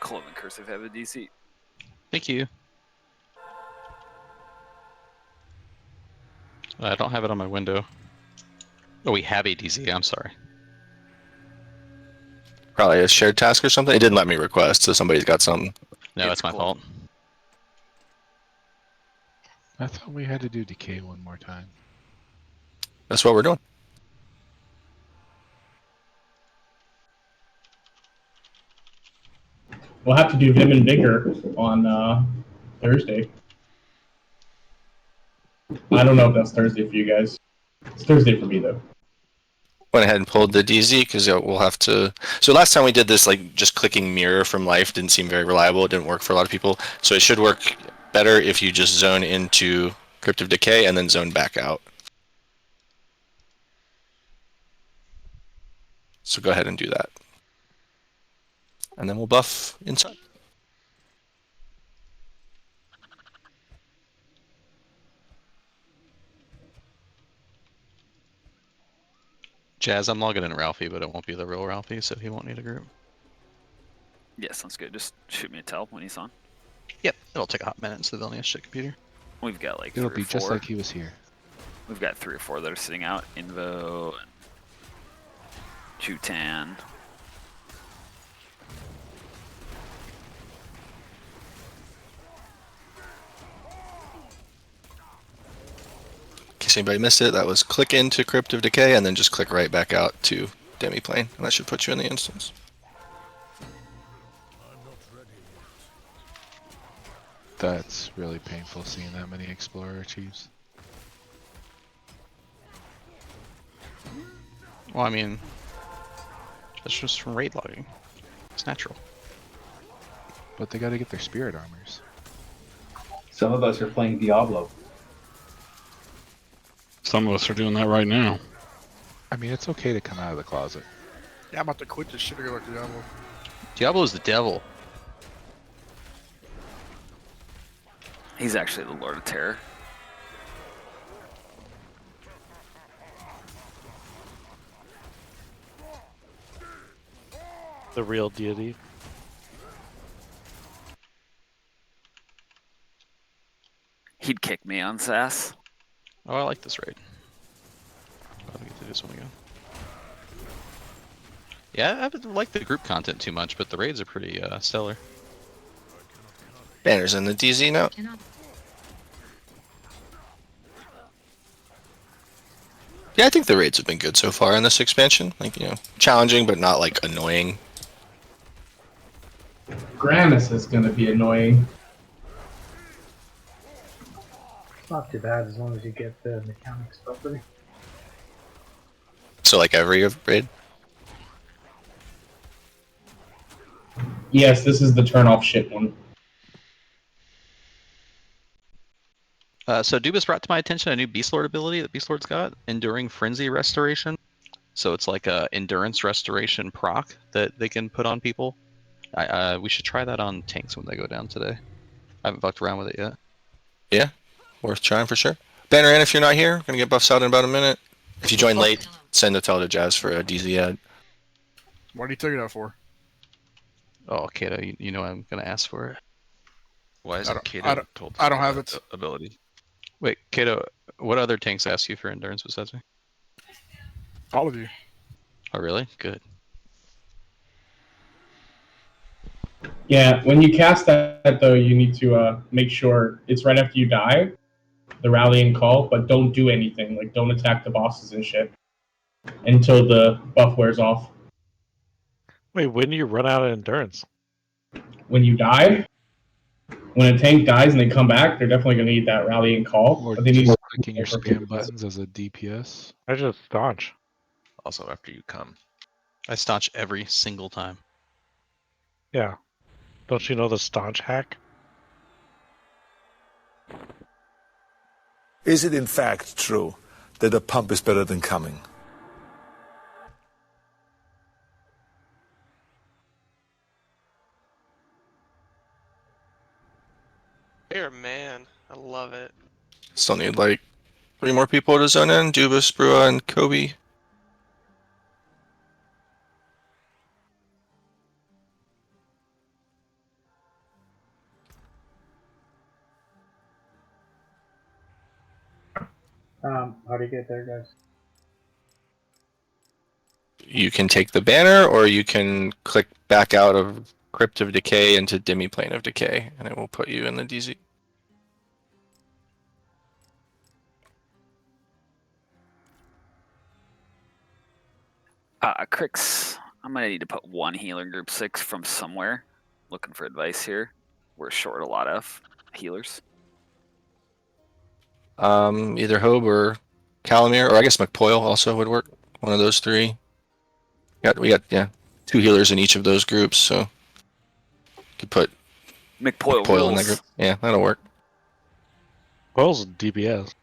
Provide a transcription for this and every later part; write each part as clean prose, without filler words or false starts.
Clove and Cursive have a DC. Thank you. I don't have it on my window. Oh, we have a DC. I'm sorry. Probably a shared task or something. It didn't let me request, so somebody's got something. No, It's it's my Clove. fault. I thought we had to do Decay one more time. That's what we're doing. We'll have to do Vim and Vigor on Thursday. I don't know if that's Thursday for you guys. It's Thursday for me, though. Went ahead and pulled the DZ because we'll have to. So last time we did this, like just clicking mirror from life didn't seem very reliable. It didn't work for a lot of people. So it should work better if you just zone into Crypt of Decay and then zone back out. So go ahead and do that. And then we'll buff inside. Jazz, I'm logging in Ralphie, but it won't be the real Ralphie, so he won't need a group. Yeah, sounds good. Just shoot me a tell when he's on. Yep, it'll take a hot minute so they'll need a shit computer. We've got like It'll 3 be or 4. just like he was here. We've got 3 or 4 that are sitting out. Invo and Chutan. In case anybody missed it, that was click into Crypt of Decay and then just click right back out to Demiplane. And that should put you in the instance. That's really painful seeing that many Explorer Chiefs. Well, I mean, that's just from raid logging. It's natural. But they gotta get their spirit armors. Some of us are playing Diablo. Some of us are doing that right now. I mean, it's okay to come out of the closet. Yeah, I'm about to quit this shit. I go back to Diablo. Diablo is the devil. He's actually the Lord of Terror. The real deity. He'd kick me on Sass. Oh, I like this raid. Glad we get to do this one again. Yeah, I haven't liked the group content too much, but the raids are pretty stellar. Banners in the DZ now. Yeah, I think the raids have been good so far in this expansion. Like, you know, challenging but not like annoying. Gramus is going to be annoying. Not too bad as long as you get the mechanics properly. So like every raid. Yes, this is the turn off shit one. So Dubas brought to my attention a new Beast Lord ability that Beast Lord's got, Enduring Frenzy Restoration. So it's like a endurance restoration proc that they can put on people. We should try that on tanks when they go down today. I haven't fucked around with it yet. Yeah, worth trying for sure. Banner in if you're not here. Gonna get buffs out in about a minute. If you join late, send a tell to Jazz for a DZ ad. What are you taking that for? Oh, Kato, you know I'm gonna ask for it. Why I isn't don't- Kato told? I don't have it. Ability. Wait, Kato, what other tanks ask you for endurance besides me? All of you. Oh, really? Good. Yeah, when you cast that, though, you need to make sure it's right after you die, the rallying call, but don't do anything. Like, don't attack the bosses and shit until the buff wears off. Wait, when do you run out of endurance? When you die, when a tank dies and they come back, they're definitely going to need that rallying call. Or But they need just to clicking your spam buttons as a DPS. I just staunch. Also, after you come. I staunch every single time. Yeah. Don't you know the staunch hack? Is it in fact true that a pump is better than coming? You're a man. I love it. Still need like 3 more people to zone in. Dubas, Brua, and Kobe. How do you get there, guys? You can take the banner, or you can click back out of Crypt of Decay into Demiplane of Decay, and it will put you in the DZ. Crix, I'm gonna need to put one healer in group 6 from somewhere. Looking for advice here. We're short a lot of healers. Either Hobe or Calamir, or I guess McPoyle also would work. One of those three. We got 2 healers in each of those groups, so could put McPoyle in that group. Yeah, that'll work. Coil's DPS.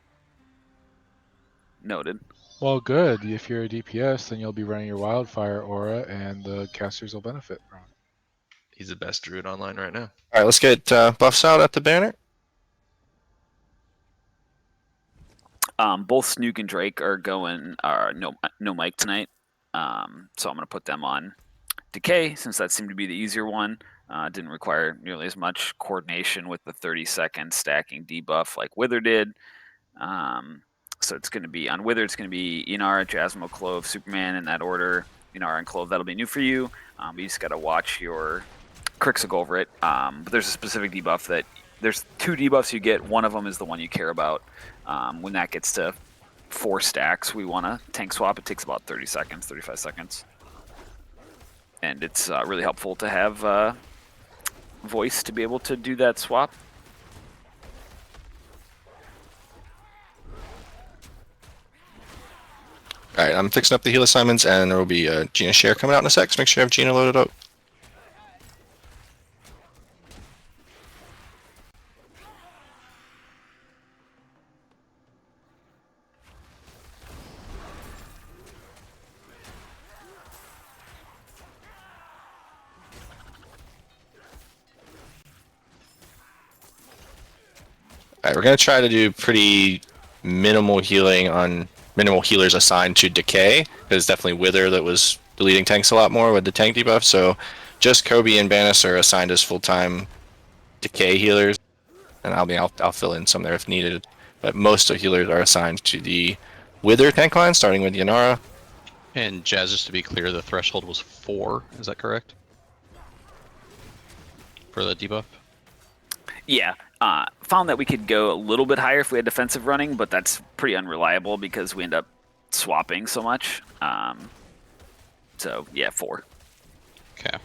Noted. Well, good. If you're a DPS, then you'll be running your Wildfire aura, and the casters will benefit from it. He's the best druid online right now. All right, let's get buffs out at the banner. Both Snook and Drake are going no mic tonight, so I'm gonna put them on Decay since that seemed to be the easier one. Didn't require nearly as much coordination with the 30-second stacking debuff like Wither did. So it's going to be on Wither. It's going to be Inara, Jasmine, Clove, Superman in that order. Inara and Clove, that'll be new for you. But you just got to watch your Crix will go over it. But there's a specific debuff that there's 2 debuffs you get. One of them is the one you care about. When that gets to 4 stacks, we want to tank swap. It takes about 30 seconds, 35 seconds. And it's really helpful to have voice to be able to do that swap. All right, I'm fixing up the heal assignments, and there will be Gina share coming out in a sec. So make sure you have Gina loaded up. All right, we're gonna try to do pretty minimal healing on minimal healers assigned to Decay. There's definitely Wither that was deleting tanks a lot more with the tank debuff. So just Kobe and Banis are assigned as full-time Decay healers, and I'll fill in some there if needed. But most of the healers are assigned to the Wither tank line, starting with Yanara. And Jazz, just to be clear, the threshold was 4. Is that correct? For the debuff? Yeah. Found that we could go a little bit higher if we had defensive running, but that's pretty unreliable because we end up swapping so much. So yeah, 4. Okay.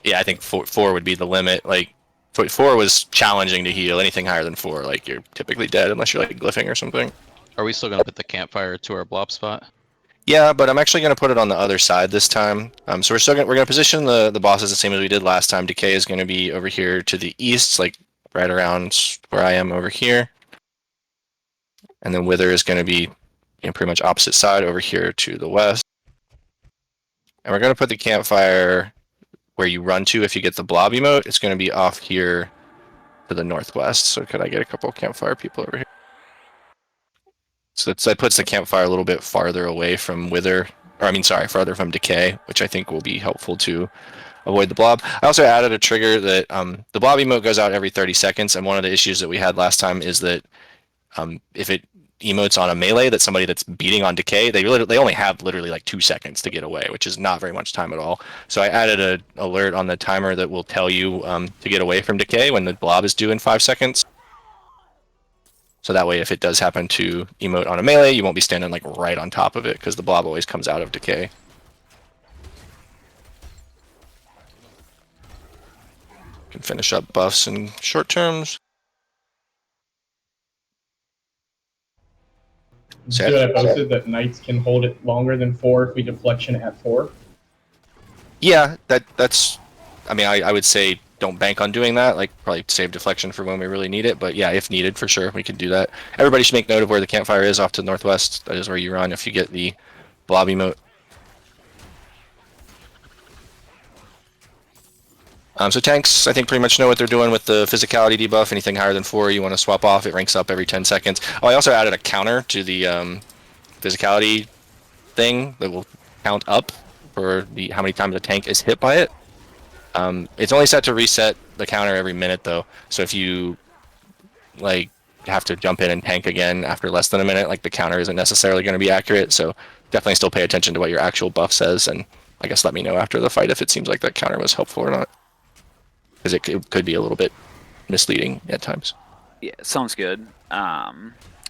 Yeah, I think 4 would be the limit. Like 4 was challenging to heal. Anything higher than 4, like you're typically dead unless you're like glyphing or something. Are we still gonna put the campfire to our blob spot? Yeah, but I'm actually gonna put it on the other side this time. So we're gonna position the bosses the same as we did last time. Decay is gonna be over here to the east, like right around where I am over here, and then Wither is gonna be pretty much opposite side over here to the west. And we're gonna put the campfire where you run to if you get the blob emote. It's gonna be off here to the northwest. So could I get a couple campfire people over here? So that puts the campfire a little bit farther away from Wither, farther from Decay, which I think will be helpful to avoid the blob. I also added a trigger that the blob emote goes out every 30 seconds, and one of the issues that we had last time is that if it emotes on a melee that's somebody that's beating on Decay, they only have literally like 2 seconds to get away, which is not very much time at all. So I added an alert on the timer that will tell you to get away from Decay when the blob is due in 5 seconds. So that way, if it does happen to emote on a melee, you won't be standing like right on top of it because the blob always comes out of Decay. Can finish up buffs and short terms. See what I posted that knights can hold it longer than 4 if we deflection at 4. Yeah, that's. I mean, I would say don't bank on doing that. Like probably save deflection for when we really need it. But yeah, if needed, for sure we can do that. Everybody should make note of where the campfire is off to the northwest. That is where you run if you get the blob emote. So tanks, I think, pretty much know what they're doing with the physicality debuff. Anything higher than 4, you want to swap off. It ranks up every 10 seconds. Oh, I also added a counter to the physicality thing that will count up for how many times a tank is hit by it. It's only set to reset the counter every minute, though. So if you have to jump in and tank again after less than a minute. Like the counter isn't necessarily going to be accurate, so definitely still pay attention to what your actual buff says, and I guess let me know after the fight if it seems like that counter was helpful or not, because it could be a little bit misleading at times. Yeah, sounds good.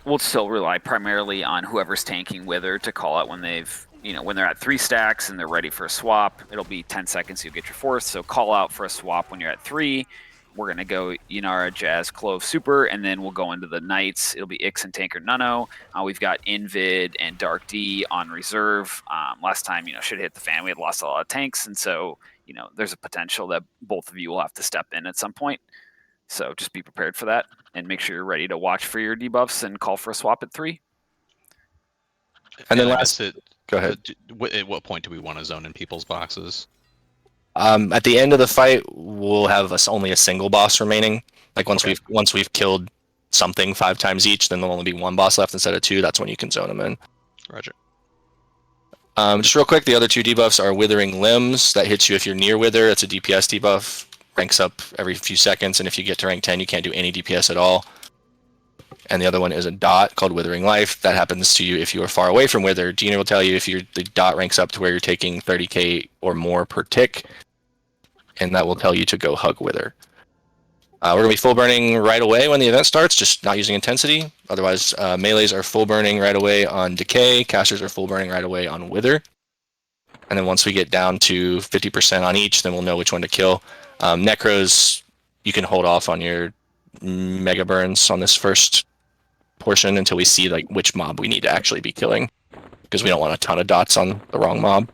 We'll still rely primarily on whoever's tanking Wither to call out when they've, when they're at 3 stacks and they're ready for a swap. It'll be 10 seconds, you'll get your 4th, so call out for a swap when you're at 3. We're going to go Inara, Jazz, Clove, Super, and then we'll go into the Knights. It'll be Ix and Tanker Nunno. We've got Invid and Dark D on reserve. Last time, shit hit the fan, we had lost a lot of tanks, and so, there's a potential that both of you will have to step in at some point. So just be prepared for that, and make sure you're ready to watch for your debuffs and call for a swap at 3. And then go ahead. At what point do we want to zone in people's boxes? At the end of the fight, we'll have only a single boss remaining. Like once we've killed something 5 times each, then there'll only be 1 boss left instead of 2. That's when you can zone them in. Roger. Just real quick, the other 2 debuffs are Withering Limbs. That hits you if you're near Wither. It's a DPS debuff. Ranks up every few seconds, and if you get to rank 10, you can't do any DPS at all. And the other one is a dot called Withering Life. That happens to you if you are far away from Wither. Gina will tell you if the dot ranks up to where you're taking 30k or more per tick, and that will tell you to go hug Wither. We're going to be full burning right away when the event starts, just not using intensity. Otherwise, melees are full burning right away on Decay. Casters are full burning right away on Wither. And then once we get down to 50% on each, then we'll know which one to kill. Necros, you can hold off on your mega burns on this first portion until we see like which mob we need to actually be killing, because we don't want a ton of dots on the wrong mob.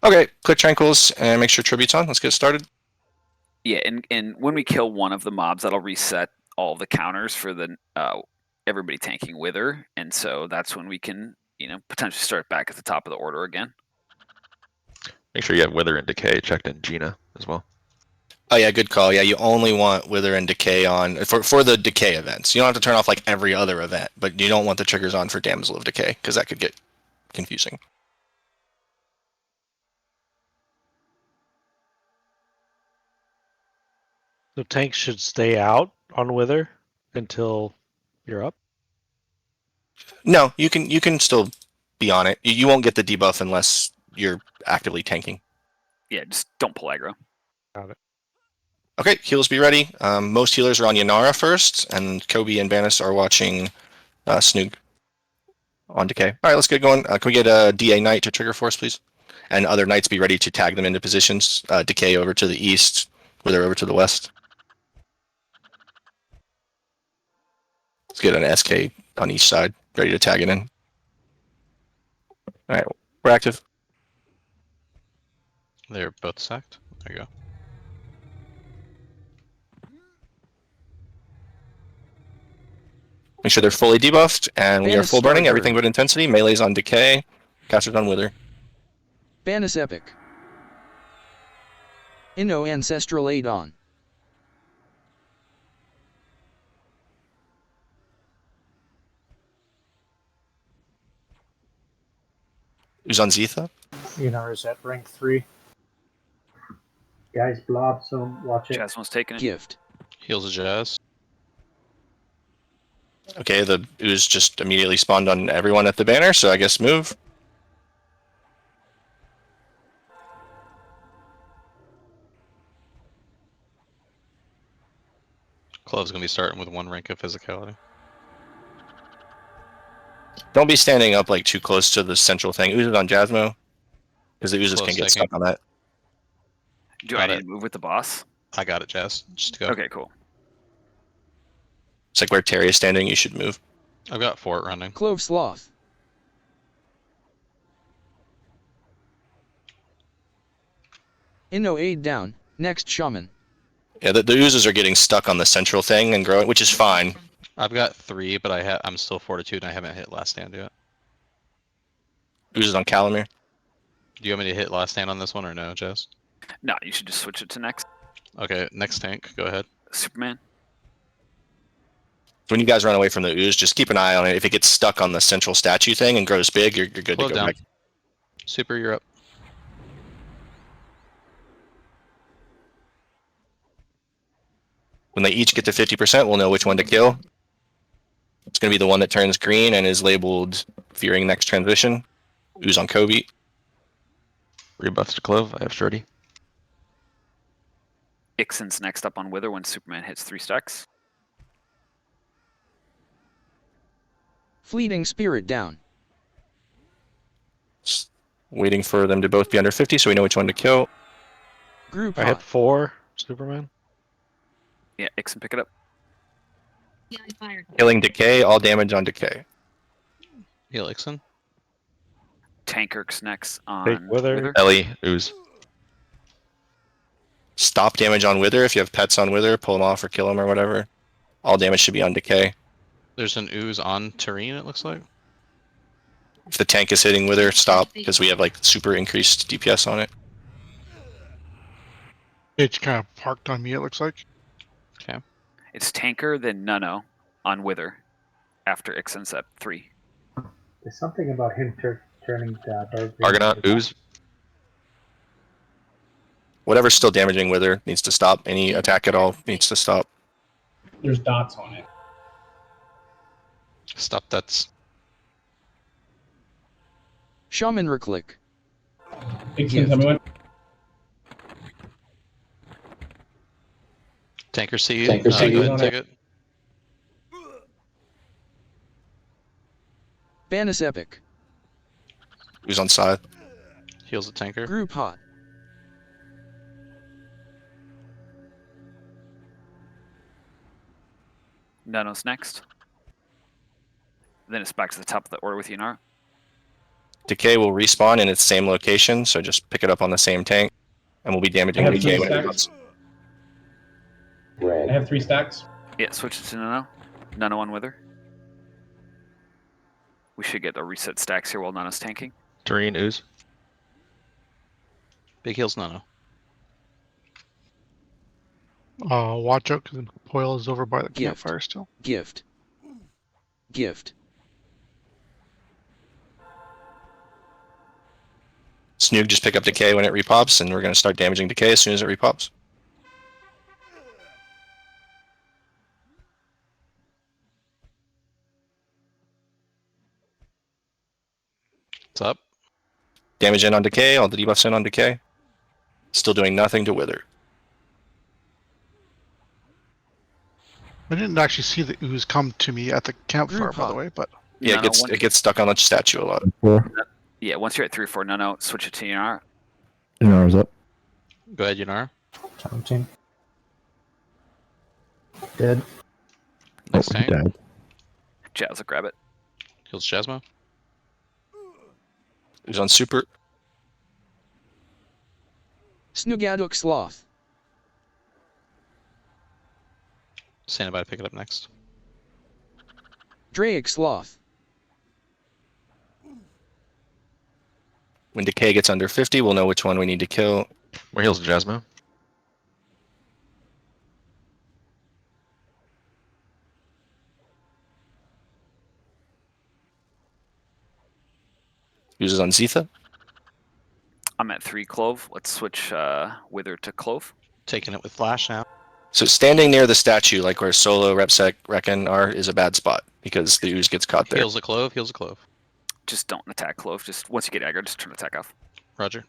Okay, click Tranquils and make sure Tribute's on. Let's get started. Yeah, and when we kill one of the mobs, that'll reset all the counters for the everybody tanking Wither, and so that's when we can potentially start back at the top of the order again. Make sure you have Wither and Decay checked in Gina as well. Oh yeah, good call. Yeah, you only want Wither and Decay on for the Decay events. You don't have to turn off like every other event, but you don't want the triggers on for Damsel of Decay, because that could get confusing. The tanks should stay out on Wither until you're up. No, you can still be on it. You won't get the debuff unless you're actively tanking. Yeah, just don't pull aggro. Got it. Okay, healers be ready. Most healers are on Yanara first, and Kobe and Banis are watching Snoog on Decay. All right, let's get going. Can we get a DA Knight to trigger force, please? And other Knights be ready to tag them into positions. Decay over to the east, Wither over to the west. Let's get an SK on each side, ready to tag it in. All right, we're active. They're both sacked. There you go. Make sure they're fully debuffed, and we are full burning, everything but intensity. Melee's on Decay, casters on Wither. Banis Epic. Inno Ancestral Aid on. Who's on Zetha? Inara's at rank 3. Guys, blob, so watch it. Jasmine's taking it. Gift. Heals a Jazz. Okay, the ooze just immediately spawned on everyone at the banner, so I guess move. Clove's gonna be starting with 1 rank of physicality. Don't be standing up like too close to the central thing. Ooze is on Jasmo, because the oozes can get stuck on that. Do I need to move with the boss? I got it, Jazz. Just go. Okay, cool. It's like where Terry is standing, you should move. I've got Fort running. Clove Sloth. Inno Aid down. Next Shaman. Yeah, the oozes are getting stuck on the central thing and growing, which is fine. I've got 3, but I'm still Fortitude and I haven't hit Last Stand yet. Oozes on Calamir. Do you want me to hit Last Stand on this one or no, Jazz? No, you should just switch it to next. Okay, next tank. Go ahead. Superman. When you guys run away from the ooze, just keep an eye on it. If it gets stuck on the central statue thing and grows big, you're good Slow to go down. back. Super, you're up. When they each get to 50%, we'll know which one to kill. It's going to be the one that turns green and is labeled Fearing Next Transition. Ooze on Kobe. Rebuffs to Clove. I have Shreddy. Ixen's next up on Wither when Superman hits 3 stacks. Fleeting Spirit down. Just waiting for them to both be under 50 so we know which one to kill. Group I hit 4, Superman. Yeah, Ixen, pick it up. Killing Decay, all damage on Decay. Heal Ixen. Tankerk's next on Take Wither. Ellie, Ooze. Stop damage on Wither. If you have pets on Wither, pull them off or kill them or whatever. All damage should be on Decay. There's an Ooze on Terrain, it looks like. If the tank is hitting Wither, stop, because we have like super increased DPS on it. It's kind of parked on me, it looks like. Okay. It's Tanker, then Nunno on Wither after Ixen's at 3. There's something about him turning dark green. Argonaut, Ooze. Whatever's still damaging Wither needs to stop. Any attack at all needs to stop. There's dots on it. Stop that's. Shaman Reclick. Ixen, tell me when. Tanker Seed. Tanker Seed. Go ahead and take it. Banis Epic. Who's on side? Heals the tanker. Group Hot. Nunno's next. Then it's back to the top of the order with Yunar. Decay will respawn in its same location, so just pick it up on the same tank, and we'll be damaging I have Decay 3 when it stacks. goes. I have 3 stacks. Yeah, switch it to Nunno. Nunno on Wither. We should get the reset stacks here while Nunno's tanking. Terrain, Ooze. Big heals Nano. Watch out, because Poil is over by the Gift. campfire still. Gift. Gift. Snoog, just pick up Decay when it repops, and we're going to start damaging Decay as soon as it repops. What's up? Damage in on Decay, all the debuffs in on Decay. Still doing nothing to Wither. I didn't actually see the ooze come to me at the campfire, by the way, but Yeah, Nunno, it gets stuck on the statue a lot. Yeah, once you're at 3 or 4 Nunno, switch it to Yunar. Inara's up. Go ahead, Yunar. Counting. Dead. Next tank. Dead. Jazz will grab it. Heals Jasmine. Who's on super? Snoogaduk Sloth. Standing by to pick it up next. Draic Sloth. When Decay gets under 50, we'll know which one we need to kill. Where heals Jasmine? Uses on Zetha. I'm at 3 Clove. Let's switch Wither to Clove. Taking it with Flash now. So standing near the statue, like where Solo, Repsec, Reckon are, is a bad spot because the ooze gets caught there. Heals a Clove. Heals a Clove. Just don't attack Clove. Just once you get aggro, just turn attack off. Roger.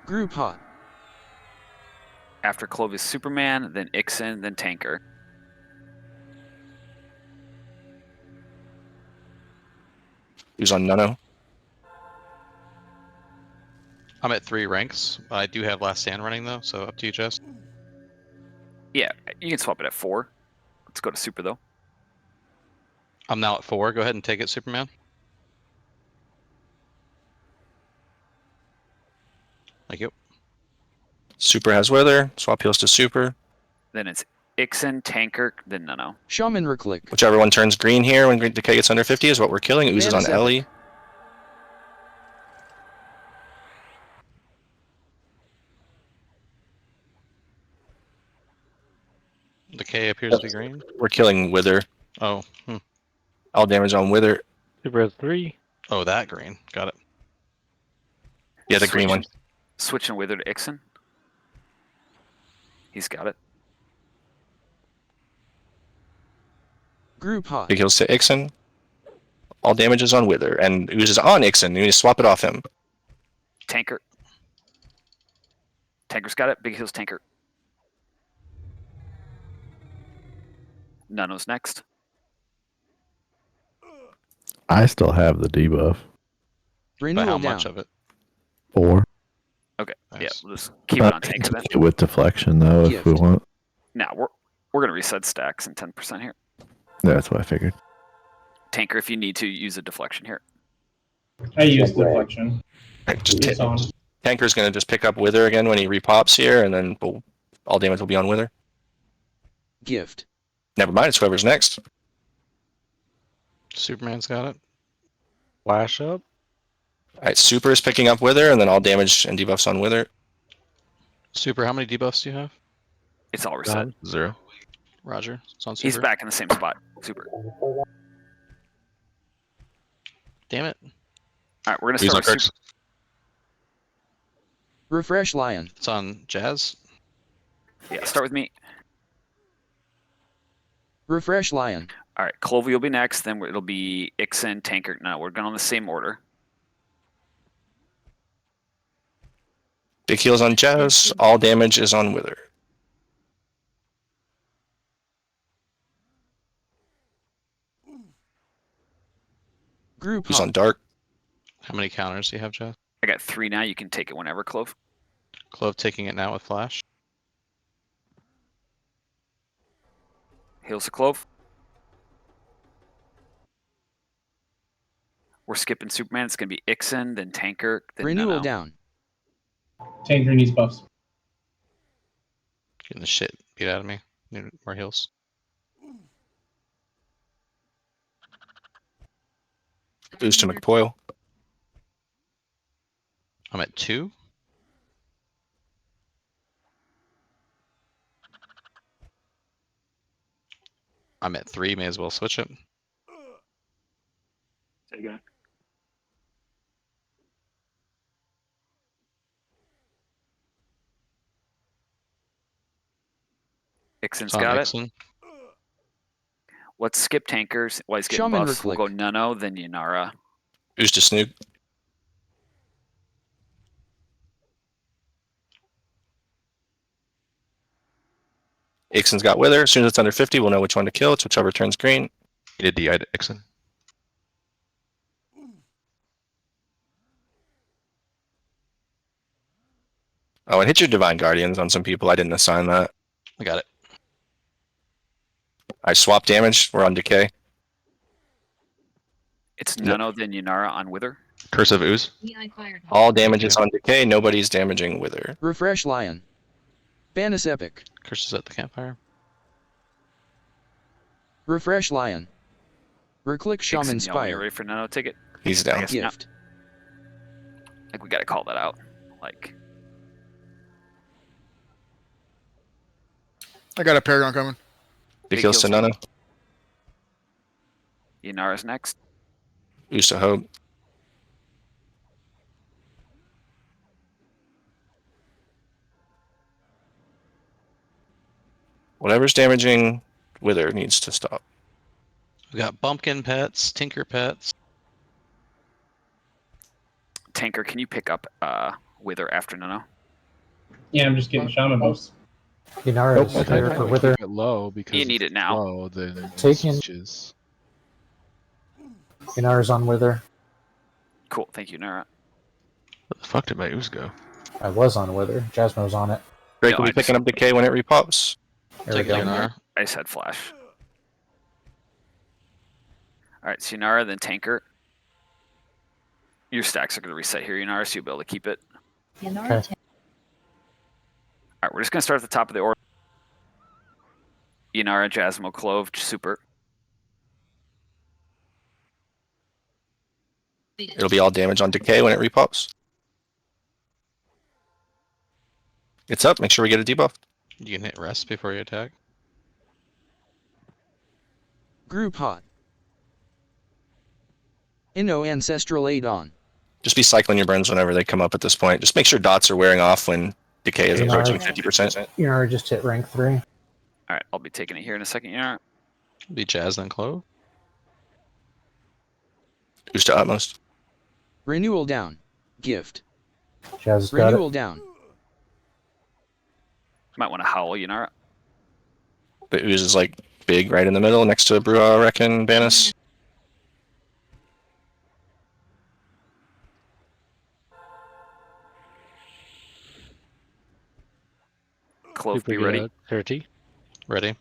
Group Hot. After Clove is Superman, then Ixen, then Tanker. Who's on Nunno? I'm at 3 ranks. I do have Last Stand running though, so up to you, Jess. Yeah, you can swap it at 4. Let's go to Super though. I'm now at 4. Go ahead and take it, Superman. Thank you. Super has Wither. Swap heals to Super. Then it's Ixen, Tanker, then Nunno. Shaman Reclick. Whichever one turns green here when Decay gets under 50 is what we're killing. Ooze is on Banis Ellie. Decay appears to be green. We're killing Wither. Oh. All damage on Wither. Super has 3. Oh, that green. Got it. Yeah, the green one. Switching Wither to Ixen. He's got it. Group hot. Big heals to Ixen. All damage is on Wither, and Ooze is on Ixen. You need to swap it off him. Tanker. Tanker's got it. Big heals Tanker. Nuno's next. I still have the debuff. Renewal But how down. much of it? 4. Okay. Nice. Yeah, we'll just keep it on Tanker then. Take it with deflection though, if we Gift. want. Now we're gonna reset stacks and 10% here. Yeah, that's what I figured. Tanker, if you need to, use a deflection here. I use deflection. Right, just It's on. Tanker's going to just pick up Wither again when he repops here, and then all damage will be on Wither. Gift. Never mind, it's whoever's next. Superman's got it. Flash up. Alright, Super is picking up Wither, and then all damage and debuffs on Wither. Super, how many debuffs do you have? It's all reset. None. 0. Roger. It's on Super. He's back in the same spot. Super. Damn it. All right, we're gonna Who's start on with Super. Kirk's? Refresh Lion. It's on Jazz. Yeah, start with me. Refresh Lion. All right, Clovey will be next. Then it'll be Ixen, Tanker. No, we're going on the same order. Big heals on Jazz, all damage is on Wither. Group Who's hot. on Dark? How many counters do you have, Jazz? I got 3 now. You can take it whenever, Clove. Clove taking it now with Flash. Heals to Clove. We're skipping Superman. It's gonna be Ixen, then Tanker, then Renewal Nuno. down. Tanker needs buffs. Getting the shit beat out of me. Need more heals. Boost to McPoyle. I'm at 2. I'm at 3. May as well switch it. Take it. Ixen's It's on got it. Ixen. Let's skip Tankers. While he's getting Shaman buffs, we'll go Reclick. Nuno, then Yanara. Boost to Snoop. Ixen's got Wither. As soon as it's under 50, we'll know which one to kill. It's whichever turns green. You did DI to Ixen. Oh, and hit your Divine Guardians on some people. I didn't assign that. I got it. I swap damage. We're on Decay. It's Nuno, then Yanara on Wither. Curse of Ooze. All damage is on Decay. Nobody's damaging Wither. Refresh Lion. Banus Epic. Curses at the campfire. Refresh Lion. Reclick Shaman Ixen, y'all, you Spire. ready for Nuno? Take it. He's down. guess not. Gift. I think we gotta call that out. Like, I got a Paragon coming. Big Big heals to heals. Nana. Yanara's next. Boost to Hope. Whatever's damaging Wither needs to stop. We got Bumpkin pets, Tinker pets. Tanker, can you pick up Wither after Nuno? Yeah, I'm just getting shaman buffs. Nope, Yanara is there for Wither. Keep it low because You need if it now. it's Low, then it Taking- switches. Yanara's on Wither. Cool, thank you, Nara. Where the fuck did my Ooze go? I was on Wither. Jasmo's on it. Drake No, will I be picking just- up Decay when it repops. There we Take go. Yanara. I said Flash. Alright, so Yanara, then Tanker. Your stacks are going to reset here, Yanara, so you'll be able to keep it. Okay. Alright, we're just going to start at the top of the order. Yanara, Jasmo, Clove, Super. It'll be all damage on Decay when it repops. It's up. Make sure we get a debuff. You can hit rest before you attack. Group hot. Inno Ancestral Aid on. Just be cycling your burns whenever they come up at this point. Just make sure dots are wearing off when Decay is approaching 50%. Yanara just hit rank 3. Alright, I'll be taking it here in a second, Yanara. Be Jazz then Clove. Who's to utmost? Renewal down. Gift. Jazz got Renewal it. down. Might want to howl, Yanara. The ooze is like big right in the middle next to Brua, I reckon, Banis. Clove, be Super, ready. 30. Ready.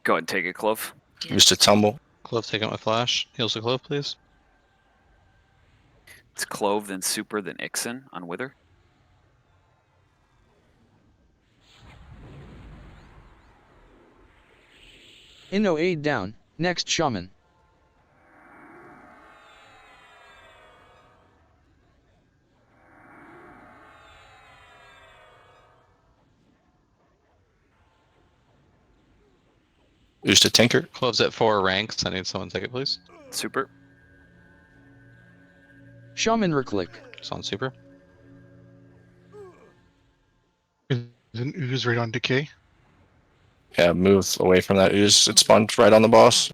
Go ahead and take it, Clove. Ooze to tumble. Clove, take out my flash. Heals the Clove, please. It's Clove, then Super, then Ixen on Wither. Inno aid down. Next Shaman. Ooze to tinker. Clove's at 4 ranks. I need someone to take it, please. Super. Shaman reclick. It's on Super. Is an ooze right on Decay? Yeah, move away from that ooze. It spawned right on the boss.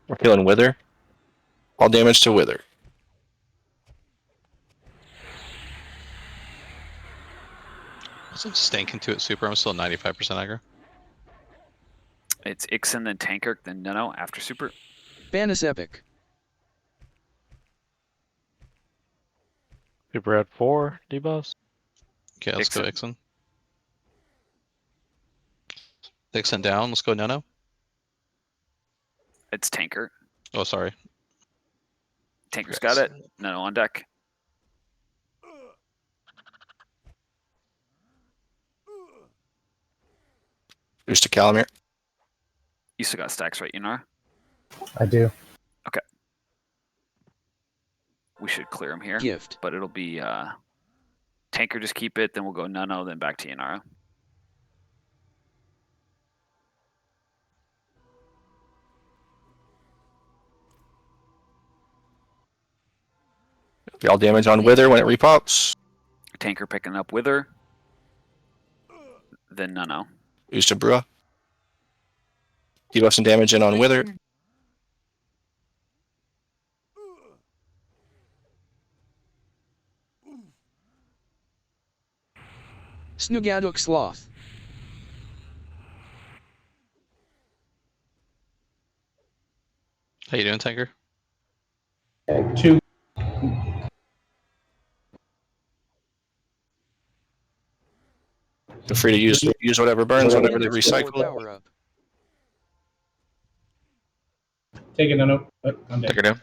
We're killing Wither. All damage to Wither. Also stank into it Super. I'm still 95% aggro. It's Ixen, then Tankirk, then Nano after Super. Banis epic. Super at 4 debuffs. Okay, let's go Ixen. Ixen. Ixen down. Let's go Nano. It's Tanker. Oh, sorry. Tanker's got it. Nano on deck. Ooze to Calamir. You still got stacks, right, Yanara? I do. Okay. We should clear him here. Gift. But it'll be Tanker, just keep it, then we'll go Nano, then back to Yanara. Be all damage on Wither when it repops. Tanker picking up Wither. Then Nano. Ooze to Brua. Debuff some damage in on Wither. Snugaduk sloth. How you doing, Tanker? 2. Feel free to use whatever burns, whatever they recycle. Power up. Take it, Nano. I'm dead. Take her down.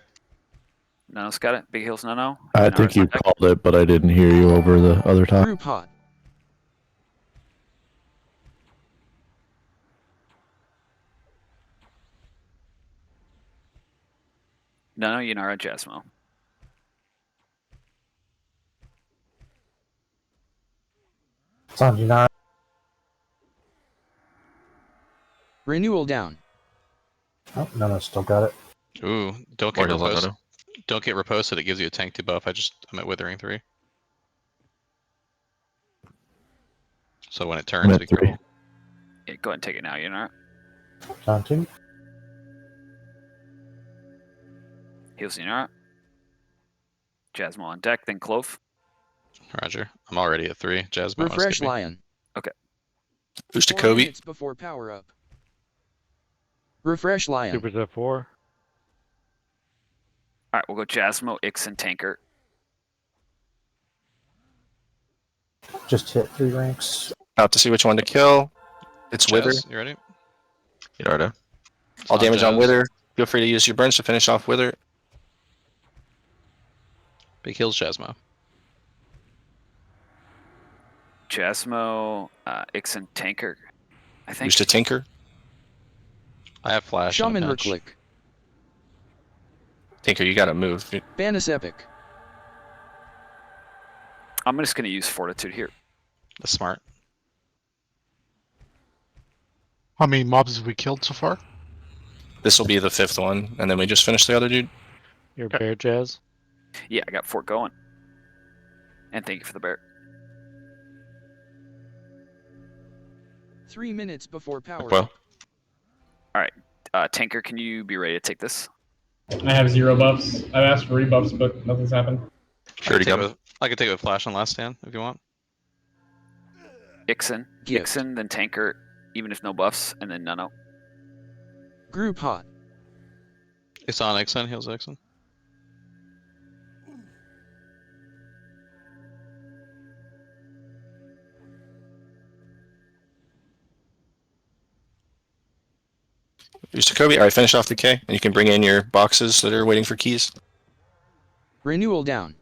Nano's got it. Big heals Nano. I Yanara's think you on deck. called it, but I didn't hear you over the other top. Group hot. Nano, Yanara, Jasmo. It's on Janara. Renewal down. Oh, no, still got it. Ooh, don't More get heals on riposted. Nano. Don't get riposted. It gives you a tank debuff. I'm at Withering 3. So when it I'm turns, at we can 3. roll. Yeah, go ahead and take it now, Yanara. Down 2. Heals Yanara. Jasmo on deck, then Clove. Roger. I'm already at 3. Jasmine, wanna Refresh skip me? lion. Ooze to 4 Kobe. minutes before power up. Refresh lion. Super's at 4. All right, we'll go Jasmo, Ixen, Tanker. Just hit 3 ranks. Out to see which one to kill. It's Wither. Jazz, you ready? You know, All damage on Jazz. Wither. Feel free to use your burns to finish off Wither. Big heals Jasmo. Jasmo, Ixen, Tanker. I think. Ooze to Tinker. I have flash. on Shaman the bench. reclick. Tinker, you gotta move. Banis epic. I'm just going to use Fortitude here. That's smart. How many mobs have we killed so far? This will be the 5th one, and then we just finish the other dude. Your bear Jazz. Yeah, I got 4 going. And thank you for the bear. 3 minutes before power Well. up. All right, Tanker, can you be ready to take this? I have 0 buffs. I've asked for rebuffs, but nothing's happened. Sure to come. I could take it with flash on last stand if you want. Ixen, Gift. Ixen, then Tanker, even if no buffs, and then Nano. Group hot. It's on Ixen, heals Ixen. Use Jacoby. All right, finish off Decay, and you can bring in your boxes that are waiting for keys. Renewal down.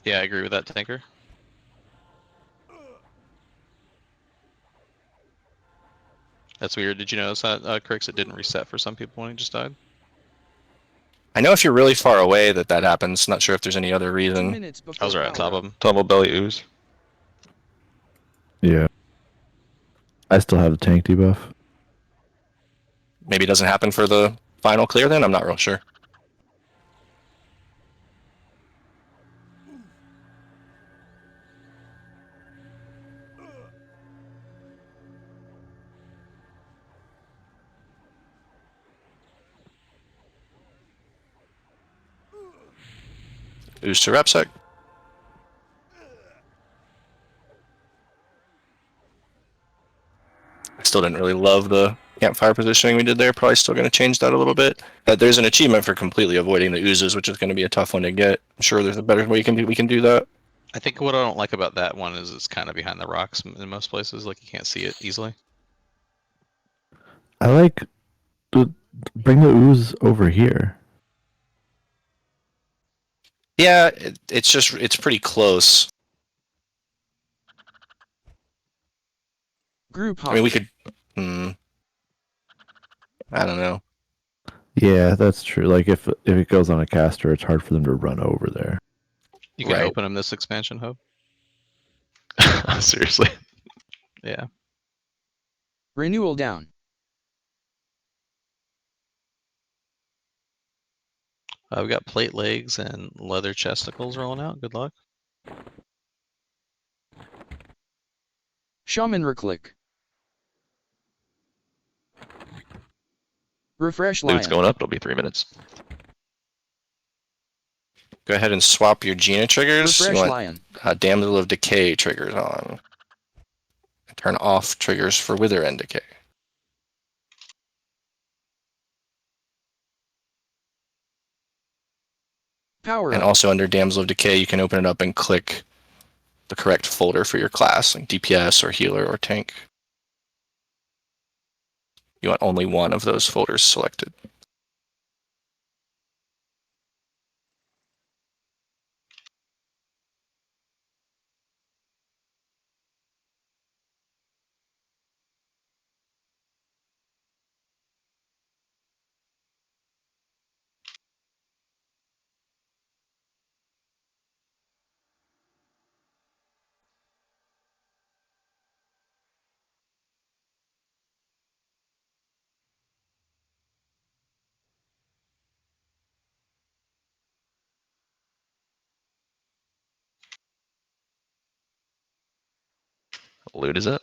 Yeah, I agree with that, Tanker. That's weird. Did you notice that, Crix, it didn't reset for some people when he just died? I know if you're really far away that happens. Not sure if there's any other 2 reason. minutes before I was right on top power of him. Tumble belly ooze. Yeah. I still have the tank debuff. Maybe it doesn't happen for the final clear then? I'm not real sure. Ooze to Repsec. I still didn't really love the campfire positioning we did there. Probably still going to change that a little bit. There's an achievement for completely avoiding the oozes, which is going to be a tough one to get. I'm sure there's a better way we can do that. I think what I don't like about that one is it's kind of behind the rocks in most places, like you can't see it easily. I like to bring the ooze over here. Yeah, it's pretty close. Group hot. I mean, we could. I don't know. Yeah, that's true. Like if it goes on a caster, it's hard for them to run over there. You can Right. open them this expansion hub. Seriously. Yeah. Renewal down. We got plate legs and leather chesticles rolling out. Good luck. Shaman reclick. Refresh Loot's lion. going up. It'll be 3 minutes. Go ahead and swap your Gina triggers. Refresh You want lion. Damsel of Decay triggers on. Turn off triggers for Wither and Decay. Power And up. also under Damsel of Decay, you can open it up and click the correct folder for your class, like DPS or healer or tank. You want only one of those folders selected. Loot is it?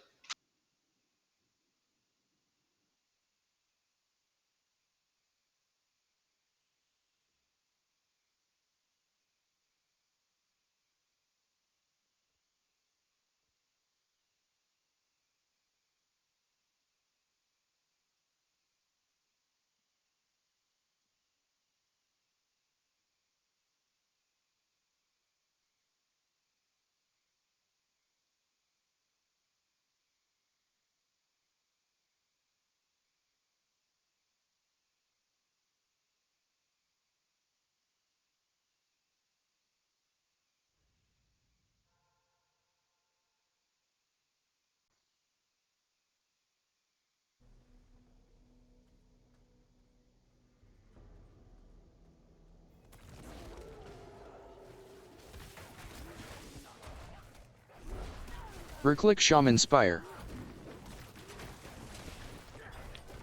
Reclick shaman spire.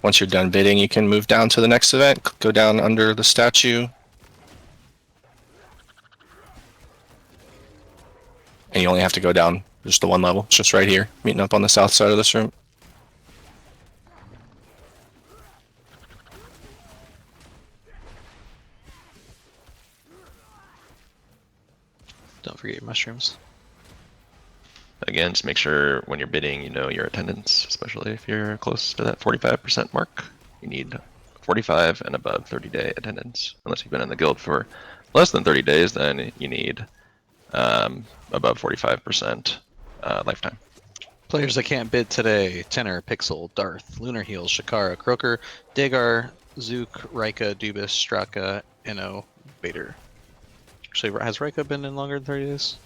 Once you're done bidding, you can move down to the next event, go down under the statue. And you only have to go down just the one level. It's just right here, meeting up on the south side of this room. Don't forget your mushrooms. Again, just make sure when you're bidding, you know your attendance, especially if you're close to that 45% mark. You need 45 and above 30-day attendance. Unless you've been in the guild for less than 30 days, then you need above 45% lifetime. Players that can't bid today: Tenor, Pixel, Darth, Lunar Heels, Shakara, Croaker, Dagar, Zook, Rika, Dubis, Straka, Inno, Vader. Actually, has Rika been in longer than 30 days?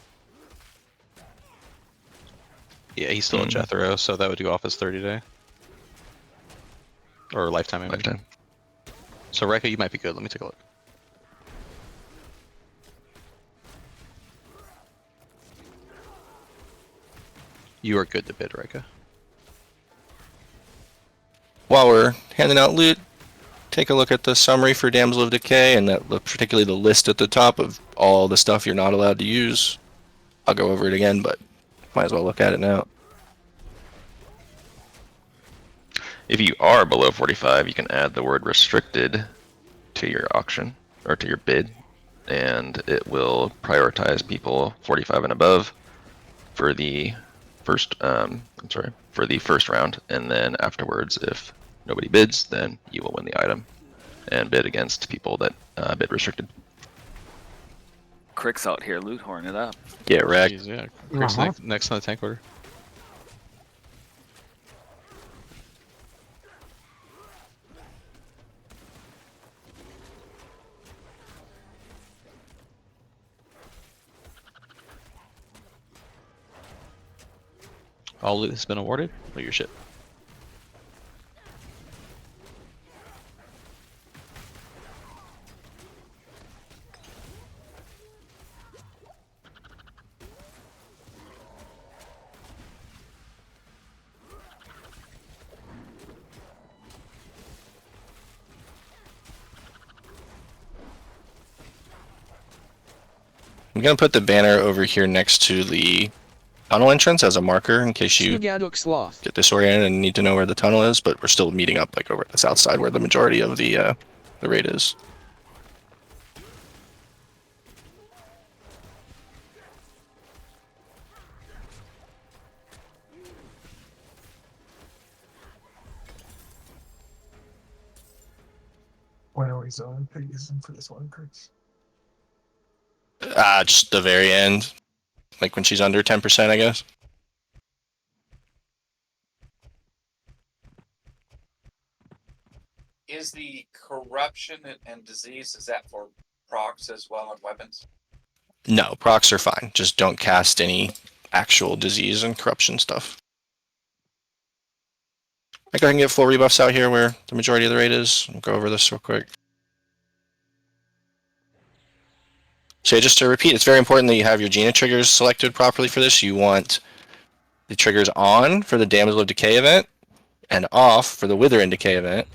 Yeah, he's still a Jethro, so that would go off as 30 day. Or lifetime, maybe. Lifetime. So Rika, you might be good. Let me take a look. You are good to bid, Rika. While we're handing out loot, take a look at the summary for Damsel of Decay, and particularly the list at the top of all the stuff you're not allowed to use. I'll go over it again, but might as well look at it now. If you are below 45, you can add the word restricted to your auction or to your bid, and it will prioritize people 45 and above for the first for the first round, and then afterwards, if nobody bids, then you will win the item and bid against people that bid restricted. Crick's out here loot horn it up. Get wrecked. Jeez, yeah. Crick's next on the tank order. All loot has been awarded. Loot your ship. I'm gonna put the banner over here next to the tunnel entrance as a marker in case you get disoriented and need to know where the tunnel is, but we're still meeting up like over at the south side where the majority of the raid is. When are we zoning using for this one, Chris? Just the very end. Like when she's under 10%, I guess. Is the corruption and disease, is that for procs as well and weapons? No, procs are fine. Just don't cast any actual disease and corruption stuff. I go ahead and get full rebuffs out here where the majority of the raid is. We'll go over this real quick. So just to repeat, it's very important that you have your Gina triggers selected properly for this. You want the triggers on for the Damsel of Decay event and off for the Wither and Decay event.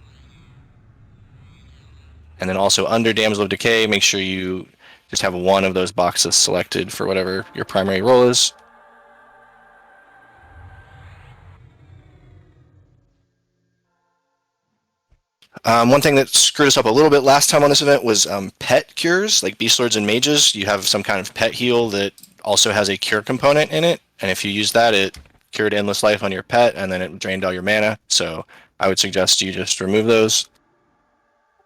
And then also under Damsel of Decay, make sure you just have one of those boxes selected for whatever your primary role is. One thing that screwed us up a little bit last time on this event was pet cures, like Beast Lords and Mages. You have some kind of pet heal that also has a cure component in it, and if you use that, it cured endless life on your pet, and then it drained all your mana. So I would suggest you just remove those,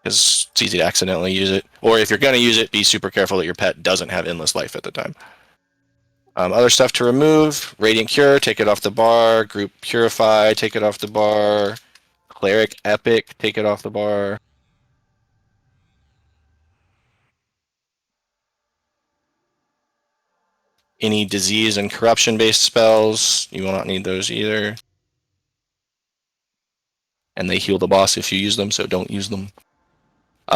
because it's easy to accidentally use it. Or if you're going to use it, be super careful that your pet doesn't have endless life at the time. Other stuff to remove: Radiant Cure, take it off the bar. Group Purify, take it off the bar. Cleric Epic, take it off the bar. Any disease and corruption based spells, you will not need those either. And they heal the boss if you use them, so don't use them.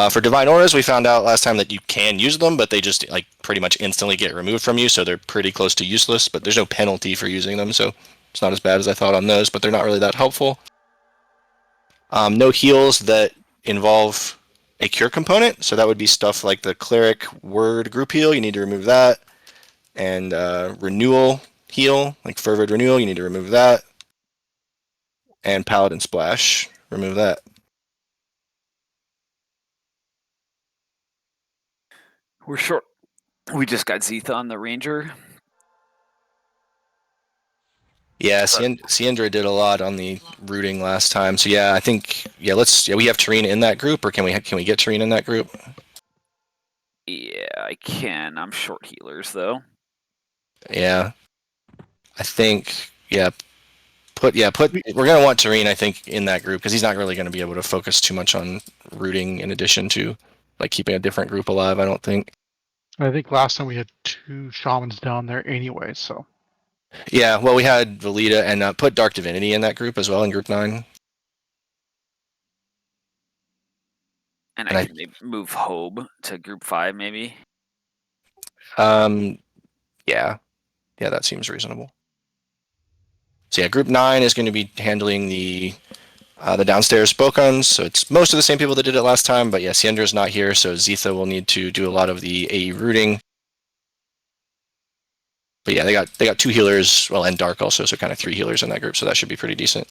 For Divine Auras, we found out last time that you can use them, but they just like pretty much instantly get removed from you, so they're pretty close to useless, but there's no penalty for using them, so it's not as bad as I thought on those, but they're not really that helpful. No heals that involve a cure component. So that would be stuff like the cleric word group heal. You need to remove that. And renewal heal, like fervid renewal. You need to remove that. And paladin splash. Remove that. We're short. We just got Zetha on the ranger. Yeah, Siendra did a lot on the rooting last time. So yeah, I think we have Tareen in that group, or can we get Tareen in that group? Yeah, I can. I'm short healers though. Yeah, I think put we're gonna want Tareen, I think, in that group because he's not really gonna be able to focus too much on rooting in addition to like keeping a different group alive. I don't think. I think last time we had 2 shamans down there anyway, so. Yeah, well, we had Valida and put Dark Divinity in that group as well in Group 9. And I can maybe move Hobe to Group 5, maybe. Yeah, that seems reasonable. So yeah, Group 9 is going to be handling the downstairs Spokons, so it's most of the same people that did it last time, but yeah, Siendra's not here, so Zetha will need to do a lot of the AE rooting. But yeah, they got 2 healers, well, and Dark also, so kind of 3 healers in that group, so that should be pretty decent.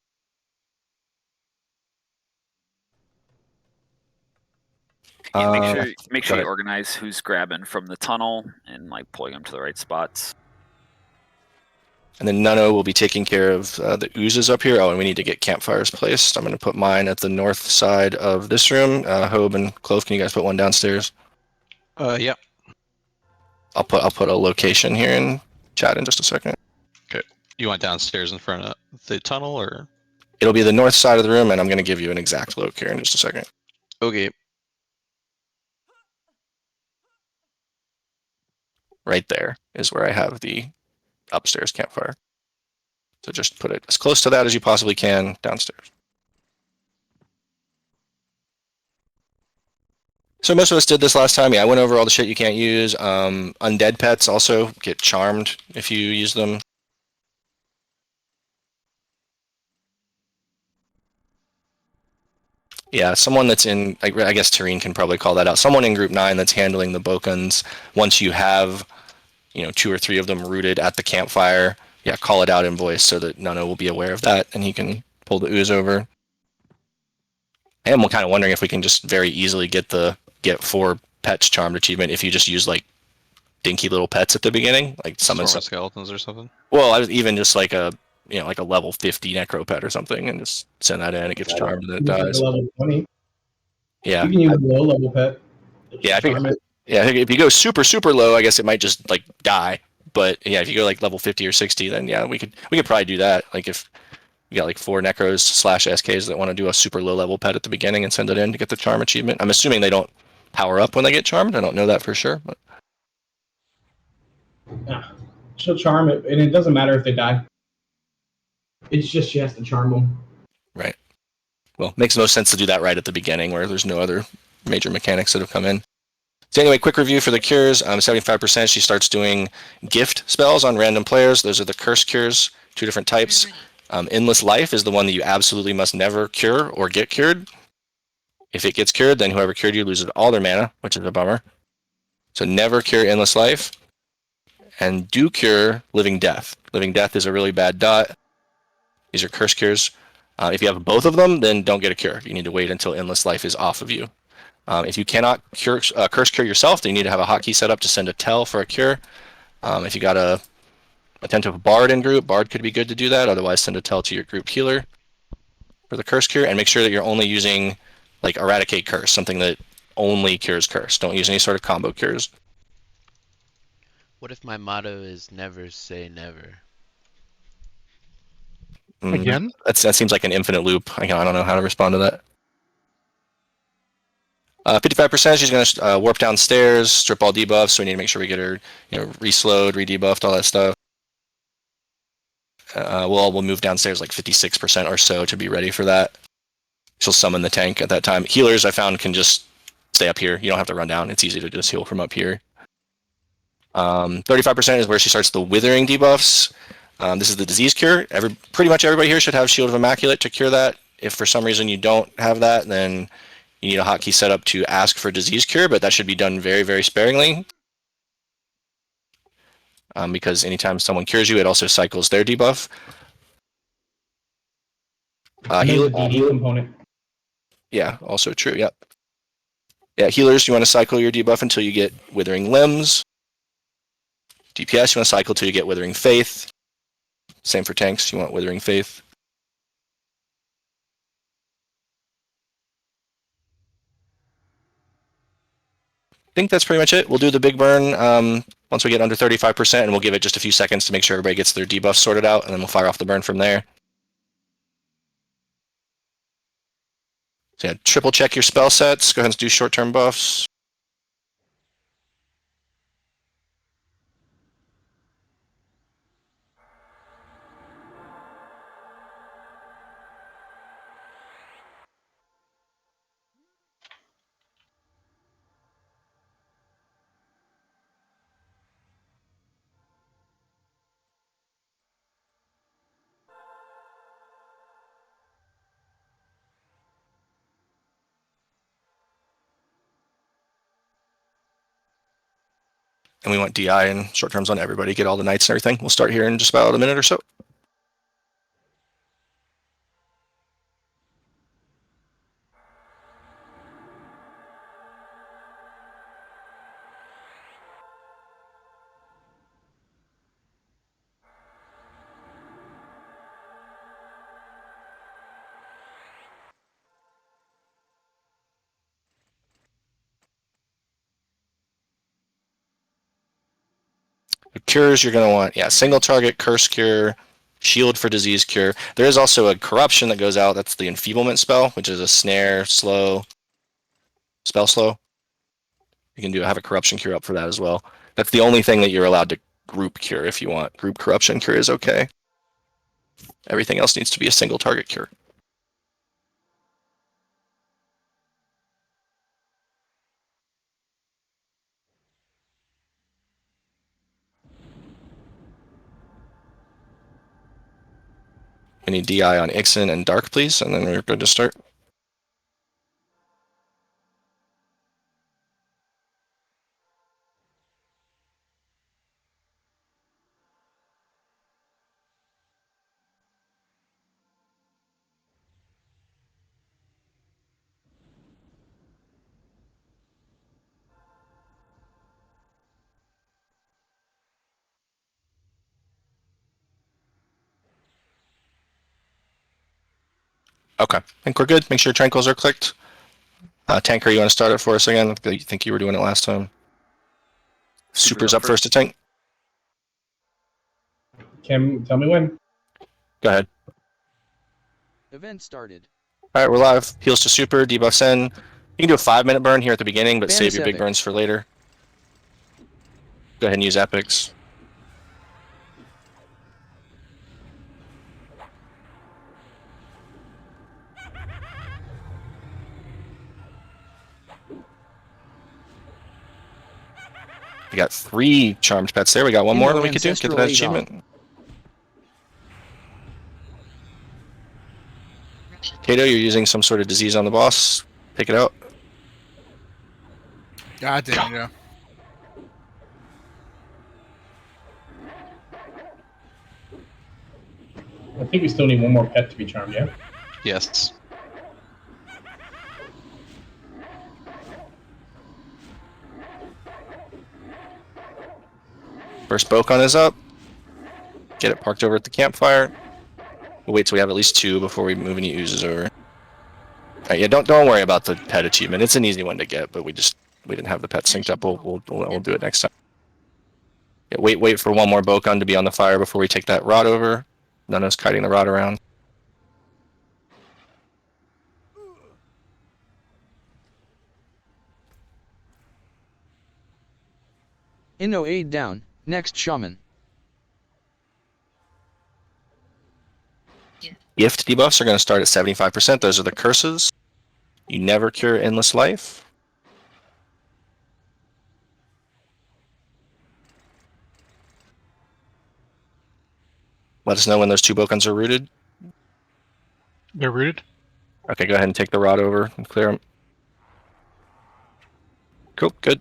Yeah, make sure you organize who's grabbing from the tunnel and like pulling them to the right spots. And then Nuno will be taking care of the oozes up here. Oh, and we need to get campfires placed. I'm going to put mine at the north side of this room. Hobe and Clove, can you guys put one downstairs? Yep. I'll put a location here in chat in just a second. Okay. You want downstairs in front of the tunnel, or? It'll be the north side of the room, and I'm going to give you an exact loc here in just a second. Okay. Right there is where I have the upstairs campfire. So just put it as close to that as you possibly can downstairs. So most of us did this last time. Yeah, I went over all the shit you can't use. Undead pets also get charmed if you use them. Yeah, someone that's in, I guess Tareen can probably call that out. Someone in Group 9 that's handling the Bokons, once you have, 2 or 3 of them rooted at the campfire, yeah, call it out in voice so that Nuno will be aware of that and he can pull the ooze over. And we're kind of wondering if we can just very easily get 4 pets charmed achievement if you just use like dinky little pets at the beginning, like summon some skeletons or something. Well, I was even just like a like a level 50 necro pet or something, and just send that in. It gets charmed and it dies. Level 20. Yeah, You can use a low level pet. Yeah, I think if you go super low, I guess it might just like die. But yeah, if you go like level 50 or 60, then yeah, we could probably do that. Like if you got like 4 necros / SKs that want to do a super low level pet at the beginning and send it in to get the charm achievement. I'm assuming they don't power up when they get charmed. I don't know that for sure. But she'll charm it, and it doesn't matter if they die. It's just she has to charm them. Right. Well, makes most sense to do that right at the beginning where there's no other major mechanics that have come in. So anyway, quick review for the cures. 75%, she starts doing gift spells on random players. Those are the curse cures, 2 different types. Endless Life is the one that you absolutely must never cure or get cured. If it gets cured, then whoever cured you loses all their mana, which is a bummer. So never cure Endless Life. And do cure Living Death. Living Death is a really bad dot. These are curse cures. If you have both of them, then don't get a cure. You need to wait until Endless Life is off of you. If you cannot curse cure yourself, then you need to have a hotkey set up to send a tell for a cure. If you got a attentive bard in group, bard could be good to do that. Otherwise, send a tell to your group healer for the curse cure, and make sure that you're only using like Eradicate Curse, something that only cures curse. Don't use any sort of combo cures. What if my motto is never say never? Again? That seems like an infinite loop. I don't know how to respond to that. 55%, she's going to warp downstairs, strip all debuffs, so we need to make sure we get her re-slowed, re-debuffed, all that stuff. We'll move downstairs like 56% or so to be ready for that. She'll summon the tank at that time. Healers, I found, can just stay up here. You don't have to run down. It's easy to just heal from up here. 35% is where she starts the withering debuffs. This is the disease cure. Pretty much everybody here should have Shield of Immaculate to cure that. If for some reason you don't have that, then you need a hotkey setup to ask for disease cure, but that should be done very, very sparingly. Because anytime someone cures you, it also cycles their debuff. And there's a DD component. Yeah, also true. Yep. Yeah, healers, you want to cycle your debuff until you get Withering Limbs. DPS, you want to cycle till you get Withering Faith. Same for tanks, you want Withering Faith. I think that's pretty much it. We'll do the big burn once we get under 35%, and we'll give it just a few seconds to make sure everybody gets their debuffs sorted out, and then we'll fire off the burn from there. So yeah, triple check your spell sets. Go ahead and do short-term buffs. And we want DI and short terms on everybody. Get all the knights and everything. We'll start here in just about a minute or so. The cures you're going to want, yeah, single target, curse cure, shield for disease cure. There is also a corruption that goes out. That's the enfeeblement spell, which is a snare, slow, spell slow. You can have a corruption cure up for that as well. That's the only thing that you're allowed to group cure if you want. Group corruption cure is okay. Everything else needs to be a single target cure. We need DI on Ixen and Dark, please, and then we're good to start. Okay, I think we're good. Make sure tranquils are clicked. Tanker, you want to start it for us again? I think you were doing it last time. Super's up first to tank. Kim, tell me when. Go ahead. Event started. All right, we're live. Heals to super, debuffs in. You can do a 5-minute burn here at the beginning, but Banish save your big epic. burns for later. Go ahead and use epics. We got 3 charmed pets there. We got one more that we could do. Get to that achievement. Kato, you're using some sort of disease on the boss. Pick it out. God damn, yeah. I think we still need one more pet to be charmed, yeah? Yes. First Bokon is up. Get it parked over at the campfire. We'll wait till we have at least 2 before we move any oozes over. Alright, yeah, don't worry about the pet achievement. It's an easy one to get, but we didn't have the pet synced up. We'll do it next time. Yeah, wait for one more Bokon to be on the fire before we take that rod over. None of us kiting the rod around. Inno aid down. Next shaman. Gift debuffs are going to start at 75%. Those are the curses. You never cure endless life. Let us know when those 2 Bokons are rooted. They're rooted? Okay, go ahead and take the rod over and clear them. Cool, good.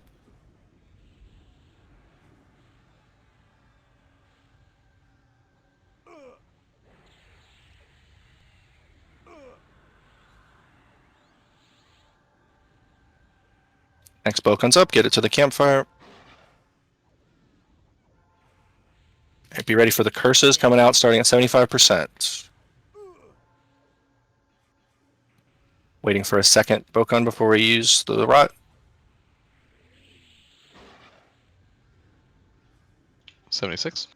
Next bow comes up, get it to the campfire. Right, be ready for the curses coming out starting at 75%. Waiting for a second Bokon before we use the rot. 76.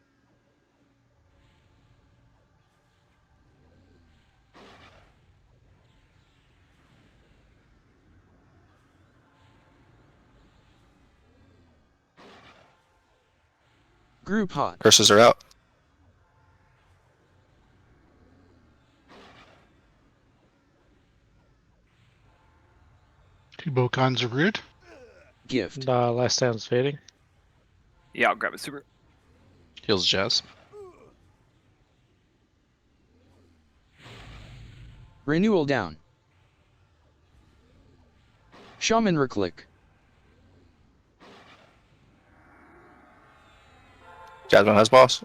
Group hot. Curses are out. Two Bokons are root. Gift. Last stand's fading. Yeah, I'll grab it super. Heals Jazz. Renewal down. Shaman reclick. Jasmine has boss.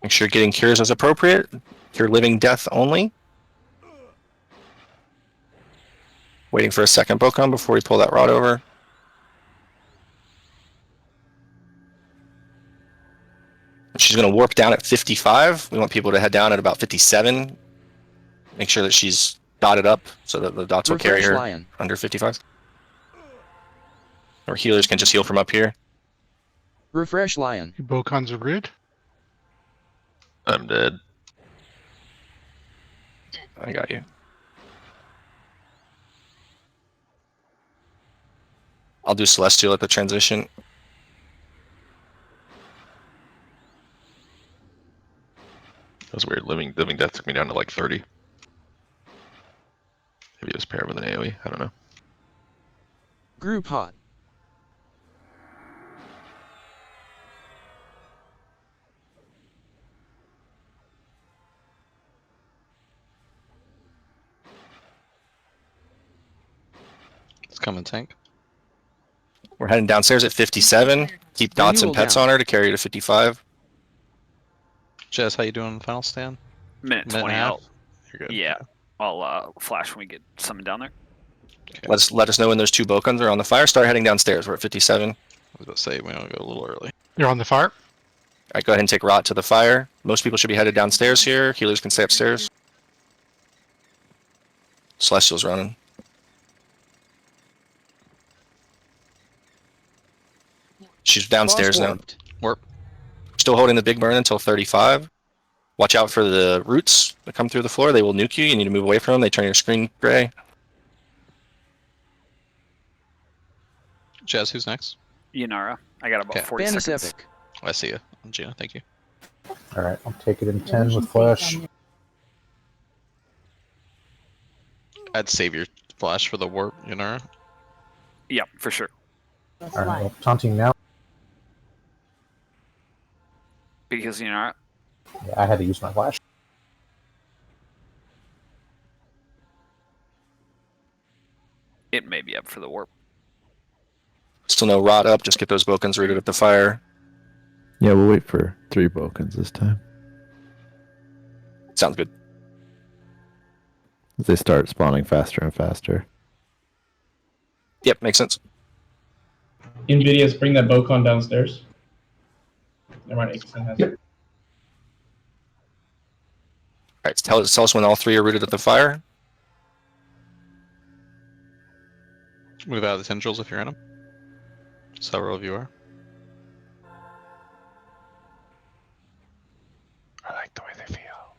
Make sure getting cures as appropriate. Cure living death only. Waiting for a second Bokon before we pull that rod over. She's going to warp down at 55. We want people to head down at about 57. Make sure that she's dotted up so that the dots will carry her Lion. under 55. Or healers can just heal from up here. Refresh lion. Two Bokons are root. I'm dead. I got you. I'll do Celestial at the transition. That's weird. Living death took me down to like 30. Maybe it was paired with an AoE. I don't know. Group hot. It's coming tank. We're heading downstairs at 57. Keep dots and Renewal pets down. on her to carry her to 55. Jazz, how you doing on the final stand? Minute Minute and 20 a half? out. You're good. Yeah, I'll flash when we get someone down there. Okay. Let us know when those two Bokons are on the fire. Start heading downstairs. We're at 57. I was about to say we want to go a little early. You're on the fire. All right, go ahead and take Rot to the fire. Most people should be headed downstairs here. Healers can stay upstairs. Celestial's running. She's downstairs now. Warp. Still holding the big burn until 35. Watch out for the roots that come through the floor. They will nuke you. You need to move away from them. They turn your screen gray. Jazz, who's next? Yanara. I got about Okay. 40 Banus seconds. epic. I see you. Gina, thank you. Alright, I'll take it in 10 with flash. I'd save your flash for the warp, you know? Yep, for sure. Alright, well, taunting now. Because Yanara. Yeah, I had to use my flash. It may be up for the warp. Still no Rot up. Just get those Bokons rooted at the fire. Yeah, we'll wait for 3 Bokons this time. Sounds good. As they start spawning faster and faster. Yep, makes sense. Invidious, bring that Bokon downstairs. Never mind, 8% has it. All right, tell us when all 3 are rooted at the fire. Move out of the tendrils if you're in them. Several of you are. I like the way they feel.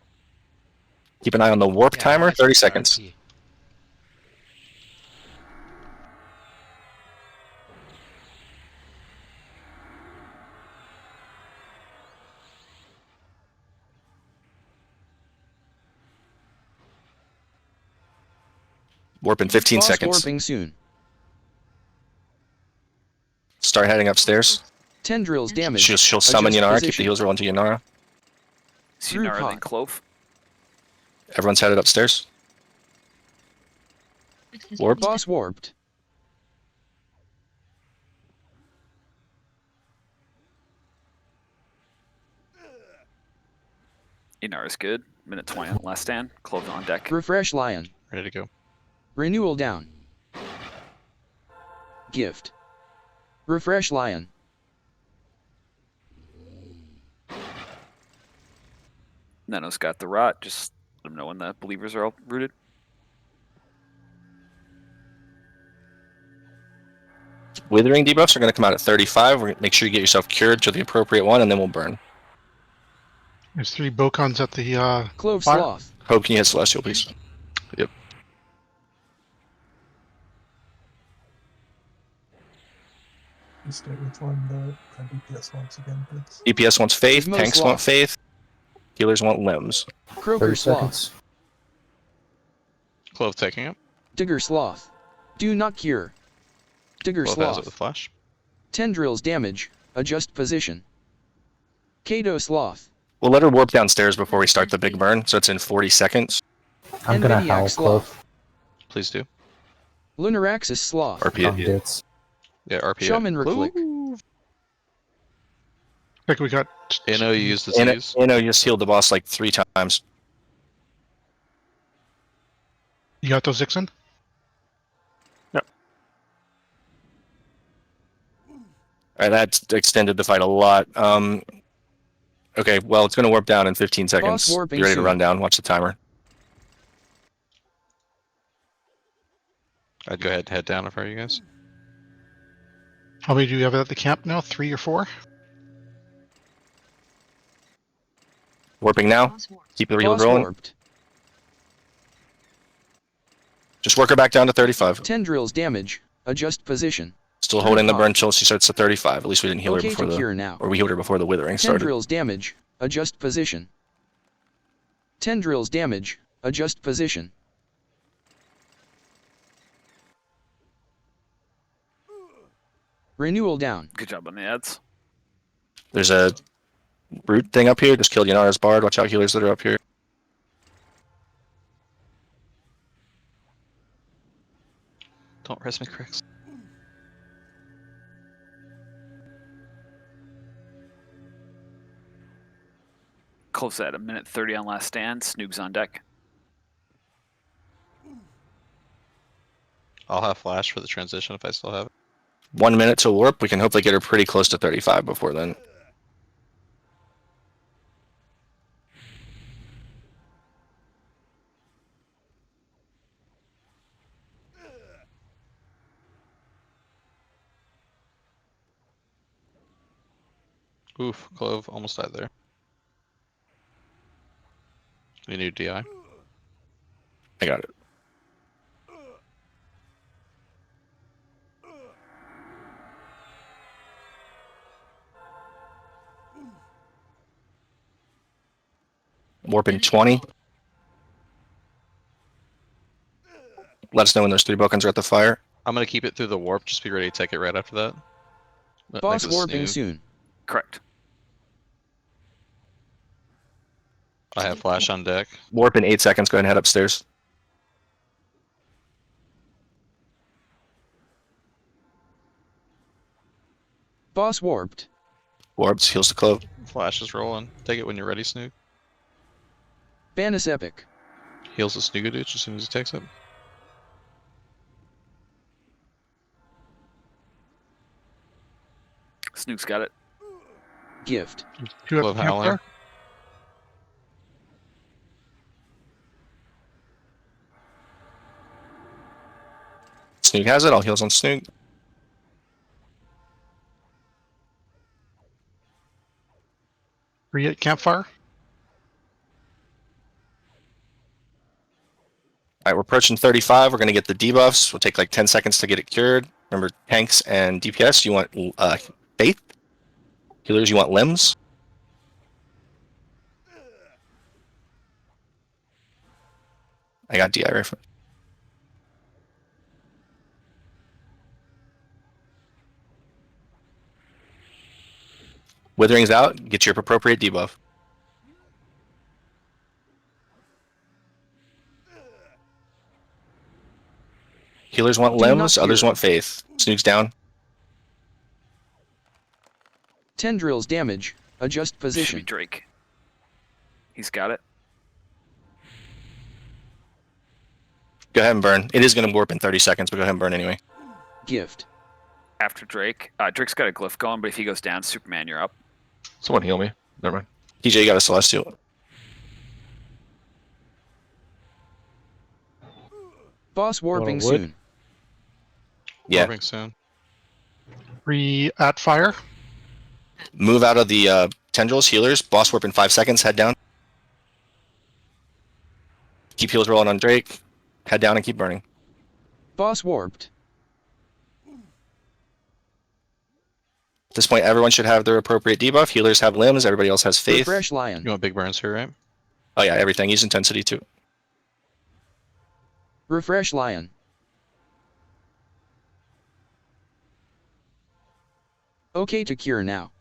Keep an eye on the warp timer. 30 seconds. Warp in 15 Boss seconds. warping soon. Start heading upstairs. Tendrils damage. She'll summon Adjust Yanara, keep the position. heals rolling to Yanara. Through Sinara, then pot. Clove. Everyone's headed upstairs. Warped. Boss warped. Inara's good. Minute 20 on last stand. Clove on deck. Refresh Lion. Ready to go. Renewal down. Gift. Refresh Lion. Nano's got the rot. Just let them know when the believers are all rooted. Withering debuffs are going to come out at 35. We're going to make sure you get yourself cured to the appropriate one, and then we'll burn. There's 3 Bokons at the Clove fire. Sloth. Hope, can you hit Celestial, please? Yep. Stay with one the DPS wants again, please. DPS wants Faith, Gizmo tanks Sloth. want Faith, healers want Limbs. Croaker 30 Sloth. seconds. Clove taking it. Digger Sloth. Do not cure. Digger Clove has it Sloth. with flash. Tendrils damage. Adjust position. Kato Sloth. We'll let her warp downstairs before we start the big burn, so it's in 40 seconds. I'm gonna Enveniac howl Sloth. Clove. Please do. Lunaraxis Sloth. RP it. Bits. Yeah, RP. Shaman Reclick. I think we got. Inno used the And use. you just healed the boss like 3 times. You got those Zixen? Alright, that extended the fight a lot. Okay, well, it's going to warp down in 15 seconds. Be warping ready to soon. run down. Watch the timer. I'd go ahead and head down if I were you guys. How many do you have at the camp now? 3 or 4? Warping now. Keep the heal Boss rolling. warped. Just work her back down to 35. Tendrils damage. Adjust position. Still holding the Pot. burn until she starts to 35. At least we didn't heal her Okay before to the... cure now. Or we healed her before the withering started. Tendrils damage. Adjust position. Tendrils damage. Adjust position. Renewal down. Good job on the ads. There's a root thing up here. Just killed Yanara's bard. Watch out, healers that are up here. Don't rest me, Crix. Close at a minute 30 on last stand. Snoob's on deck. I'll have flash for the transition if I still have it. 1 minute to warp. We can hopefully get her pretty close to 35 before then. Oof, Clove almost died there. You need DI. I got it. Warping 20. Let us know when those 3 Bokons are at the fire. I'm gonna keep it through the warp. Just be ready to take it right after that. Boss Next is warping Snoog. soon. Correct. I have flash on deck. Warp in 8 seconds. Go ahead and head upstairs. Boss warped. Warps, heals the Clove. Flash is rolling. Take it when you're ready, Snoog. Banus Epic. Heals the Snoogadooch as soon as he takes it. Snoog's got it. Gift. Do you Clove have the Howler. campfire? Snoog has it. All heals on Snoog. Three at campfire? Alright, we're approaching 35. We're going to get the debuffs. We'll take like 10 seconds to get it cured. Remember, tanks and DPS, you want Faith. Healers, you want Limbs. I got DI right from Withering's out. Get your appropriate debuff. Healers want Do not limbs, others cure. want faith. Snook's down. Tendrils damage. Adjust Should be position. Drake. He's got it. Go ahead and burn. It is going to warp in 30 seconds, but go ahead and burn anyway. Gift. After Drake. Drake's got a glyph going, but if he goes down, Superman, you're up. Someone heal me. Never mind. TJ, you got a Celestial. Boss warping wood? soon. Yeah. Warping soon. At fire. Move out of the tendrils, healers. Boss warp in 5 seconds. Head down. Keep heals rolling on Drake. Head down and keep burning. Boss warped. At this point, everyone should have their appropriate debuff. Healers have limbs. Everybody else has faith. Refresh lion. You want big burns here, right? Oh yeah, everything. Use intensity too. Refresh lion. Okay to cure now.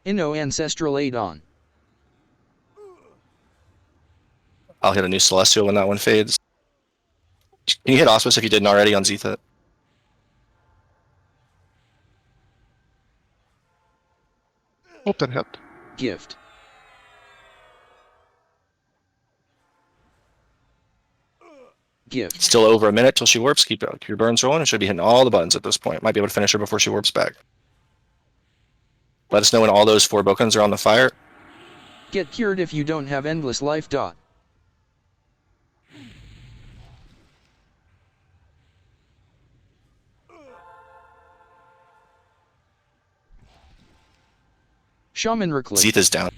Inno ancestral aid on. I'll hit a new Celestial when that one fades. Can you hit Auspice if you didn't already on Zetha? Oh, that hit. Gift. Gift. Still over a minute till she warps. Keep your burns rolling. It should be hitting all the buttons at this point. Might be able to finish her before she warps back. Let us know when all those 4 Bokens are on the fire. Get cured if you don't have endless life. Shaman recluse. Zetha's down.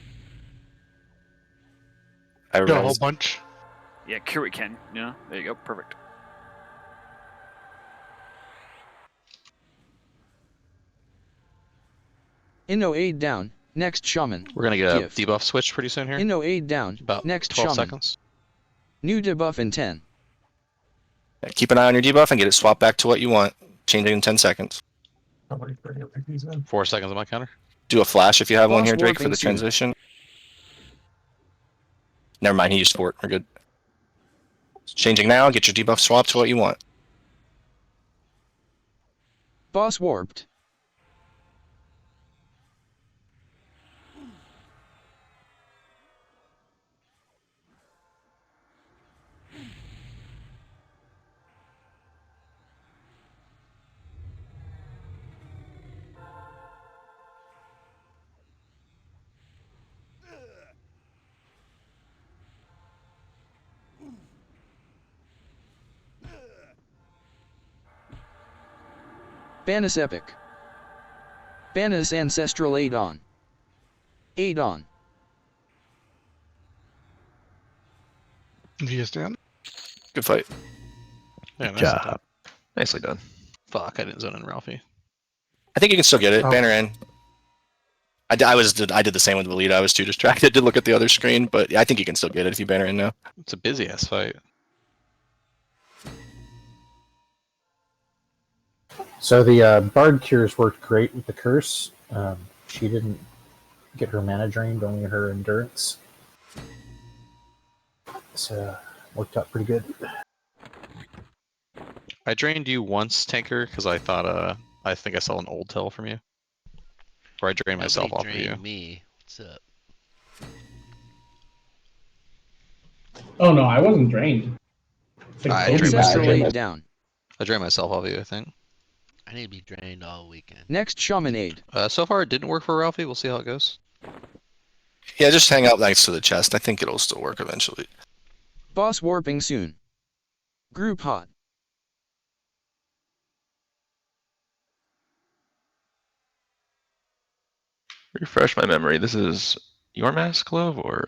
I Got a whole realized. bunch. Yeah, cure we can. Yeah, there you go. Perfect. Inno aid down. Next shaman. We're gonna get a Gift. debuff switch pretty soon here. Inno aid down. About Next 12 shaman. seconds. New debuff in 10. Keep an eye on your debuff and get it swapped back to what you want. Changing in 10 seconds. Somebody's ready. I'll pick these in. 4 seconds on my counter. Do a flash if you have one Boss here, Drake, for warping the soon. transition. Never mind, he used sport. We're good. Changing now. Get your debuff swapped to what you want. Boss warped. Banus epic. Banus ancestral aid on. Aid on. He is down. Good fight. Yeah, nice job. Nicely done. Fuck, I didn't zone in Ralphie. I think you can still get it. Oh. Banner in. I did the same with Belita. I was too distracted to look at the other screen, but I think you can still get it if you banner in now. It's a busy ass fight. So the Bard Cures worked great with the Curse. She didn't get her mana drained, only her Endurance. So worked out pretty good. I drained you once, Tanker, because I thought I think I saw an old tell from you. Or I drained myself off of Nobody you. drained me. What's up? Oh no, I wasn't drained. It's like I Kobe drained was Ancestral drained. aid down. I drained myself off of you, I think. I need to be drained all weekend. Next shaman aid. So far it didn't work for Ralphie. We'll see how it goes. Yeah, just hang out next to the chest. I think it'll still work eventually. Boss warping soon. Group hot. Refresh my memory. This is your mask glove or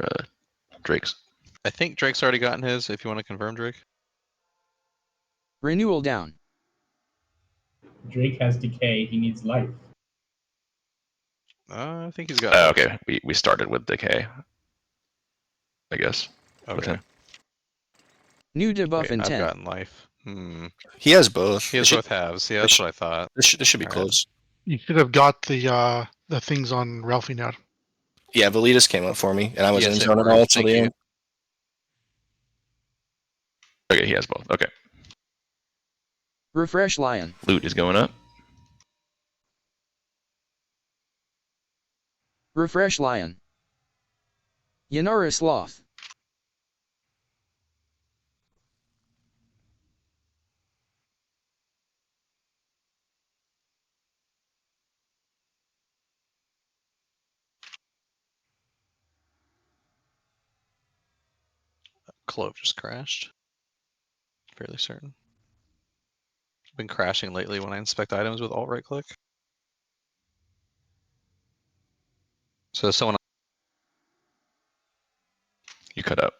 Drake's? I think Drake's already gotten his, if you want to confirm, Drake. Renewal down. Drake has decay. He needs life. I think he's got Oh, okay. We started with Decay. I guess. With Okay. him. New debuff Wait, in I've 10. gotten life. He has both. He has both halves. Yeah, that's what I thought. This should be Alright. close. You should have got the things on Ralphie now. Yeah, Velitas came up for me, and I wasn't Yes, in it zone at worked. all till Thank the you. end. Okay, he has both. Okay. Refresh Lion. Loot is going up. Refresh Lion. Yanara Sloth. Clove just crashed. Fairly certain. Been crashing lately when I inspect items with alt right click. So someone You cut up.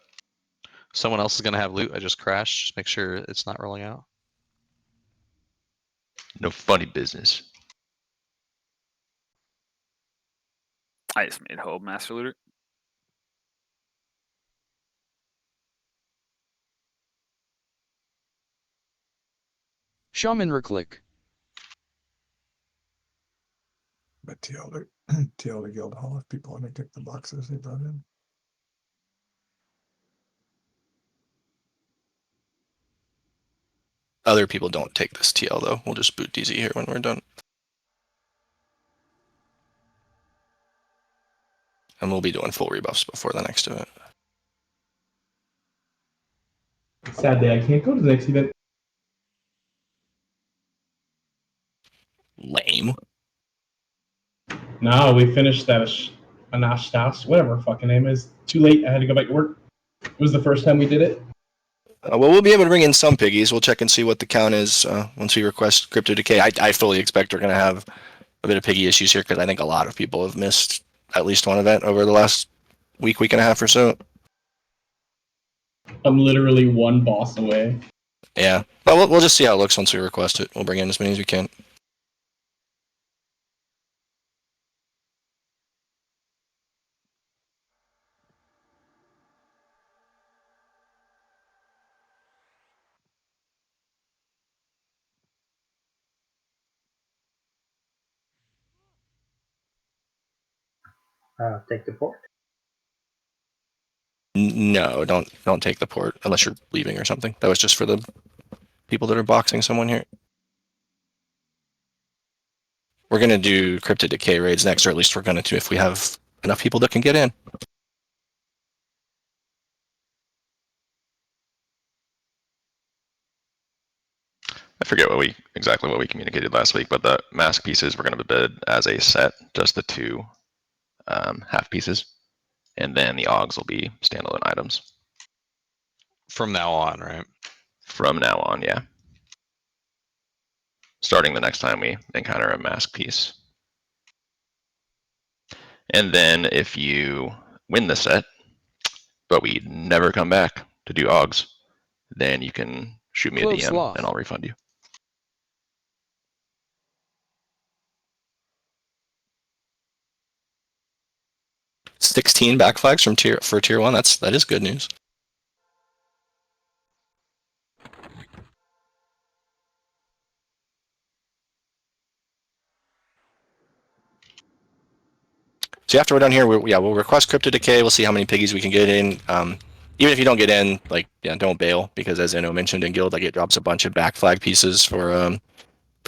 someone else is gonna have loot. I just crashed. Just make sure it's not rolling out. No funny business. I just made Hope Master Looter. Shaman Reclick. But TL to Guild Hall if people want to take the boxes they brought in. Other people don't take this TL though. We'll just boot DZ here when we're done. And we'll be doing full rebuffs before the next event. Sad day, I can't go to the next event. Lame. No, we finished that Anastas, whatever her fucking name is. Too late, I had to go back to work. It was the first time we did it. Well, we'll be able to bring in some piggies. We'll check and see what the count is once we request Crypto Decay. I fully expect we're going to have a bit of piggy issues here because I think a lot of people have missed at least one event over the last week and a half or so. I'm literally one boss away. Yeah. But we'll just see how it looks once we request it. We'll bring in as many as we can. Take the port. No, don't take the port unless you're leaving or something. That was just for the people that are boxing someone here. We're going to do Crypto Decay raids next, or at least we're going to if we have enough people that can get in. I forget exactly what we communicated last week, but the mask pieces we're going to bid as a set, just the two half pieces, and then the Augs will be standalone items. From now on, right? From now on, yeah. Starting the next time we encounter a mask piece. And then if you win the set, but we never come back to do Augs, then you can shoot me a DM and I'll refund you. $16 back flags from tier 1. That is good news. So after we're done here, we'll request Crypto Decay. We'll see how many piggies we can get in. Even if you don't get in, don't bail, because as Inno mentioned in Guild, it drops a bunch of back flag pieces for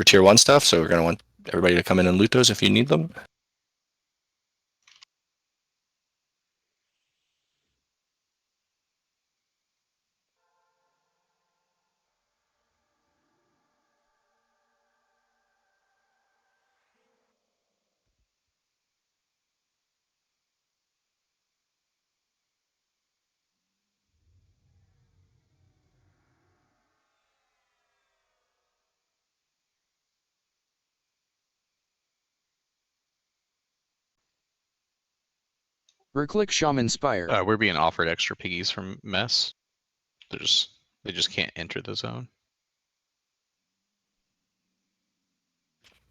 tier 1 stuff. So we're gonna want everybody to come in and loot those if you need them. Reclick Shaman Spire. We're being offered extra piggies from Mess. They just can't enter the zone.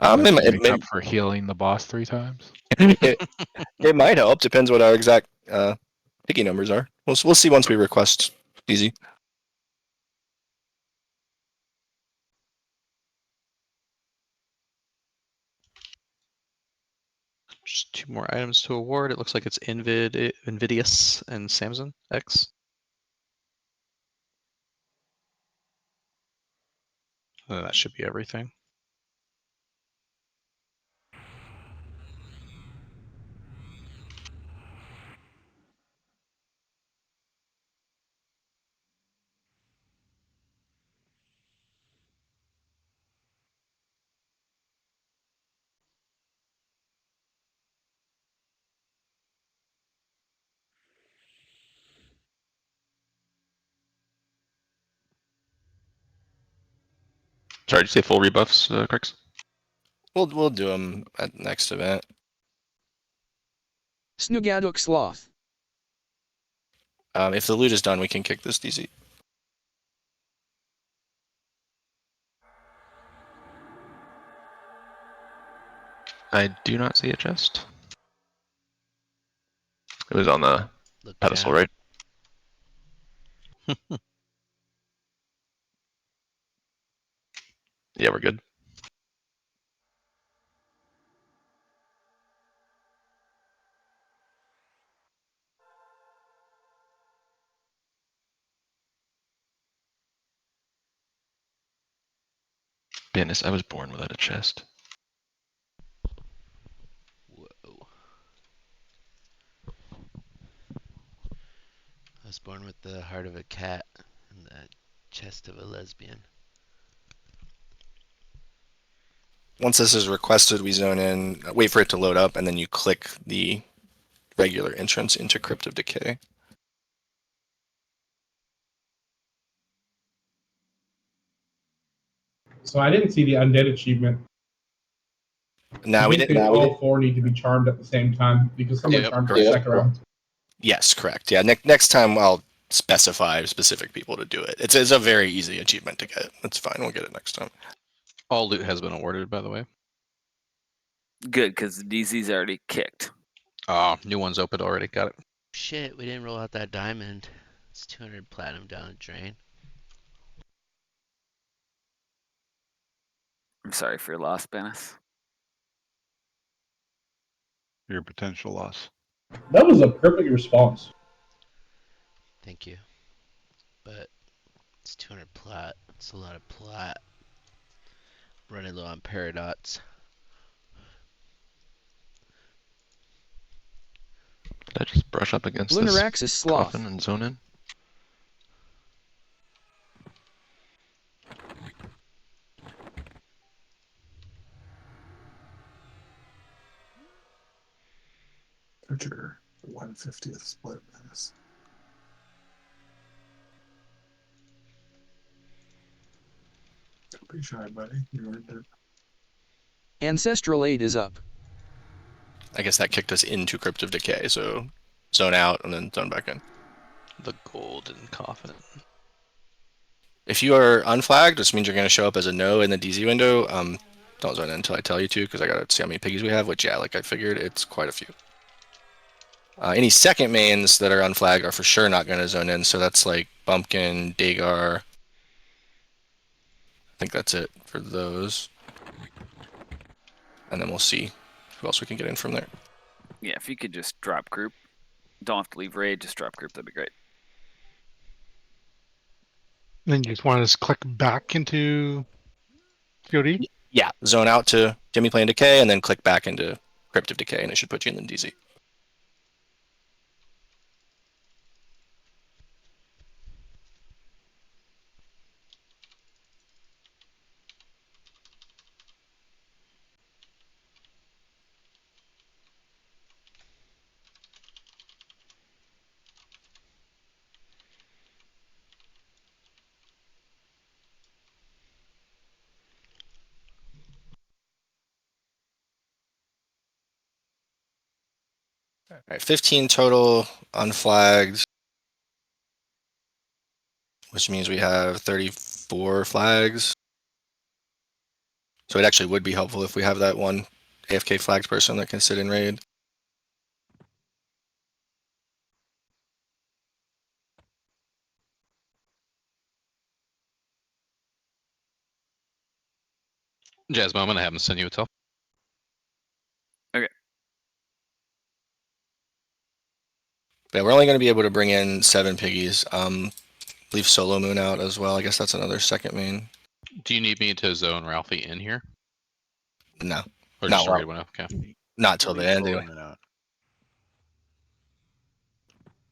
Make up for healing the boss 3 times. It might help. Depends what our exact piggy numbers are. We'll see once we request. Easy. Just 2 more items to award. It looks like it's Invidious and Samson X. That should be everything. Sorry, did you say full rebuffs, Crix? We'll do them at next event. Snugaduk Sloth. If the loot is done, we can kick this DZ. I do not see a chest. It was on the pedestal, down. right? Yeah, we're good. Goodness, I was born without a chest. Whoa. I was born with the heart of a cat and the chest of a lesbian. Once this is requested, we zone in, wait for it to load up, and then you click the regular entrance into Crypt of Decay. So I didn't see the undead achievement. Now I we think didn't. all 4 need to be charmed at the same time because some are charmed the second round. Yes, correct. Yeah, next time I'll specify specific people to do it. It's a very easy achievement to get. It's fine. We'll get it next time. All loot has been awarded, by the way. Good, because the DZ's already kicked. Oh, new one's opened already. Got it. Shit, we didn't roll out that diamond. It's 200 platinum down the drain. I'm sorry for your loss, Banis. Your potential loss. That was a perfect response. Thank you. But it's 200 plat. It's a lot of plat. Running low on paradots. Did I just brush up against Lunaraxis this Sloth. coffin and zone in? Future 150th split menace. Don't be shy, buddy. You earned it. Ancestral Aid is up. I guess that kicked us into Crypt of Decay, so zone out and then zone back in. The golden coffin. If you are unflagged, this means you're going to show up as a no in the DZ window. Don't zone in until I tell you to, because I got to see how many piggies we have, which, yeah, like I figured, it's quite a few. Any second mains that are unflagged are for sure not going to zone in, so that's like Bumpkin, Dagar. I think that's it for those. And then we'll see who else we can get in from there. Yeah, if you could just drop group. Don't have to leave raid, just drop group, that'd be great. Then you just want to just click back into COD? Yeah, zone out to Jimmy playing Decay, and then click back into Crypt of Decay, and it should put you in the DZ. All right, 15 total unflagged, which means we have 34 flags. So it actually would be helpful if we have that one AFK flagged person that can sit in raid. Jasmine, I'm gonna have him send you a tell. Okay. Yeah, we're only going to be able to bring in 7 piggies. Leave Solo Moon out as well. I guess that's another second main. Do you need me to zone Ralphie in here? No. Or Not just a well. raid one? Okay. Not till the end, Solo anyway. Moon out.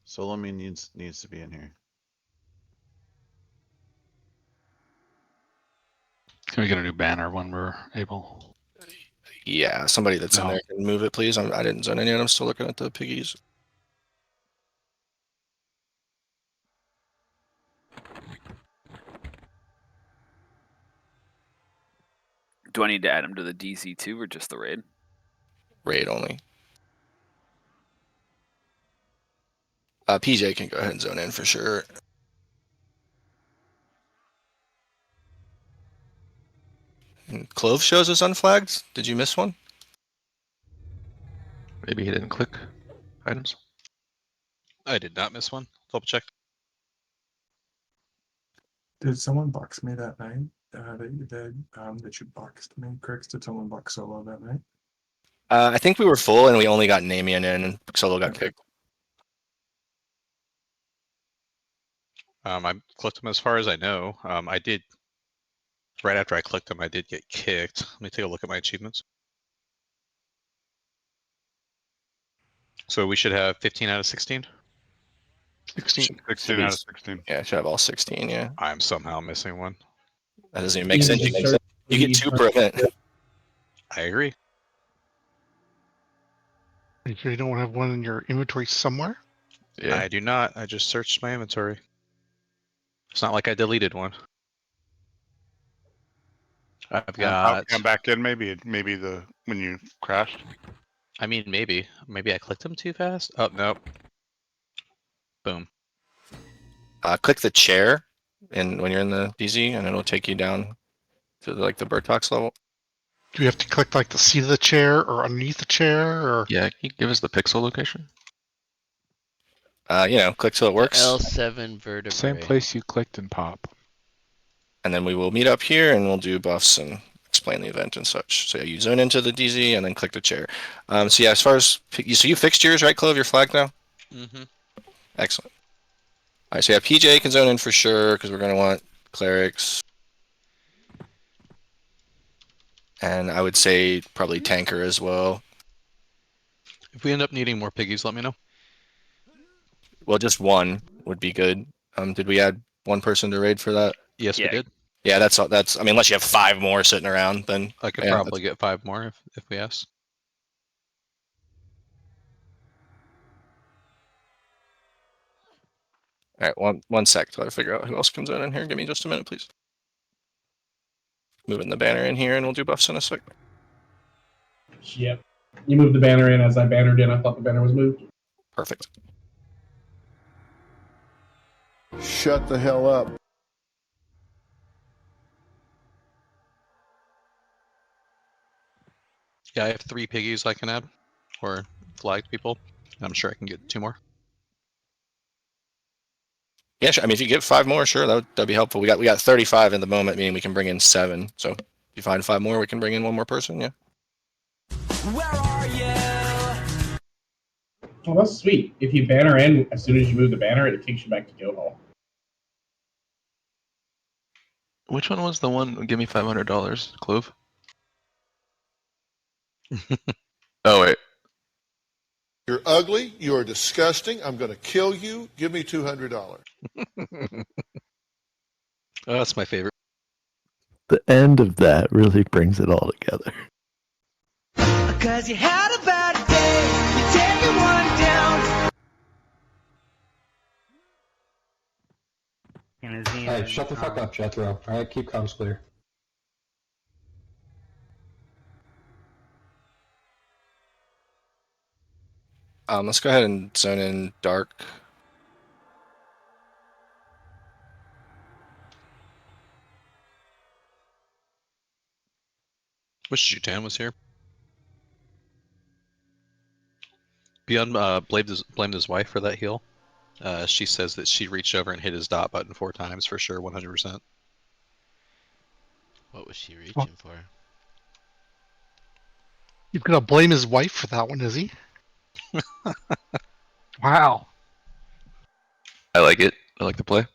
Solo Moon needs to be in here. Can we get a new banner when we're able? Yeah, somebody that's in No. there can move it, please. I didn't zone any yet. I'm still looking at the piggies. Do I need to add him to the DC too, or just the raid? Raid only. PJ can go ahead and zone in for sure. And Clove shows us unflagged. Did you miss one? Maybe he didn't click items. I did not miss one. Double check. Did someone box me that night? That you boxed me, Crix? Did someone box Solo that night? I think we were full and we only got Namian in and Solo got kicked. I clicked him as far as I know. I did, right after I clicked him, I did get kicked. Let me take a look at my achievements. So we should have 15 out of 16? 16. 16 out of 16. Yeah, should have all 16, yeah. I'm somehow missing one. That doesn't even make sense. You get 2 per event. I agree. You sure you don't have one in your inventory somewhere? Yeah. I do not. I just searched my inventory. It's not like I deleted one. I've got. Come back in. Maybe when you crashed. I mean, maybe I clicked them too fast. Oh nope. Boom. Click the chair, and when you're in the DZ, and it'll take you down to the Bertox level. Do we have to click like the seat of the chair or underneath the chair or? Yeah, can you give us the pixel location? Click till it works. L7 vertebrae. Same place you clicked and pop. And then we will meet up here and we'll do buffs and explain the event and such. So yeah, you zone into the DZ and then click the chair. So yeah, as far as so you fixed yours, right, Clove? Your flag now. Mm-hmm. Excellent. All right, so yeah, PJ can zone in for sure because we're gonna want clerics. And I would say probably tanker as well. If we end up needing more piggies, let me know. Well, just one would be good. Did we add one person to raid for that? Yes, we did. Yeah, that's. I mean, unless you have 5 more sitting around, then I could probably get 5 more if we ask. All right, one sec till I figure out who else comes in here. Give me just a minute, please. Moving the banner in here, and we'll do buffs in a sec. Yep. You moved the banner in as I bannered in. I thought the banner was moved. Perfect. Shut the hell up. Yeah, I have 3 piggies I can add, or flagged people. I'm sure I can get 2 more. Yeah, sure. I mean, if you get 5 more, sure, that'd be helpful. We got 35 in the moment, meaning we can bring in 7. So if you find 5 more, we can bring in 1 more person. Yeah. Where are you? Oh, that's sweet. If you banner in, as soon as you move the banner, it takes you back to Guild Hall. Which one was the one? Give me $500, Clove. Oh wait. You're ugly. You are disgusting. I'm going to kill you. Give me $200. Oh, that's my favorite. The end of that really brings it all together. Cause you had a bad day, you take one down. Hey, shut the fuck up, Jethro. Alright, keep comms clear. Let's go ahead and zone in dark. Wish Jutan was here. Beyond blamed his wife for that heal. She says that she reached over and hit his dot button 4 times for sure, 100%. What was she reaching for? He's gonna blame his wife for that one, is he? Wow. I like it. I like the play.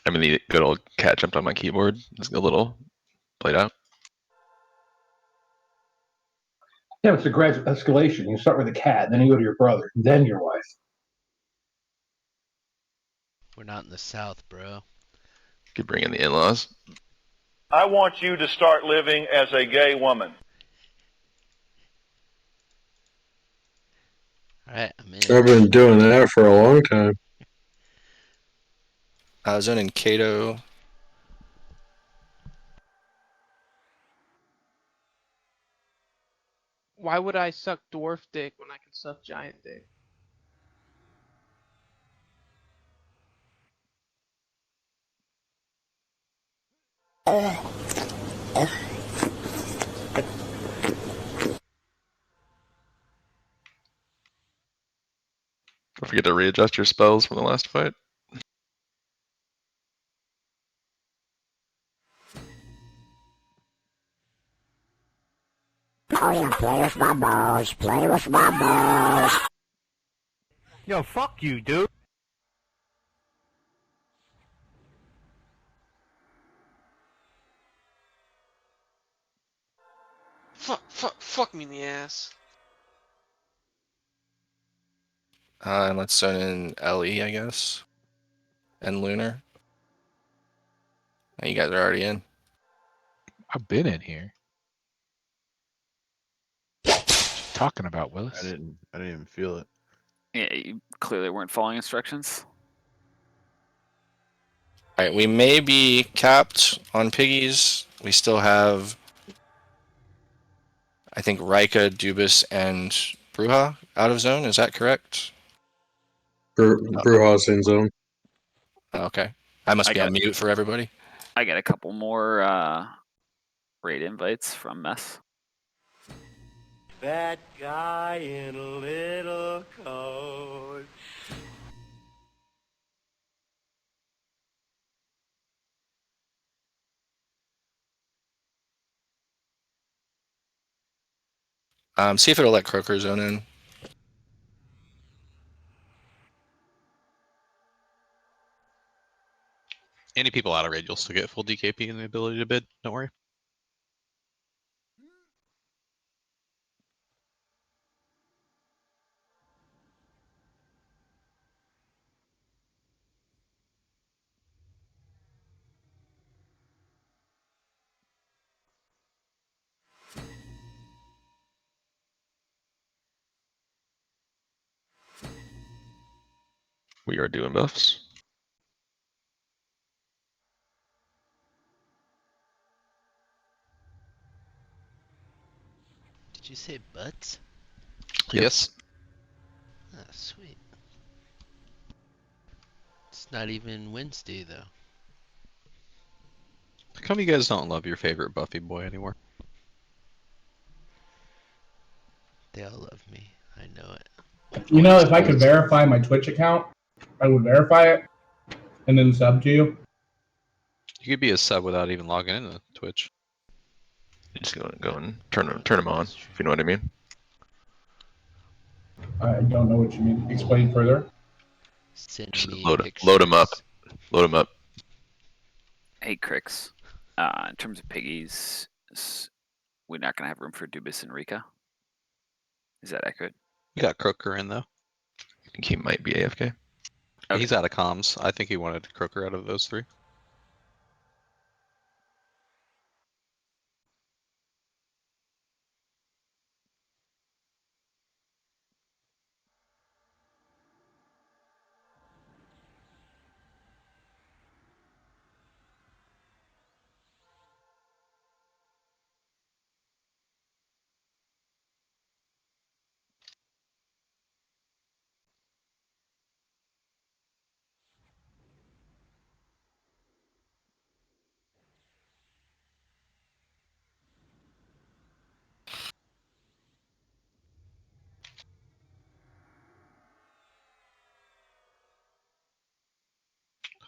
I mean, the good old cat jumped on my keyboard. It's a little played out. Yeah, it's a gradual escalation. You start with a cat, then you go to your brother, then your wife. We're not in the South, bro. Could bring in the in-laws. I want you to start living as a gay woman. Alright, I'm in. I've been doing that for a long time. Zoning Kato. Why would I suck dwarf dick when I can suck giant dick? Don't forget to readjust your spells from the last fight. Oh yeah, play with my balls, play with my balls. Yo, fuck you, dude. Fuck me in the ass. And let's zone in LE, I guess. And Lunar. You guys are already in. I've been in here. Talking about Willis. I didn't even feel it. Yeah, you clearly weren't following instructions. Alright, we may be capped on piggies. We still have, I think, Rika, Dubis, and Bruja out of zone. Is that correct? Bruja's in zone. Okay. I must be on mute for everybody. I got a couple more raid invites from Mess. That guy in a little coat. See if it'll let Croker zone in. Any people out of raid, you'll still get full DKP and the ability to bid. Don't worry. We are doing buffs. Did you say butts? Yes. Ah, sweet. It's not even Wednesday, though. How come you guys don't love your favorite Buffy boy anymore? They all love me. I know it. You know, if I could verify my Twitch account, I would verify it and then sub to you. You could be a sub without even logging into Twitch. You just go and turn them on, if you know what I mean. I don't know what you mean. Explain further. Send Just me load pictures. them up. Load them up. Hey, Crix. In terms of piggies, we're not going to have room for Dubis and Rika. Is that accurate? You got Croker in, though. I think he might be AFK. Okay. He's out of comms. I think he wanted Croker out of those three.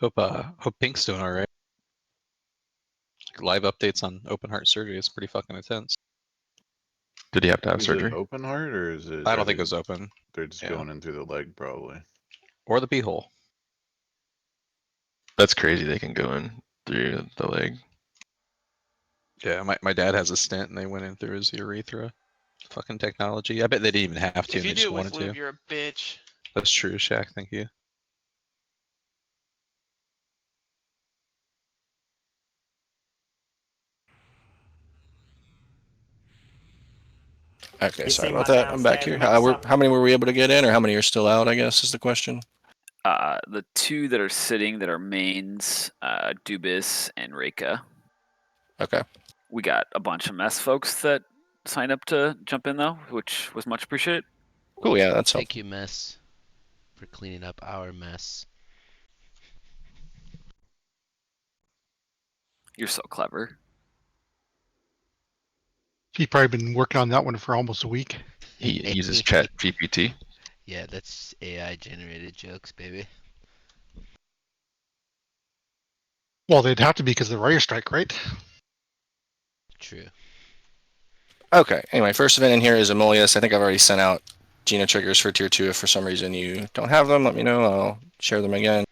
Hope Pink's doing all right. Live updates on open heart surgery is pretty fucking intense. Did he have to have Is surgery? it open heart or is it? I don't think it was open. They're just Yeah. going in through the leg, probably. Or the pee hole. That's crazy. They can go in through the leg. Yeah, my dad has a stent and they went in through his urethra. Fucking technology. I bet they didn't even have to If and you they do just it with wanted lube, to. you're a bitch. That's true, Shaq. Thank you. Okay, You sorry see about my that. I'm back downstairs here. mix up? How many were we able to get in, or how many are still out? I guess is the question. The two that are sitting that are mains, Dubis and Reika. Okay. We got a bunch of mess folks that signed up to jump in though, which was much appreciated. Cool. Yeah, that's Thank you, Mess, for cleaning up our mess. You're so clever. He's probably been working on that one for almost a week. He uses Chat GPT. Yeah, that's AI generated jokes, baby. Well, they'd have to be because of the writer strike, right? True. Okay. Anyway, first event in here is Emolius. I think I've already sent out Gina triggers for tier 2. If for some reason you don't have them, let me know. I'll share them again.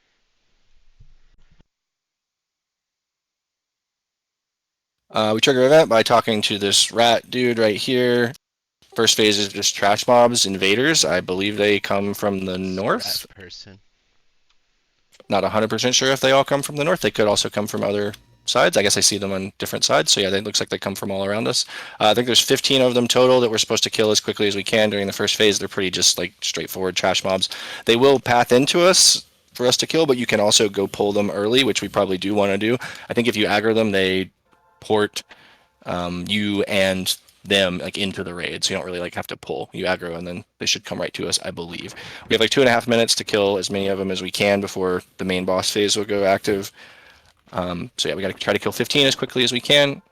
We trigger event by talking to this rat dude right here. First phase is just trash mobs, invaders. I believe they come from the north. Rat person. Not 100% sure if they all come from the north. They could also come from other sides. I guess I see them on different sides. So yeah, it looks like they come from all around us. I think there's 15 of them total that we're supposed to kill as quickly as we can during the first phase. They're pretty just like straightforward trash mobs. They will path into us for us to kill, but you can also go pull them early, which we probably do want to do. I think if you aggro them, they port you and them like into the raid, so you don't really like have to pull. You aggro and then they should come right to us, I believe. We have like 2.5 minutes to kill as many of them as we can before the main boss phase will go active. So yeah, we got to try to kill 15 as quickly as we can.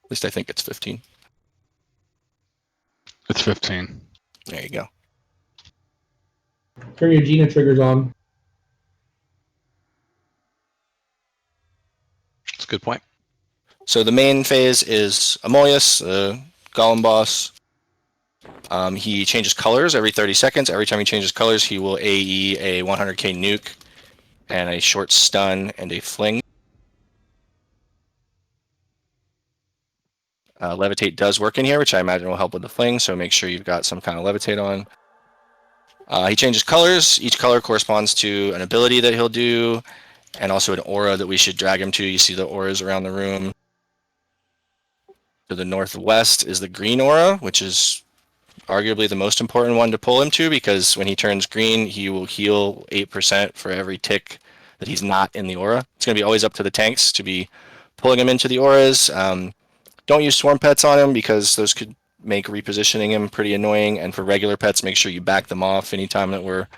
At least I think it's 15. It's 15. There you go. Turn your Gina triggers on. That's a good point. So the main phase is Emolius, the Golem boss. He changes colors every 30 seconds. Every time he changes colors, he will AE a 100k nuke and a short stun and a fling. Levitate does work in here, which I imagine will help with the fling, so make sure you've got some kind of levitate on. He changes colors. Each color corresponds to an ability that he'll do, and also an aura that we should drag him to. You see the auras around the room. To the northwest is the green aura, which is arguably the most important one to pull him to, because when he turns green, he will heal 8% for every tick that he's not in the aura. It's going to be always up to the tanks to be pulling him into the auras. Don't use swarm pets on him because those could make repositioning him pretty annoying. And for regular pets, make sure you back them off anytime that we're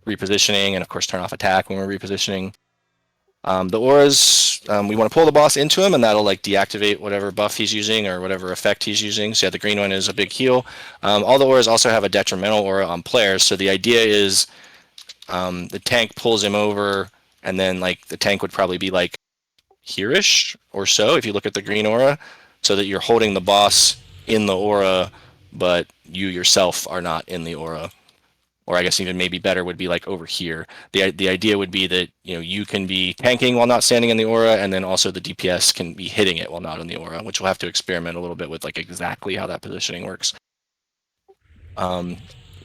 repositioning, and of course turn off attack when we're repositioning. The auras, we want to pull the boss into him, and that'll like deactivate whatever buff he's using or whatever effect he's using. So yeah, the green one is a big heal. All the auras also have a detrimental aura on players. So the idea is the tank pulls him over, and then like the tank would probably be like here-ish or so if you look at the green aura, so that you're holding the boss in the aura, but you yourself are not in the aura. Or I guess even maybe better would be like over here. The idea would be that you can be tanking while not standing in the aura, and then also the DPS can be hitting it while not in the aura, which we'll have to experiment a little bit with like exactly how that positioning works. Yeah,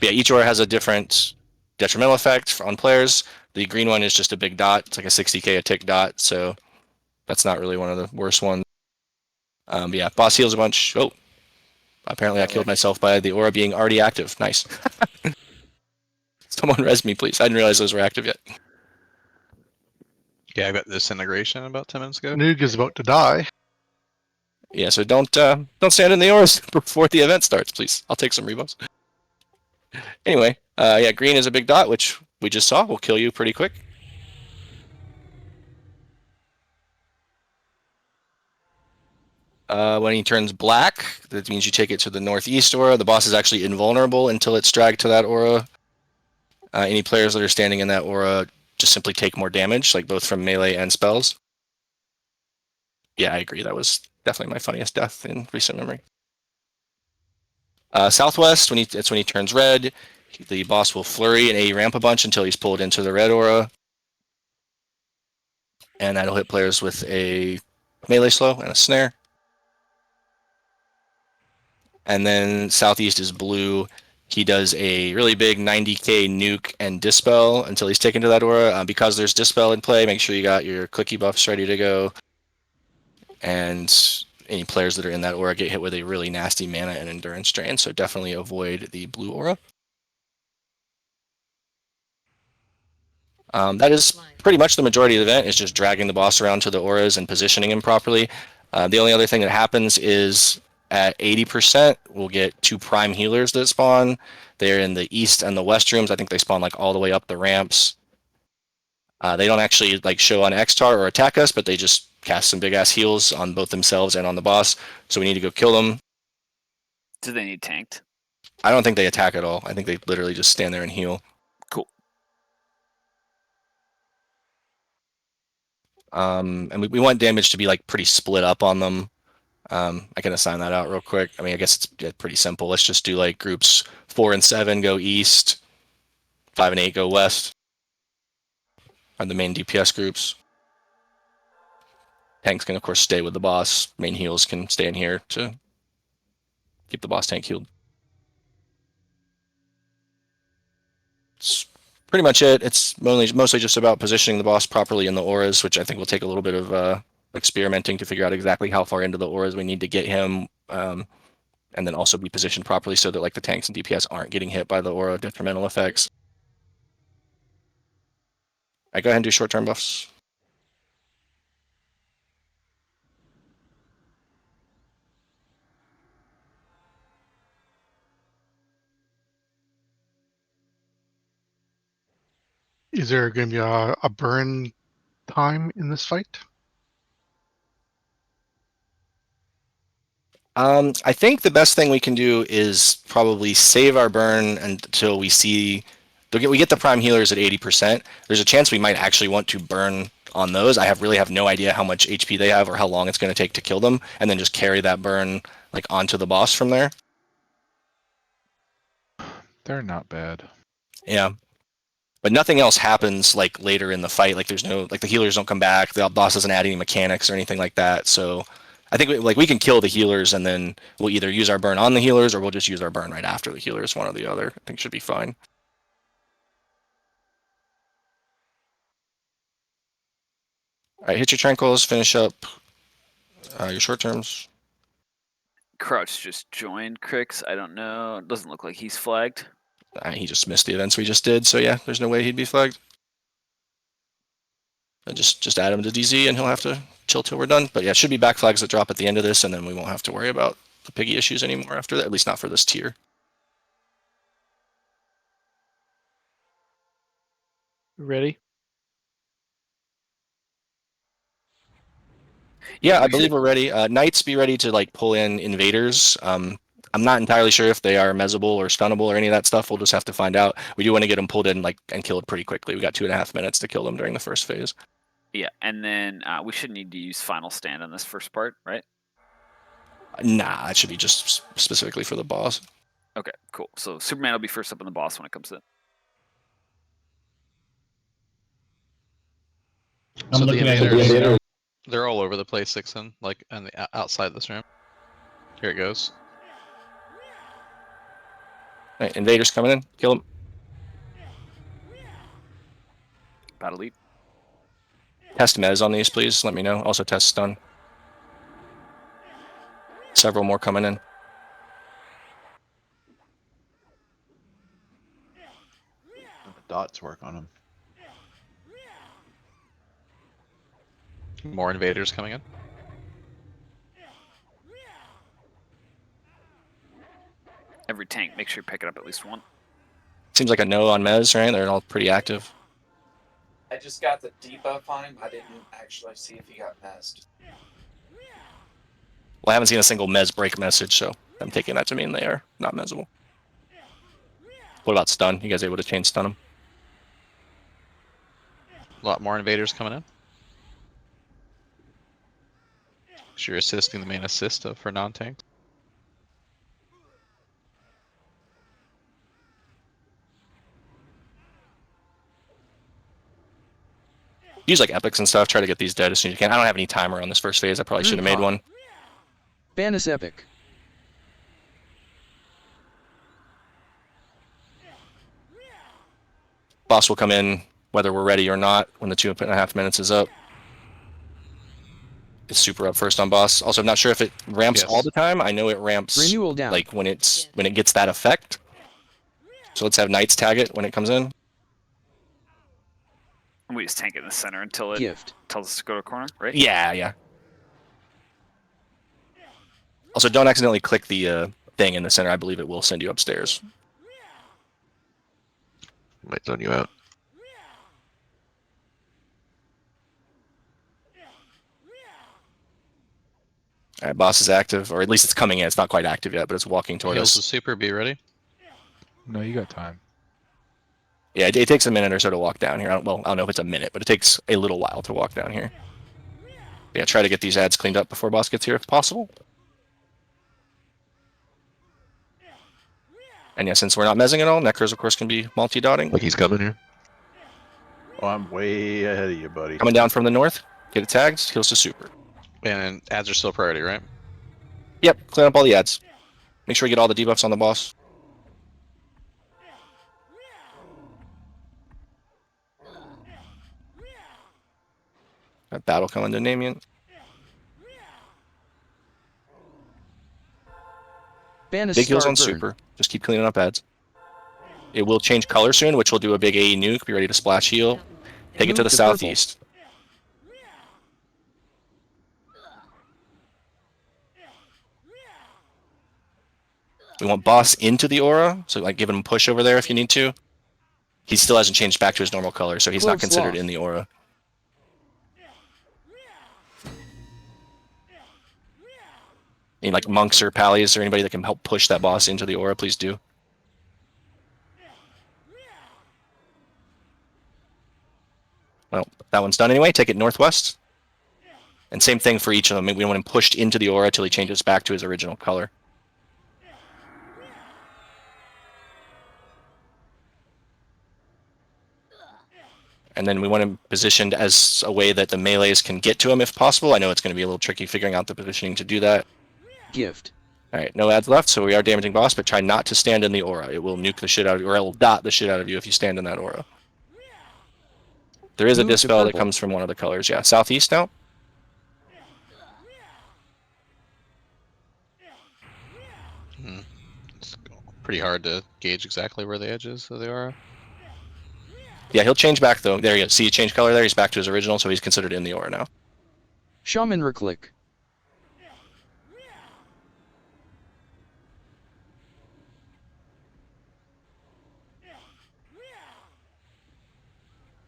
each aura has a different detrimental effect on players. The green one is just a big dot. It's like a 60k a tick dot, so that's not really one of the worst ones. But yeah, boss heals a bunch. Oh, apparently I killed myself by the aura being already active. Nice. Someone res me, please. I didn't realize those were active yet. Yeah, I got disintegration about 10 minutes ago. Nuke is about to die. Yeah, so don't stand in the auras before the event starts, please. I'll take some rebuffs. Anyway, yeah, green is a big dot, which we just saw. Will kill you pretty quick. When he turns black, that means you take it to the northeast aura. The boss is actually invulnerable until it's dragged to that aura. Any players that are standing in that aura just simply take more damage, like both from melee and spells. Yeah, I agree. That was Definitely my funniest death in recent memory. Southwest, it's when he turns red, the boss will flurry and A ramp a bunch until he's pulled into the red aura. And that'll hit players with a melee slow and a snare. And then southeast is blue. He does a really big 90k nuke and dispel until he's taken to that aura. Because there's dispel in play, make sure you got your clicky buffs ready to go. And any players that are in that aura get hit with a really nasty mana and endurance drain, so definitely avoid the blue aura. That is pretty much the majority of the event, is just dragging the boss around to the auras and positioning him properly. The only other thing that happens is at 80%, we'll get 2 prime healers that spawn. They're in the east and the west rooms. I think they spawn like all the way up the ramps. They don't actually like show on Xtar or attack us, but they just cast some big ass heals on both themselves and on the boss. So we need to go kill them. Do they need tanked? I don't think they attack at all. I think they literally just stand there and heal. Cool. And we want damage to be like pretty split up on them. I can assign that out real quick. I mean, I guess it's pretty simple. Let's just do like groups 4 and 7 go east, 5 and 8 go west. Are the main DPS groups. Tanks can of course stay with the boss. Main heals can stay in here to keep the boss tank healed. It's pretty much it. It's mostly just about positioning the boss properly in the auras, which I think will take a little bit of experimenting to figure out exactly how far into the auras we need to get him, and then also be positioned properly so that like the tanks and DPS aren't getting hit by the aura detrimental effects. I go ahead and do short-term buffs. Is there going to be a burn time in this fight? I think the best thing we can do is probably save our burn until we see we get the prime healers at 80%. There's a chance we might actually want to burn on those. I really have no idea how much HP they have or how long it's going to take to kill them, and then just carry that burn like onto the boss from there. They're not bad. Yeah. But nothing else happens like later in the fight. Like there's no like the healers don't come back. The boss doesn't add any mechanics or anything like that. So I think we can kill the healers and then we'll either use our burn on the healers or we'll just use our burn right after the healers, one or the other. I think should be fine. All right, hit your tranquils, finish up your short terms. Crouch just joined Crix. I don't know. It doesn't look like he's flagged. He just missed the events we just did, so yeah, there's no way he'd be flagged. Just add him to DZ and he'll have to chill till we're done. But yeah, it should be back flags that drop at the end of this, and then we won't have to worry about the piggy issues anymore after that, at least not for this tier. Ready? Yeah, I believe we're ready. Knights, be ready to like pull in invaders. I'm not entirely sure if they are mezzable or stunnable or any of that stuff. We'll just have to find out. We do want to get them pulled in like and killed pretty quickly. We got 2.5 minutes to kill them during the first phase. Yeah, and then we should need to use Final Stand on this first part, right? Nah, it should be just specifically for the boss. Okay, cool. So Superman will be first up on the boss when it comes in. So the looking at invaders, they're all over the place, Sixon, like on the outside this room. Here it goes. All right, invaders coming in. Kill them. Battle lead. Test mez on these, please. Let me know. Also test stun. Several more coming in. Dots work on them. More invaders coming in. Every tank, make sure you pick it up at least one. Seems like a no on mez, right? They're all pretty active. I just got the debuff on him. I didn't actually see if he got messed. Well, I haven't seen a single mez break message, so I'm taking that to mean they are not mezzable. What about stun? You guys able to chain stun them? A lot more invaders coming in. So you're assisting the main assist for non-tanks. Use like epics and stuff. Try to get these dead as soon as you can. I don't have any timer on this first phase. I probably should have made one. Ban this epic. Boss will come in whether we're ready or not when the 2.5 minutes is up. It's super up first on boss. Also, I'm not sure if it ramps all the time. I know it ramps Renewal down. like when it gets that effect. So let's have Knights tag it when it comes in. And we just tank it in the center until it tells us to go to a corner, right? Yeah. Also, don't accidentally click the thing in the center. I believe it will send you upstairs. Might zone you out. All right, boss is active, or at least it's coming in. It's not quite active yet, but it's walking toward Heals us. the super. Be ready. No, you got time. Yeah, it takes a minute or so to walk down here. I don't know if it's a minute, but it takes a little while to walk down here. Yeah, try to get these ads cleaned up before boss gets here if possible. And yeah, since we're not mezzing at all, Necros, of course, can be multi-dotting. Like he's coming here. Oh, I'm way ahead of you, buddy. Coming down from the north. Get it tagged. Heals to super. And ads are still priority, right? Yep, clean up all the ads. Make sure we get all the debuffs on the boss. That battle coming to Namian. Big heals on super. Just keep cleaning up ads. It will change color soon, which will do a big AE nuke. Be ready to splash heal. Take it to the southeast. We want boss into the aura, so like give him a push over there if you need to. He still hasn't changed back to his normal color, so he's not considered in the aura. Any like monks or pallies or anybody that can help push that boss into the aura, please do. Well, that one's done anyway. Take it northwest. And same thing for each of them. We want him pushed into the aura till he changes back to his original color. And then we want him positioned as a way that the melees can get to him if possible. I know it's going to be a little tricky figuring out the positioning to do that. Gift. All right, no ads left, so we are damaging boss, but try not to stand in the aura. It will nuke the shit out of you, or it will dot the shit out of you if you stand in that aura. There is a dispel that comes from one of the colors. Yeah, southeast now. It's pretty hard to gauge exactly where the edges of the aura. Yeah, he'll change back though. There you go. See, he changed color there. He's back to his original, so he's considered in the aura now. Shaman reclick.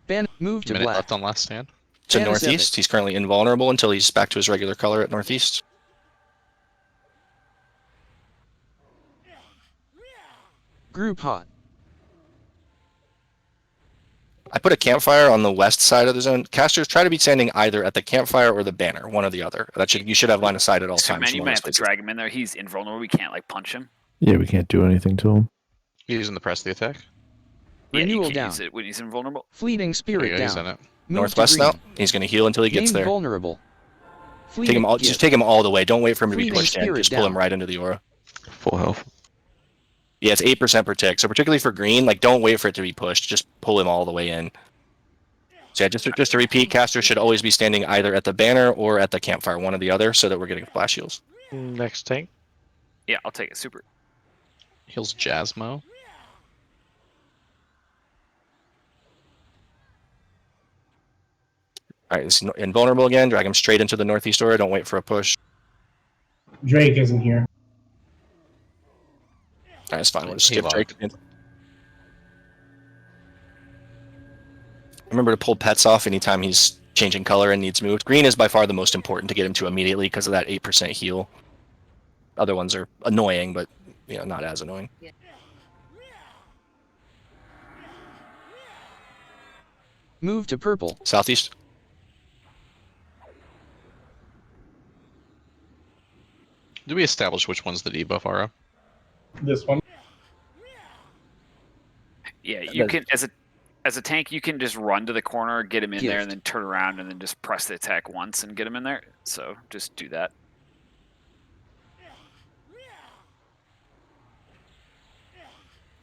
Ban move to Minute black. left on last stand. To northeast. He's currently invulnerable until he's back to his regular color at northeast. Group hot. I put a campfire on the west side of the zone. Casters, try to be standing either at the campfire or the banner, one or the other. You should have line of sight at all times. Man, you might have to drag him in there. He's invulnerable. We can't like punch him. Yeah, we can't do anything to him. He's using the press of the attack. Yeah, Renewal you can't down. use it when he's invulnerable. Fleeting spirit he's down. in it. Northwest now. He's going to heal until he gets there. Vulnerable. Take him all. Just take him all the way. Don't wait for him to be Fleeting pushed in. spirit Just pull him down. right into the aura. Full health. Yeah, it's 8% per tick. So particularly for green, like don't wait for it to be pushed. Just pull him all the way in. So yeah, just to repeat, casters should always be standing either at the banner or at the campfire, one or the other, so that we're getting flash heals. Next tank. Yeah, I'll take it. Super. Heals Jasmo. All right, it's invulnerable again. Drag him straight into the northeast aura. Don't wait for a push. Drake isn't here. All right, it's fine. We'll just skip Drake. Remember to pull pets off anytime he's changing color and needs moved. Green is by far the most important to get him to immediately because of that 8% heal. Other ones are annoying, but not as annoying. Move to purple. Southeast. Do we establish which one's the debuff, Ara? This one. Yeah, you can as a tank, you can just run to the corner, get him in there, and then turn around and then just press the attack once and get him in there. So just do that.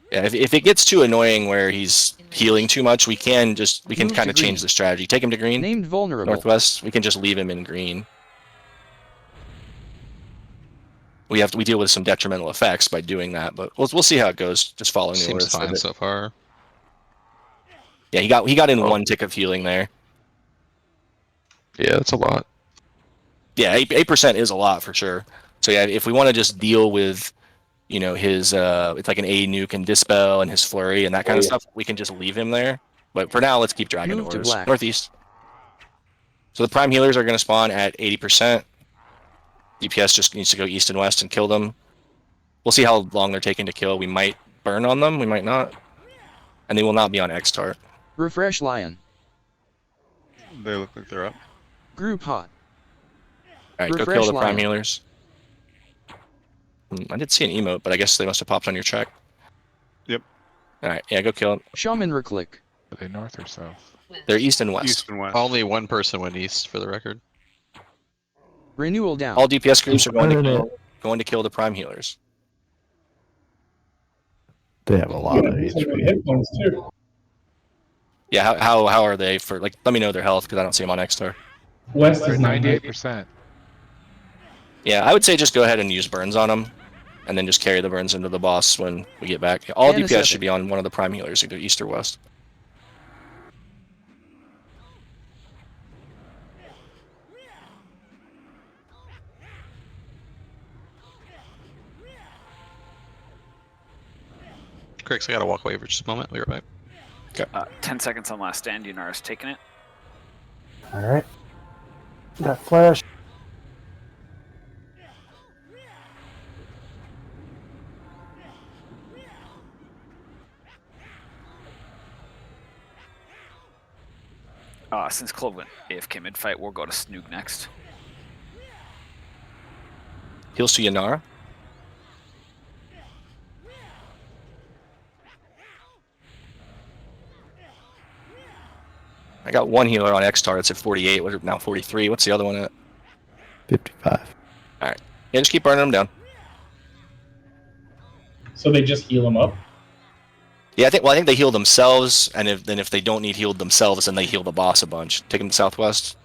Yeah, if it gets too annoying where he's healing too much, we can kind of change the strategy. Take him to green. Named vulnerable. Northwest. We can just leave him in green. We deal with some detrimental effects by doing that, but we'll see how it goes. Just following the orders. Seems fine so far. Yeah, he got in 1 tick of healing there. Yeah, that's a lot. Yeah, 8% is a lot for sure. So yeah, if we want to just deal with, you know, his it's like an A nuke and dispel and his flurry and that kind of stuff, we can just leave him there. But for now, let's keep dragging Move to orders. black. Northeast. So the prime healers are going to spawn at 80%. DPS just needs to go east and west and kill them. We'll see how long they're taking to kill. We might burn on them, we might not. And they will not be on X-Tart. Refresh Lion. They look like they're up. Group hot. Alright, go Refresh kill the prime Lion. healers. I did see an emote, but I guess they must have popped on your check. Yep. Alright, yeah, go kill them. Shaman Reclick. Are they north or south? They're east and west. East and west. Only one person went east, for the record. Renewal down. All DPS groups are going to kill the prime healers. They have a lot of Some HP. hit points too. Yeah, how are they for, like, let me know their health because I don't see them on X-Star. West They're is 98%. Yeah, I would say just go ahead and use burns on them, and then just carry the burns into the boss when we get back. All DPS Anesthetic. should be on one of the prime healers, either east or west. Crix, I gotta walk away for just a moment. We'll be right back. 10 seconds on last stand. Yunara's taking it. Alright. Got flash. Since Clove went AFK mid-fight, we'll go to Snoog next. Heals to Yanara. I got one healer on X-Tar. It's at 48. What, now 43. What's the other one at? 55. Alright. Yeah, just keep burning them down. So they just heal them up. Yeah, I think they heal themselves, and if they don't need healed themselves, then they heal the boss a bunch. Take them to southwest.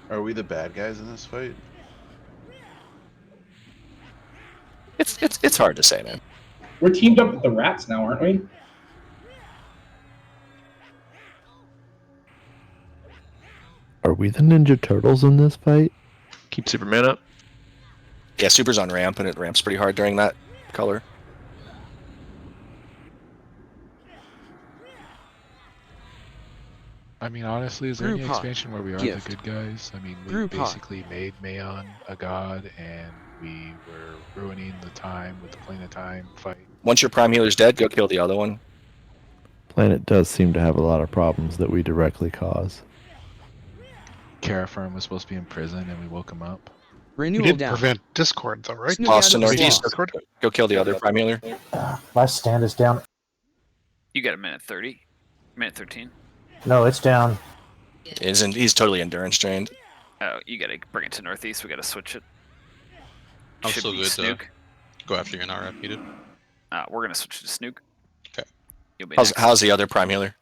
Are we the bad guys in this fight? It's hard to say, man. We're teamed up with the rats now, aren't we? Are we the Ninja Turtles in this fight? Keep Superman up. Yeah, Super's on ramp, and it ramps pretty hard during that color. I mean, honestly, is there Group any hot. expansion where we are Gift. the good guys? I mean, we Group hot. basically made Mayon a god, and we were ruining the time with the Plane of Time fight. Once your prime healer's dead, go kill the other one. Planet does seem to have a lot of problems that we directly cause. Caraferm was supposed to be in prison, and we woke him up. We Renewal did down. prevent Discord, though, right? Snoog Boston out of the northeast. swamp. Go kill the other prime healer. Last stand is down. You got a minute 30. Minute 13. No, it's down. He's totally endurance drained. Oh, you gotta bring it to northeast. We gotta switch it. I'm Should still be good to Snoog. go after your NR if needed. We're gonna switch to Snoog. Okay. You'll be How's, next. how's the other prime healer?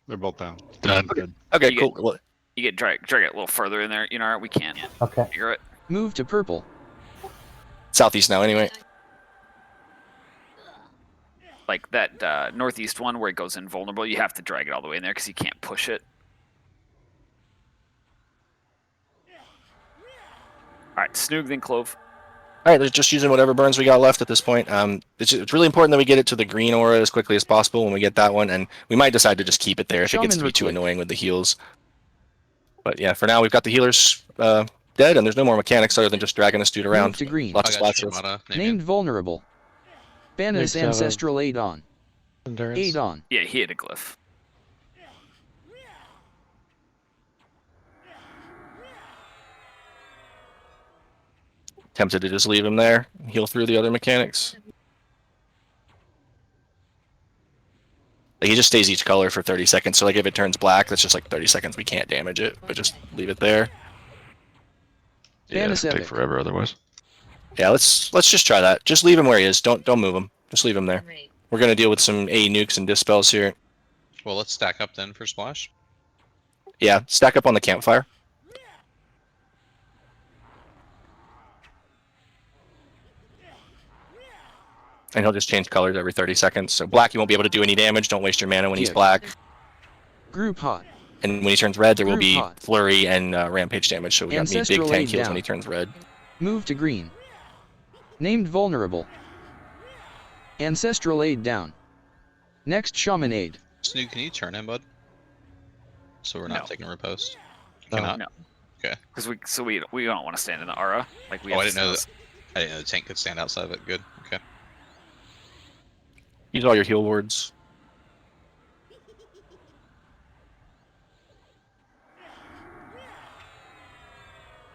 They're both down. Done. Good. Okay, You cool. Well, You get drag it a little further in there. You know, we can't Okay. figure it. Move to purple. southeast now, anyway. Like that northeast one where it goes invulnerable, you have to drag it all the way in there because you can't push it. All right, Snoog, then Clove. All right, let's just using whatever burns we got left at this point. It's really important that we get it to the green aura as quickly as possible when we get that one, and we might decide to just keep it there if it gets to be too annoying with the heals. But yeah, for now we've got the healers dead, and there's no more mechanics other than just dragging this dude around. Move to green. Lots of Named vulnerable. Banis Next, ancestral aid on. Endurance. 8 on. Yeah, he had a glyph. Tempted to just leave him there, heal through the other mechanics. Like, he just stays each color for 30 seconds. So like if it turns black, that's just like 30 seconds. We can't damage it, but just leave it there. Yeah, it's gonna take forever otherwise. Yeah, let's just try that. Just leave him where he is. Don't move him. Just leave him there. We're gonna deal with some A nukes and dispels here. Well, let's stack up then for splash. Yeah, stack up on the campfire. And he'll just change colors every 30 seconds. So black, you won't be able to do any damage. Don't waste your mana when he's black. Group hot. And when he turns red, there will Group be hot. flurry and rampage damage. So we got me big Ancestral tank aid heals down. when he turns red. Move to green. Named vulnerable. Ancestral aid down. Next shaman aid. Snoog, can you turn him, bud? So we're not No. taking riposte. No. Cannot. No. Okay. Because we don't want to stand in the aura. Like we. Oh, have I to didn't know stand that. I didn't know the tank could stand outside of it. Good. Okay. Use all your heal wards.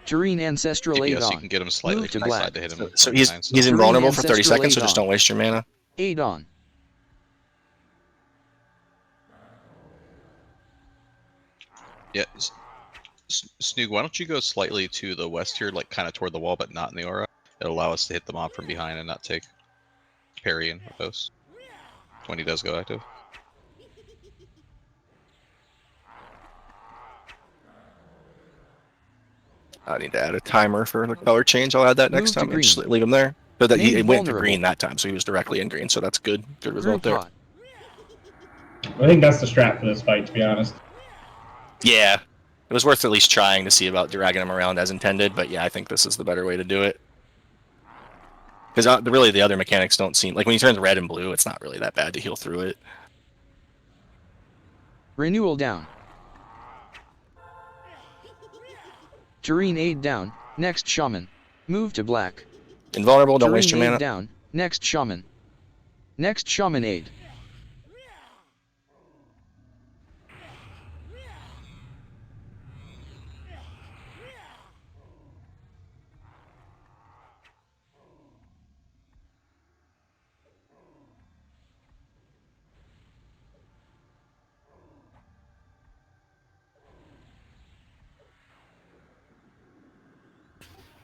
Tureen ancestral aid DPS, you on. can get him slightly Move to from the black. side to hit him. So from he's behind, he's Tureen invulnerable for 30 ancestral seconds. So aid just on. don't waste your mana. Aid on. Yeah. Snoog, why don't you go slightly to the west here, like kind of toward the wall, but not in the aura? It'll allow us to hit the mob from behind and not take parry and riposte when he does go active. I need to add a timer for the color change. I'll add that next Move to time. And just green. leave him there. But that he Named went to vulnerable. green that time, so he was directly in green. So that's good. Good result Group there. hot. I think that's the strat for this fight, to be honest. Yeah, it was worth at least trying to see about dragging him around as intended. But yeah, I think this is the better way to do it. Because really, the other mechanics don't seem like when he turns red and blue, it's not really that bad to heal through it. Renewal down. Tureen aid down. Next shaman. Move to black. Invulnerable, don't waste Tureen your aid mana. down. Next shaman. Next shaman aid.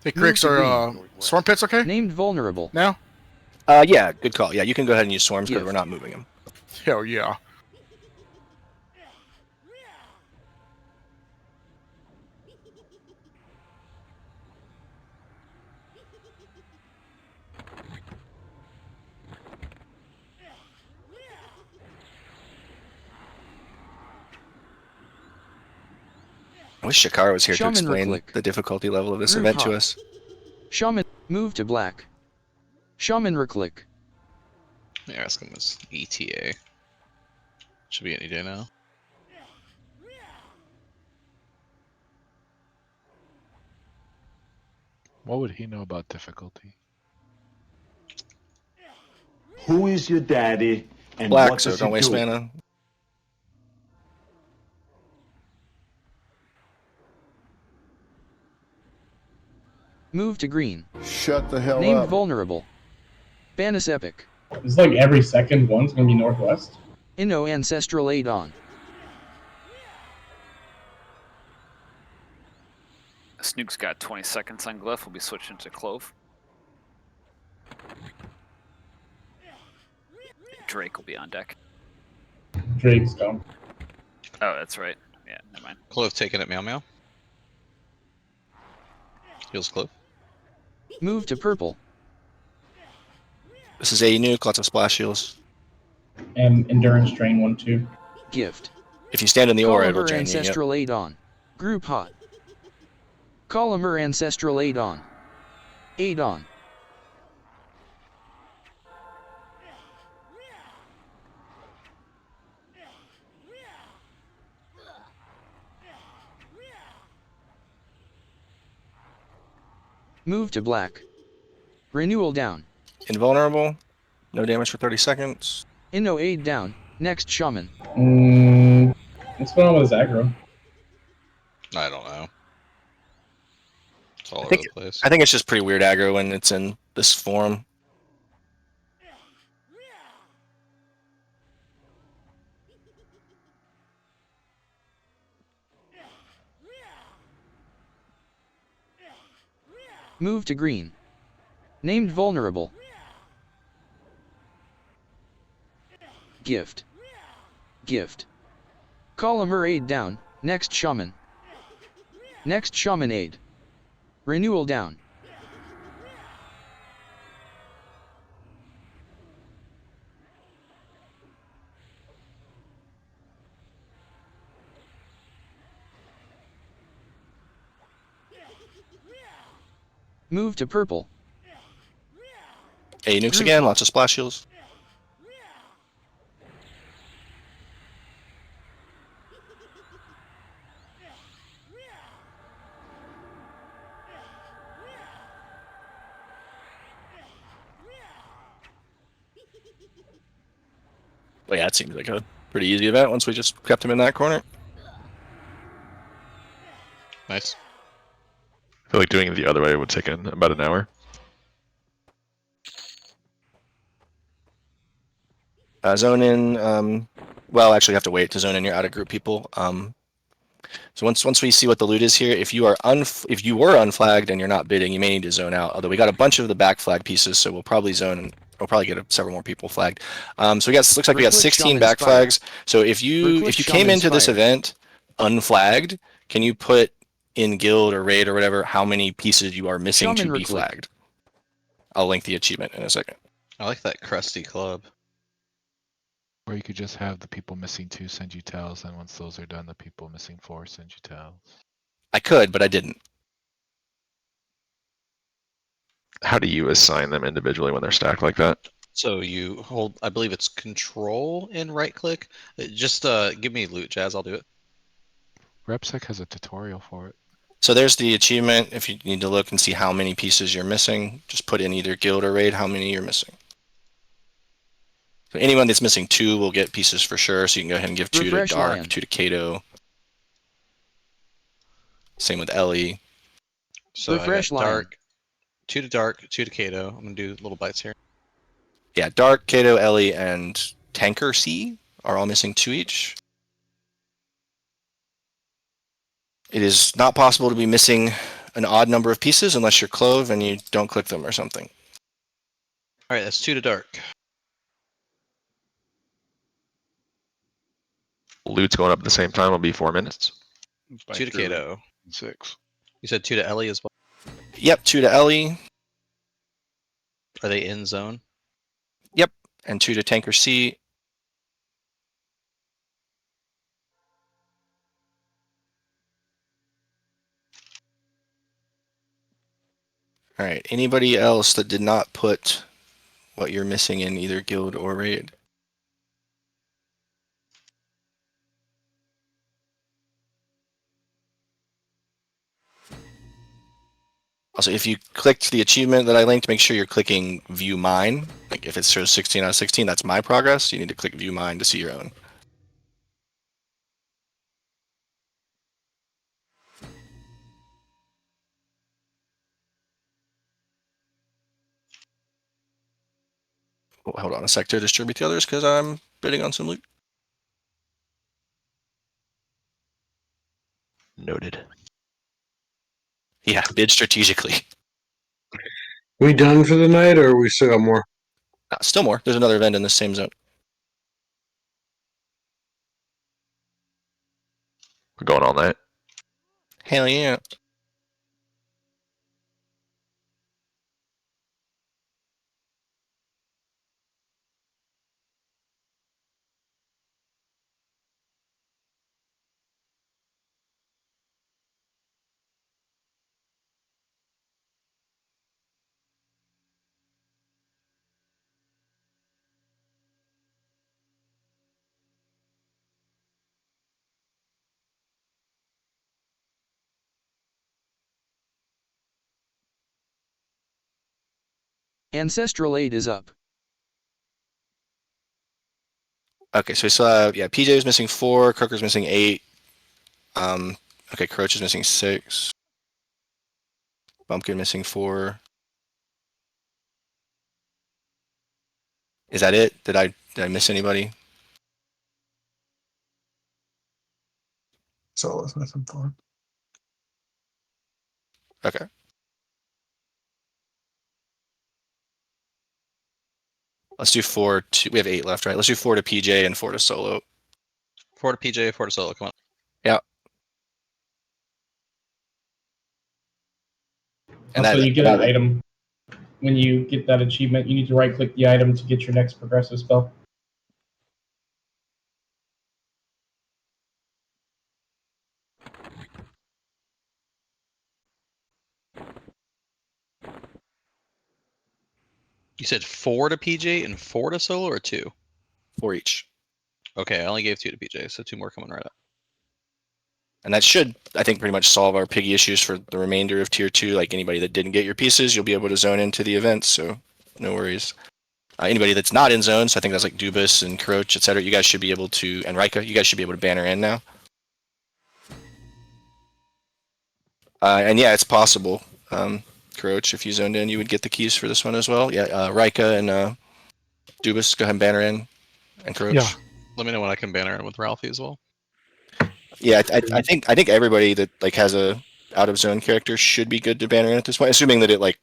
Hey, Griggs, are Storm Pits okay? Named vulnerable. Now? Yeah, good call. Yeah, you can go ahead and use swarms because Yes. we're not moving him. Hell yeah. I wish Shakara was here Shaman to explain Reclick. the difficulty level of this Group event to hot. us. Shaman. Move to black. Shaman reclick. Yeah, ask him this ETA. Should be any day now. What would he know about difficulty? Who is your daddy and Black, what so does don't he waste do? mana. Move to green. Shut the hell Named up. vulnerable. Banus epic. It's like every second one's gonna be northwest. Inno ancestral aid on. Snook's got 20 seconds on glyph. We'll be switching to clove. Drake will be on deck. Drake's gone. Oh, that's right. Yeah, never mind. Clove taken at Meow Meow. Heals Clove. Move to purple. This is a nuke, lots of splash heals. And endurance drain 1/2. Gift. If you stand in the aura, it'll Columnar drain you. Yep. ancestral aid on. Group hot. Columnar ancestral aid on. Aid on. Move to black. Renewal down. Invulnerable, no damage for 30 seconds. Inno aid down, next shaman. What's going on with his aggro? I don't know. It's all I over think the place. I think it's just pretty weird aggro when it's in this form. Move to green. Named vulnerable. Gift. Gift. Columnar aid down, next shaman. Next shaman aid. Renewal down. Move to purple. Hey, nukes Group again, hop. lots of splash heals. Well, yeah, it seems like a pretty easy event once we just kept him in that corner. Nice. I feel like doing it the other way would take about an hour. Zone in. Well, actually, you have to wait to zone in your out of group people. So once we see what the loot is here, if you were unflagged and you're not bidding, you may need to zone out. Although we got a bunch of the back flag pieces, so we'll probably zone and we'll probably get several more people flagged. So looks like we got 16 back flags. So if you came into this event unflagged, can you put in guild or raid or whatever how many pieces you are missing to be flagged? I'll link the achievement in a second. I like that crusty club. Or you could just have the people missing 2 send you tells, and once those are done, the people missing 4 send you tells. I could, but I didn't. How do you assign them individually when they're stacked like that? So you hold, I believe it's control and right click. Just give me loot, Jazz, I'll do it. RepSec has a tutorial for it. So there's the achievement. If you need to look and see how many pieces you're missing, just put in either guild or raid how many you're missing. So anyone that's missing 2 will get pieces for sure. So you can go ahead and give 2 Refresh to Dark, Lion. 2 to Kato. Same with Ellie. So Refresh I got Lion. Dark, 2 to Dark, 2 to Kato. I'm gonna do little bites here. Yeah, Dark, Kato, Ellie, and Tanker C are all missing 2 each. It is not possible to be missing an odd number of pieces unless you're Clove and you don't click them or something. All right, that's 2 to Dark. Loot's going up at the same time will be 4 minutes. 2 to Kato. 6. You said 2 to Ellie as well. Yep, 2 to Ellie. Are they in zone? Yep, and 2 to Tanker C. All right, anybody else that did not put what you're missing in either guild or raid? Also, if you clicked the achievement that I linked, make sure you're clicking View Mine. Like if it shows 16 out of 16, that's my progress. You need to click View Mine to see your own. Oh, hold on a sec to distribute the others because I'm bidding on some loot. Noted. Yeah, bid strategically. We done for the night, or we still got more? Still more. There's another event in the same zone. We're going all night. Hell yeah. Ancestral aid is up. Okay, so we still have PJ is missing 4, Crooker's missing 8. Okay, Croach is missing 6. Bumpkin missing 4. Is that it? Did I miss anybody? Solo's missing 4. Okay. Let's do 4 to. We have 8 left, right? Let's do 4 to PJ and 4 to Solo. 4 to PJ, 4 to Solo. Come on. Yeah. And Also, that, you get an item. When you get that achievement, you need to right-click the item to get your next progressive spell. You said 4 to PJ and 4 to Solo, or 2? 4 each. Okay, I only gave 2 to PJ, so 2 more coming right up. And that should, I think, pretty much solve our piggy issues for the remainder of tier 2. Like anybody that didn't get your pieces, you'll be able to zone into the event, so no worries. Anybody that's not in zones, I think that's like Dubas and Croach, etc. You guys should be able to, and Rika, you guys should be able to banner in now. And yeah, it's possible. Croach, if you zoned in, you would get the keys for this one as well. Yeah, Rika and Dubas, go ahead and banner in, and Croach. Yeah. Let me know when I can banner in with Ralphie as well. Yeah, I think everybody that like has a out of zone character should be good to banner in at this point, assuming that it like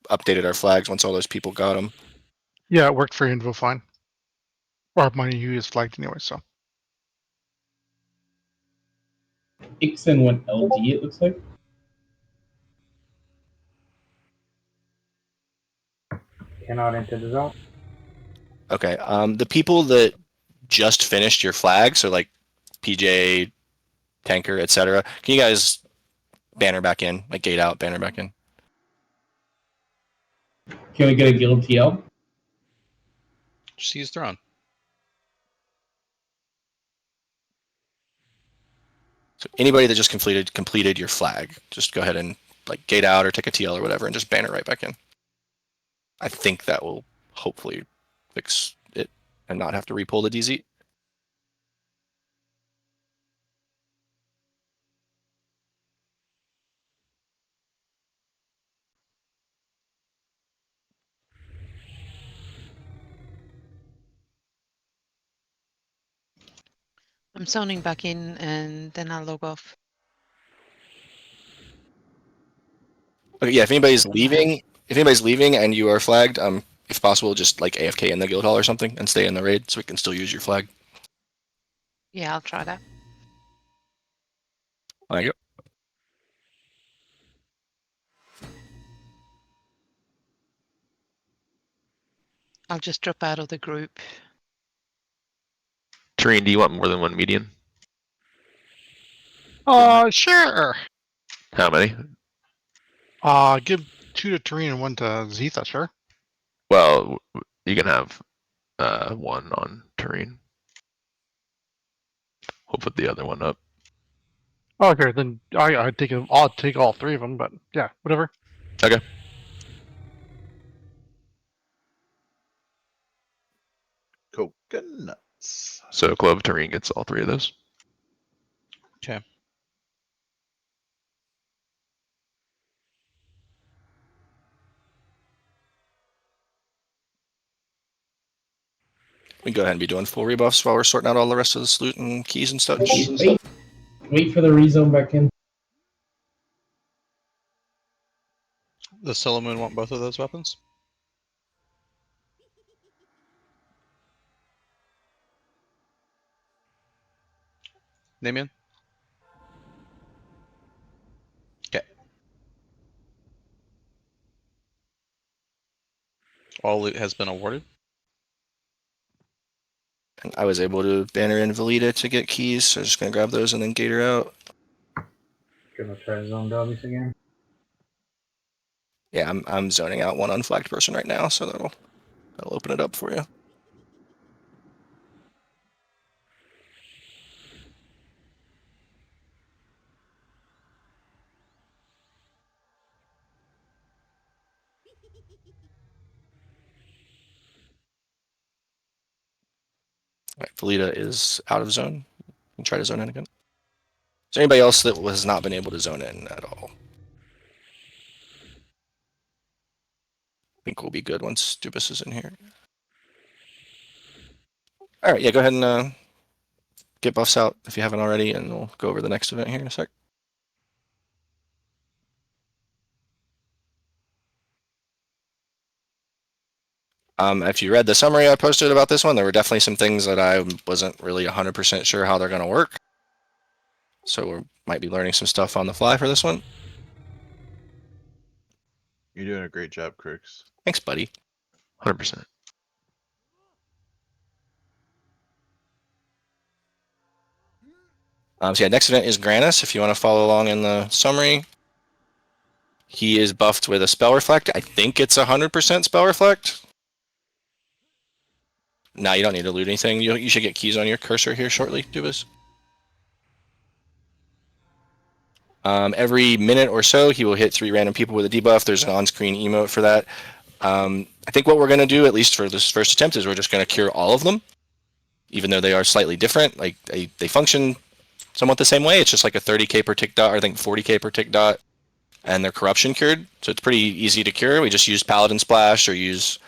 updated our flags once all those people got them. Yeah, it worked for Invo fine. Or mine you is flagged anyway, so. Ixen went LD, it looks like. Cannot enter the zone. Okay, the people that just finished your flag, so like PJ, Tanker, etc. Can you guys banner back in, like gate out, banner back in? Can we get a guild TL? Just use Throne. So anybody that just completed your flag, just go ahead and like gate out or take a TL or whatever, and just banner right back in. I think that will hopefully fix it and not have to repull the DZ. I'm zoning back in and then I'll log off. Okay, yeah. If anybody's leaving and you are flagged, if possible, just like AFK in the guild hall or something and stay in the raid so we can still use your flag. Yeah, I'll try that. There you go. I'll just drop out of the group. Tareen, do you want more than 1 median? Sure. How many? Give 2 to Tareen and 1 to Zetha, sure. Well, you can have 1 on Tareen. We'll put the other one up. Oh, okay, then I'll take all 3 of them, but yeah, whatever. Okay. Coconuts. So Clove Tareen gets all 3 of those. Okay. We can go ahead and be doing full rebuffs while we're sorting out all the rest of the loot and keys and such. Wait for the rezone back in. Does Solomon want both of those weapons? Namian? Okay. All loot has been awarded. And I was able to banner in Velita to get keys, so I'm just gonna grab those and then gate her out. Gonna try zone dobbies again. Yeah, I'm zoning out one unflagged person right now, so that'll open it up for you. Right, Felita is out of zone. You can try to zone in again. Is there anybody else that has not been able to zone in at all? I think we'll be good once Dubus is in here. All right, yeah, go ahead and get buffs out if you haven't already, and we'll go over the next event here in a sec. If you read the summary I posted about this one, there were definitely some things that I wasn't really 100% sure how they're going to work. So we might be learning some stuff on the fly for this one. You're doing a great job, Crix. Thanks, buddy. 100%. So yeah, next event is Granis, if you want to follow along in the summary. He is buffed with a Spell Reflect. I think it's 100% Spell Reflect. Nah, you don't need to loot anything. You should get keys on your cursor here shortly, Dubas. Every minute or so, he will hit 3 random people with a debuff. There's an on-screen emote for that. I think what we're going to do, at least for this first attempt, is we're just going to cure all of them, even though they are slightly different. Like they function somewhat the same way. It's just like a 30k per tick dot, or I think 40k per tick dot, and they're corruption cured. So it's pretty easy to cure. We just use Paladin Splash or use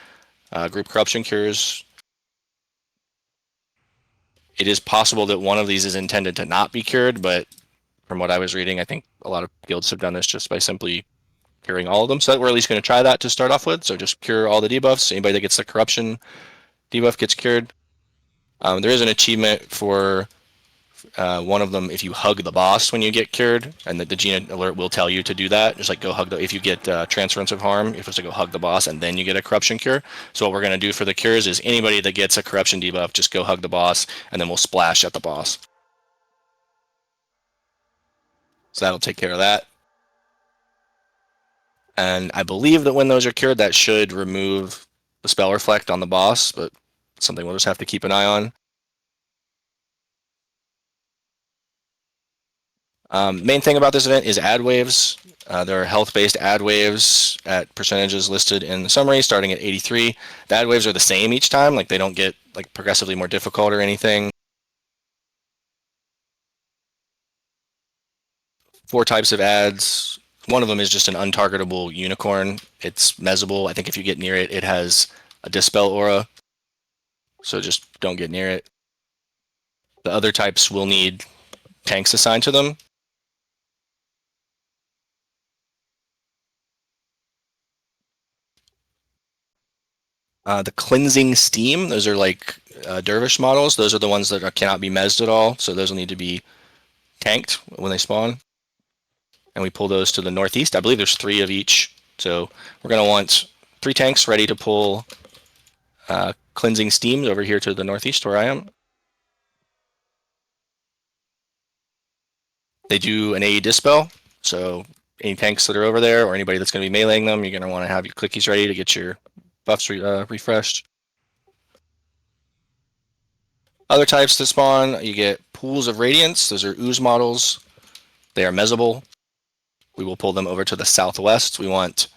group corruption cures. It is possible that one of these is intended to not be cured, but from what I was reading, I think a lot of guilds have done this just by simply curing all of them. So we're at least going to try that to start off with. So just cure all the debuffs. Anybody that gets the corruption debuff gets cured. There is an achievement for one of them if you hug the boss when you get cured, and the Gina alert will tell you to do that. Just like go hug if you get transference of harm, you're supposed to go hug the boss and then you get a corruption cure. So what we're going to do for the cures is anybody that gets a corruption debuff, just go hug the boss, and then we'll splash at the boss. So that'll take care of that. And I believe that when those are cured, that should remove the spell reflect on the boss, but something we'll just have to keep an eye on. Main thing about this event is ad waves. There are health-based ad waves at percentages listed in the summary, starting at 83. The ad waves are the same each time, like they don't get like progressively more difficult or anything. 4 types of ads. One of them is just an untargetable unicorn. It's mezzable. I think if you get near it, it has a dispel aura. So just don't get near it. The other types will need tanks assigned to them. The cleansing steam, those are like dervish models. Those are the ones that cannot be mezzed at all. So those will need to be tanked when they spawn. And we pull those to the northeast. I believe there's 3 of each. So we're going to want 3 tanks ready to pull cleansing steam over here to the northeast where I am. They do an AE dispel. So any tanks that are over there or anybody that's going to be meleeing them, you're going to want to have your clickies ready to get your buffs refreshed. Other types to spawn, you get pools of radiance. Those are ooze models. They are mezzable. We will pull them over to the southwest. We want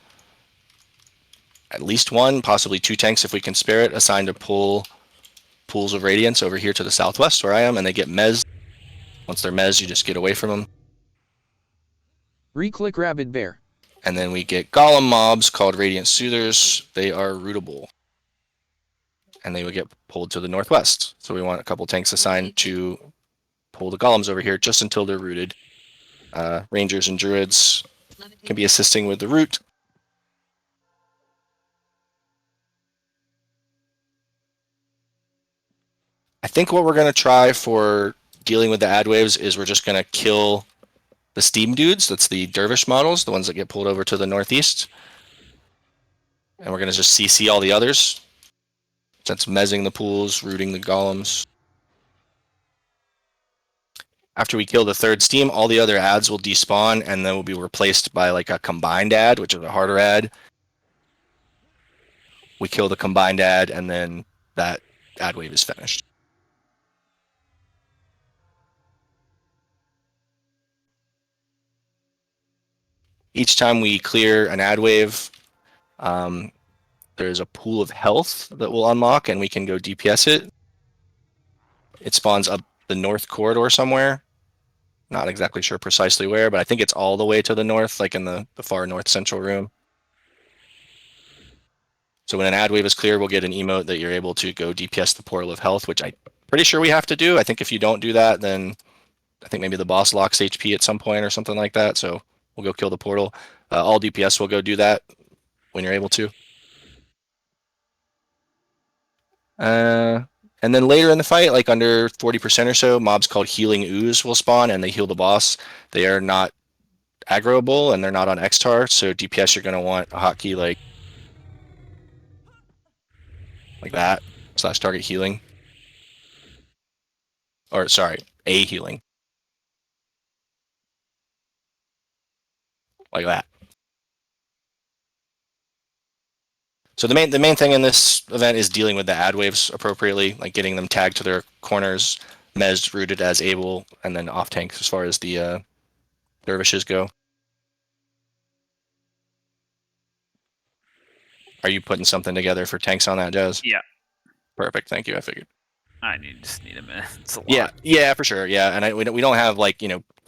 at least 1, possibly 2 tanks if we can spare it, assigned to pull pools of radiance over here to the southwest where I am, and they get mezzed. Once they're mezzed, you just get away from them. Reclick Rabid Bear. And then we get golem mobs called Radiant Soothers. They are rootable. And they would get pulled to the northwest. So we want a couple tanks assigned to pull the golems over here just until they're rooted. Rangers and druids can be assisting with the root. I think what we're going to try for dealing with the ad waves is we're just going to kill the steam dudes. That's the dervish models, the ones that get pulled over to the northeast. And we're going to just CC all the others. That's mezzing the pools, rooting the golems. After we kill the 3rd steam, all the other ads will despawn and then will be replaced by like a combined ad, which is a harder ad. We kill the combined ad and then that ad wave is finished. Each time we clear an ad wave, there's a pool of health that will unlock and we can go DPS it. It spawns up the north corridor somewhere. Not exactly sure precisely where, but I think it's all the way to the north, like in the far north central room. So when an ad wave is clear, we'll get an emote that you're able to go DPS the Portal of Health, which I'm pretty sure we have to do. I think if you don't do that, then I think maybe the boss locks HP at some point or something like that. So we'll go kill the portal. All DPS will go do that when you're able to. And then later in the fight, like under 40% or so, mobs called Healing Ooze will spawn and they heal the boss. They are not aggroable and they're not on Xtar, so DPS you're going to want a hotkey like that, / target healing. Or sorry, a healing. Like that. So the main thing in this event is dealing with the ad waves appropriately, like getting them tagged to their corners, mezzed, rooted as able, and then off tank as far as the dervishes go. Are you putting something together for tanks on that, Jazz? Yeah. Perfect. Thank you. I figured. Just need a minute. It's a lot. Yeah, for sure. Yeah, and we don't have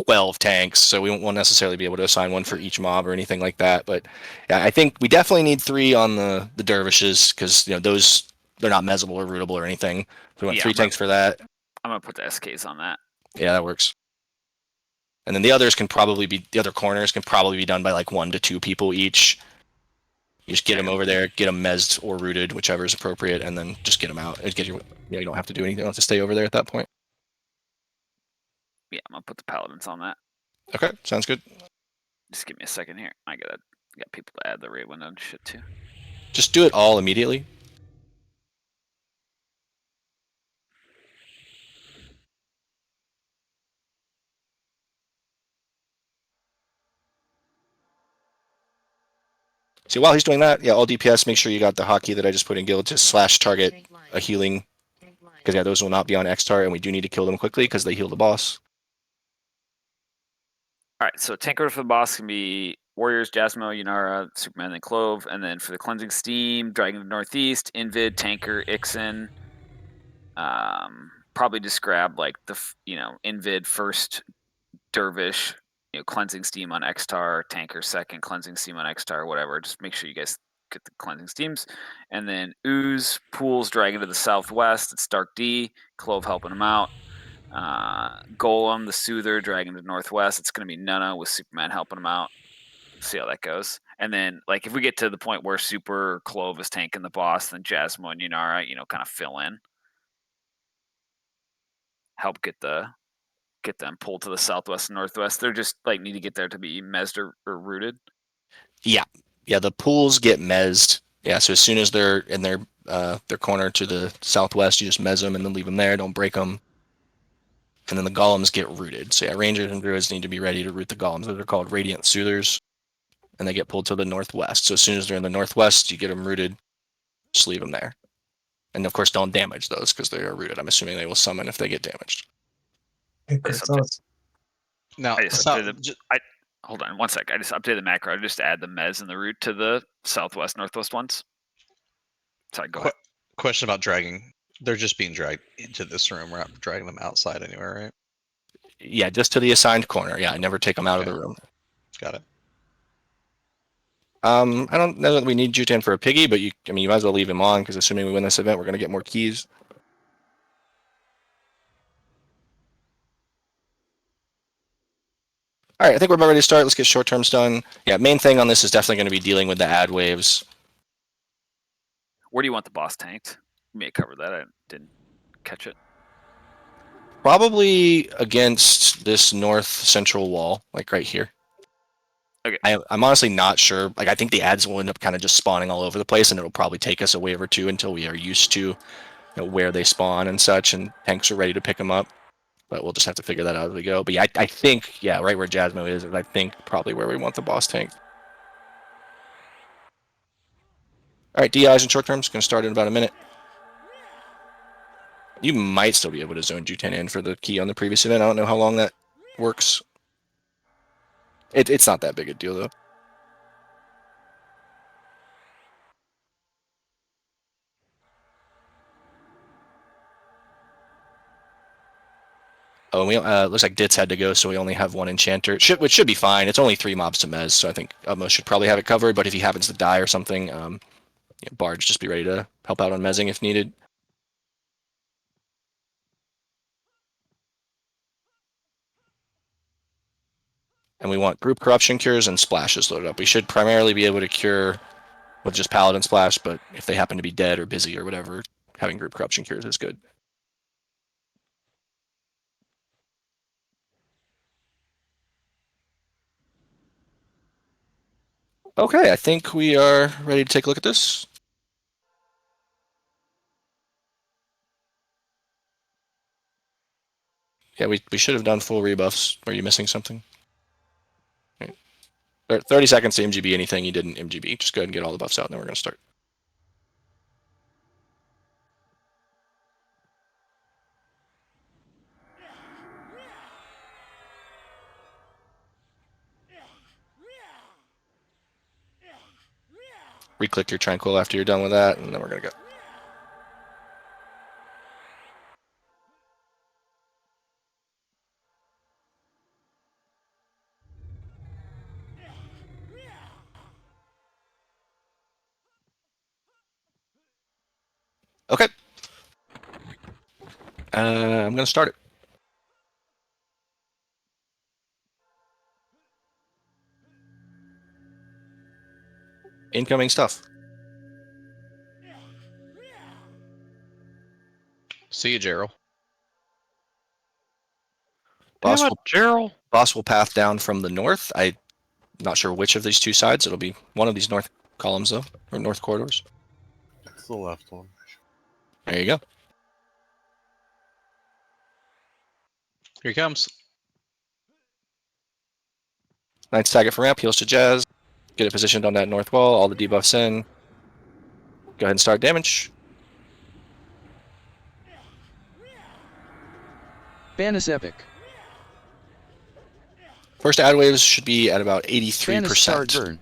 12 tanks, so we won't necessarily be able to assign one for each mob or anything like that. But yeah, I think we definitely need 3 on the dervishes because those they're not mezzable or rootable or anything. So we want 3 tanks for that. I'm gonna put the SKs on that. Yeah, that works. And then the other corners can probably be done by 1 to 2 people each. You just get them over there, get them mezzed or rooted, whichever is appropriate, and then just get them out. You don't have to do anything else to stay over there at that point. Yeah, I'm gonna put the paladins on that. Okay, sounds good. Just give me a second here. I got people to add the raid window and shit too. Just do it all immediately. See, while he's doing that, yeah, all DPS, make sure you got the hotkey that I just put in guild to / target a healing. Because, yeah, those will not be on Xtar, and we do need to kill them quickly because they heal the boss. Alright, so tank order for the boss can be Warriors, Jasmo, Yunara, Superman, and Clove. And then for the Cleansing Steam, Dragon of the Northeast, Invid, Tanker, Ixen. Probably just grab, Invid first, Dervish, Cleansing Steam on Xtar, Tanker second, Cleansing Steam on Xtar, whatever. Just make sure you guys get the Cleansing Steams. And then Ooze, Pools, Dragon to the Southwest. It's Dark D, Clove helping him out. Golem, the Soother, Dragon to the Northwest. It's going to be Nunna with Superman helping him out. See how that goes. And then, if we get to the point where Super Clove is tanking the boss, then Jasmine and Yunara, kind of fill in. Help get them pulled to the southwest and northwest. They're just need to get there to be mezzed or rooted. Yeah, the pools get mezzed. Yeah, so as soon as they're in their corner to the southwest, you just mezz them and then leave them there. Don't break them. And then the golems get rooted. So yeah, rangers and druids need to be ready to root the golems. Those are called radiant soothers, and they get pulled to the northwest. So as soon as they're in the northwest, you get them rooted. Just leave them there. And of course, don't damage those because they are rooted. I'm assuming they will summon if they get damaged. Now, hold on one sec. I just updated the macro. I just add the mez and the root to the southwest, northwest ones. Sorry, go ahead. Question about dragging. They're just being dragged into this room. We're not dragging them outside anywhere, right? Yeah, just to the assigned corner. Yeah, I never take them out of the room. Got it. I don't know that we need Jutan for a piggy, but you might as well leave him on because assuming we win this event, we're going to get more keys. All right, I think we're about ready to start. Let's get short terms done. Yeah, main thing on this is definitely going to be dealing with the ad waves. Where do you want the boss tanked? You may have covered that. I didn't catch it. Probably against this north central wall, right here. Okay. I'm honestly not sure. I think the ads will end up kind of just spawning all over the place, and it'll probably take us a wave or two until we are used to where they spawn and such, and tanks are ready to pick them up. But we'll just have to figure that out as we go. But yeah, I think, right where Jasmo is I think probably where we want the boss tank. All right, DIs and short terms going to start in about a minute. You might still be able to zone Jutan in for the key on the previous event. I don't know how long that works. It's not that big a deal, though. Oh, we looks like Ditz had to go, so we only have one enchanter, which should be fine. It's only 3 mobs to mez, so I think Utmost should probably have it covered. But if he happens to die or something, Barge just be ready to help out on mezzing if needed. And we want group corruption cures and splashes loaded up. We should primarily be able to cure with just Paladin Splash, but if they happen to be dead or busy or whatever, having group corruption cures is good. Okay, I think we are ready to take a look at this. Yeah, we should have done full rebuffs. Were you missing something? Right. 30 seconds to MGB anything you didn't MGB. Just go ahead and get all the buffs out, and then we're going to start. Reclick your Tranquil after you're done with that, and then we're going to go. Okay. I'm going to start it. Incoming stuff. See you, Gerald. Boss Damn it, Gerald. Boss will path down from the north. I'm not sure which of these two sides. It'll be one of these north columns, though, or north corridors. It's the left one. There you go. Here he comes. Knight's tag it for ramp, heals to Jazz. Get it positioned on that north wall, all the debuffs in. Go ahead and start damage. Banus Epic. First ad waves should be at about Banus Start 83%. Burn.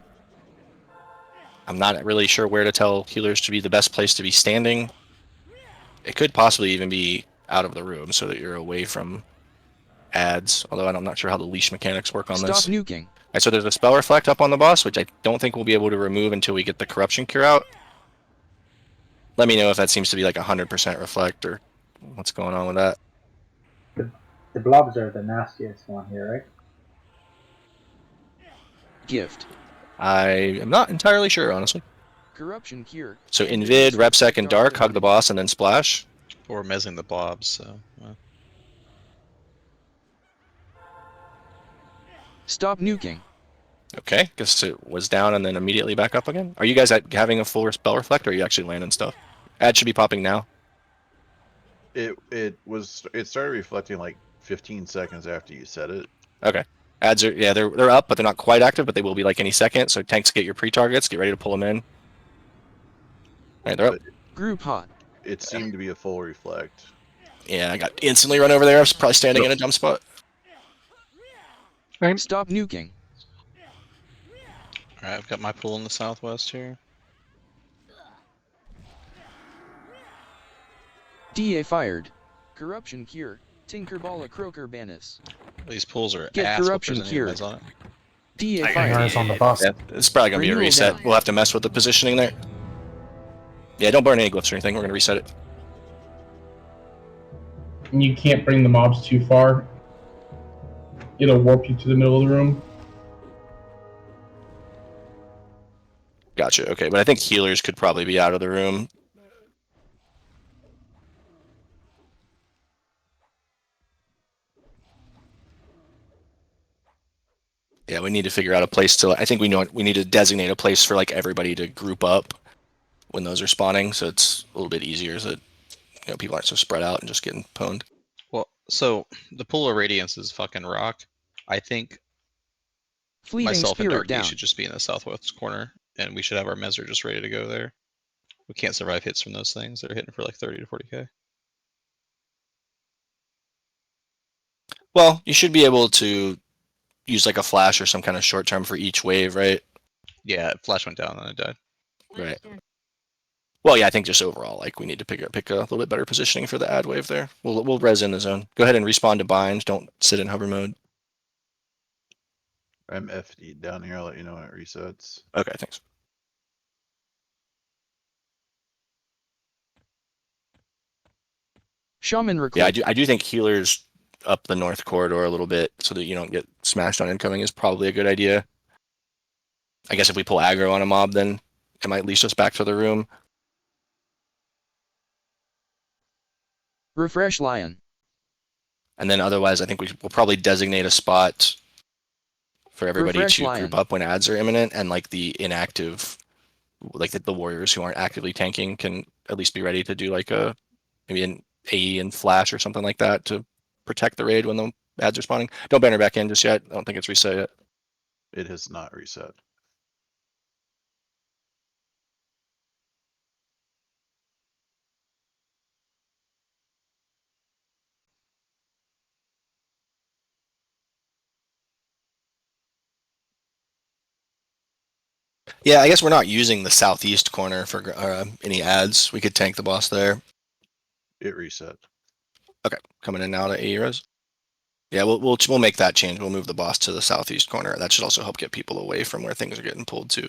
I'm not really sure where to tell healers to be the best place to be standing. It could possibly even be out of the room so that you're away from ads, although I'm not sure how the leash mechanics work on Stop this. nuking. Alright, so there's a spell reflect up on the boss, which I don't think we'll be able to remove until we get the corruption cure out. Let me know if that seems to be like 100% reflect or what's going on with that. The blobs are the nastiest one here, right? Gift. I am not entirely sure, honestly. Corruption Cure. So Invid, Repsec, and Dark hug the boss and then splash. Or mezzing the blobs, so. Stop nuking. Okay, guess it was down and then immediately back up again. Are you guys having a full spell reflect, or are you actually landing stuff? Ad should be popping now. It started reflecting like 15 seconds after you said it. Okay. Ads are, yeah, they're up, but they're not quite active, but they will be like any second. So tanks, get your pre-targets, get ready to pull them in. Alright, they're up. Group hot. It seemed to be a full reflect. Yeah, I got instantly run over there. I was probably standing in a dumb spot. Stop nuking. Alright, I've got my pool in the southwest here. DA fired. Corruption Cure. Tinkerballa Croaker Banus. These pools are Get ass corruption whoopers, cured. anyways on it. DA Fires fired. on the boss. Yeah, it's probably going to be a Renewal reset. down. We'll have to mess with the positioning there. Yeah, don't burn any glyphs or anything. We're going to reset it. And you can't bring the mobs too far. It'll warp you to the middle of the room. Gotcha. Okay, but I think healers could probably be out of the room. Yeah, we need to figure out a place to. I think we need to designate a place for like everybody to group up when those are spawning, so it's a little bit easier, so that people aren't so spread out and just getting pwned. Well, so the pool of radiance is fucking rock. I think Fleeting myself and Spirit Darky down. should just be in the southwest corner, and we should have our Mezzer just ready to go there. We can't survive hits from those things. They're hitting for like 30 to 40k. Well, you should be able to use like a flash or some kind of short term for each wave, right? Yeah, flash went down and I died. Right. Well, yeah, I think just overall, like we need to pick a little bit better positioning for the ad wave there. We'll res in the zone. Go ahead and respawn to bind. Don't sit in hover mode. I'm FD down here. I'll let you know when it resets. Okay, thanks. Shaman Yeah, recruit. I do think healers up the north corridor a little bit so that you don't get smashed on incoming is probably a good idea. I guess if we pull aggro on a mob, then it might leash us back to the room. Refresh Lion. And then otherwise, I think we'll probably designate a spot for everybody Refresh to Lion. group up when ads are imminent, and like the inactive, like the warriors who aren't actively tanking can at least be ready to do like maybe an AE and flash or something like that to protect the raid when the ads are spawning. Don't banner back in just yet. I don't think it's reset yet. It has not reset. Yeah, I guess we're not using the southeast corner for any ads. We could tank the boss there. It reset. Okay, coming in now to AE res. Yeah, we'll make that change. We'll move the boss to the southeast corner. That should also help get people away from where things are getting pulled to.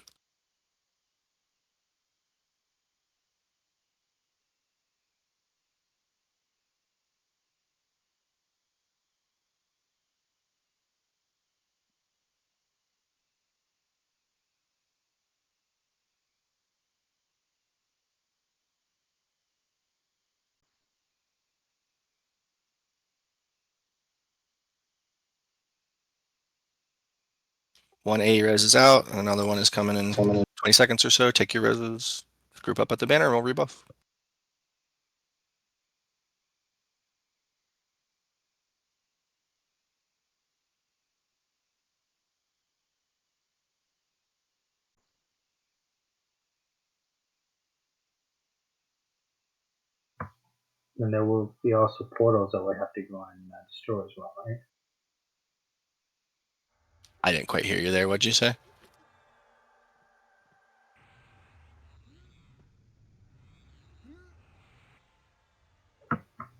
One AE res is out, and another one is coming in 20 seconds or so. Take your reses, group up at the banner, and we'll rebuff. And there will be also portals that we have to go and destroy as well, right? I didn't quite hear you there. What'd you say?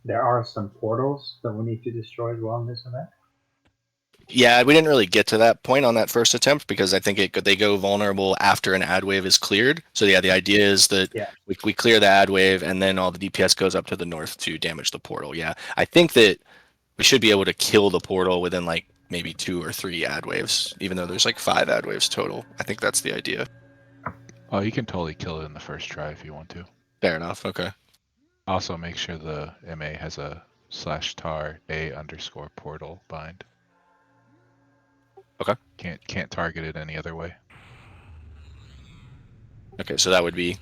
There are some portals that we need to destroy as well in this event. Yeah, we didn't really get to that point on that first attempt because I think they go vulnerable after an ad wave is cleared. So yeah, the idea is that we clear the ad wave and then all the DPS goes up to the north to damage the portal. Yeah, I think that we should be able to kill the portal within like maybe 2 or 3 ad waves, even though there's like 5 ad waves total. I think that's the idea. Oh, you can totally kill it in the first try if you want to. Fair enough. Okay. Also, make sure the MA has a /tar a_portal bind. Okay. Can't target it any other way. Okay, so that would be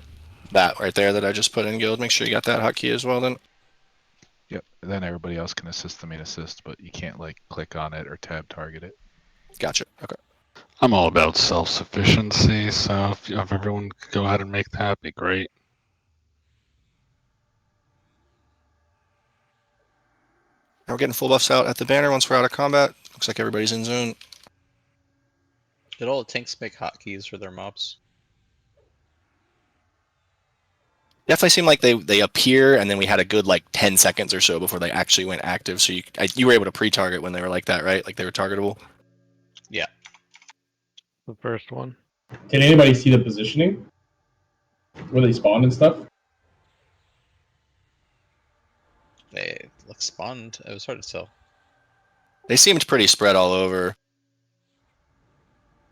that right there that I just put in guild. Make sure you got that hotkey as well then. Yep. And then everybody else can assist the main assist, but you can't like click on it or tab target it. Gotcha. Okay. I'm all about self-sufficiency, so if everyone could go ahead and make that, be great. Now we're getting full buffs out at the banner once we're out of combat. Looks like everybody's in zone. Did all the tanks make hotkeys for their mobs? Definitely seemed like they appear and then we had a good like 10 seconds or so before they actually went active. So you were able to pre-target when they were like that, right? Like they were targetable. Yeah. The first one. Can anybody see the positioning? Where they spawn and stuff? They look spawned. It was hard to tell. They seemed pretty spread all over.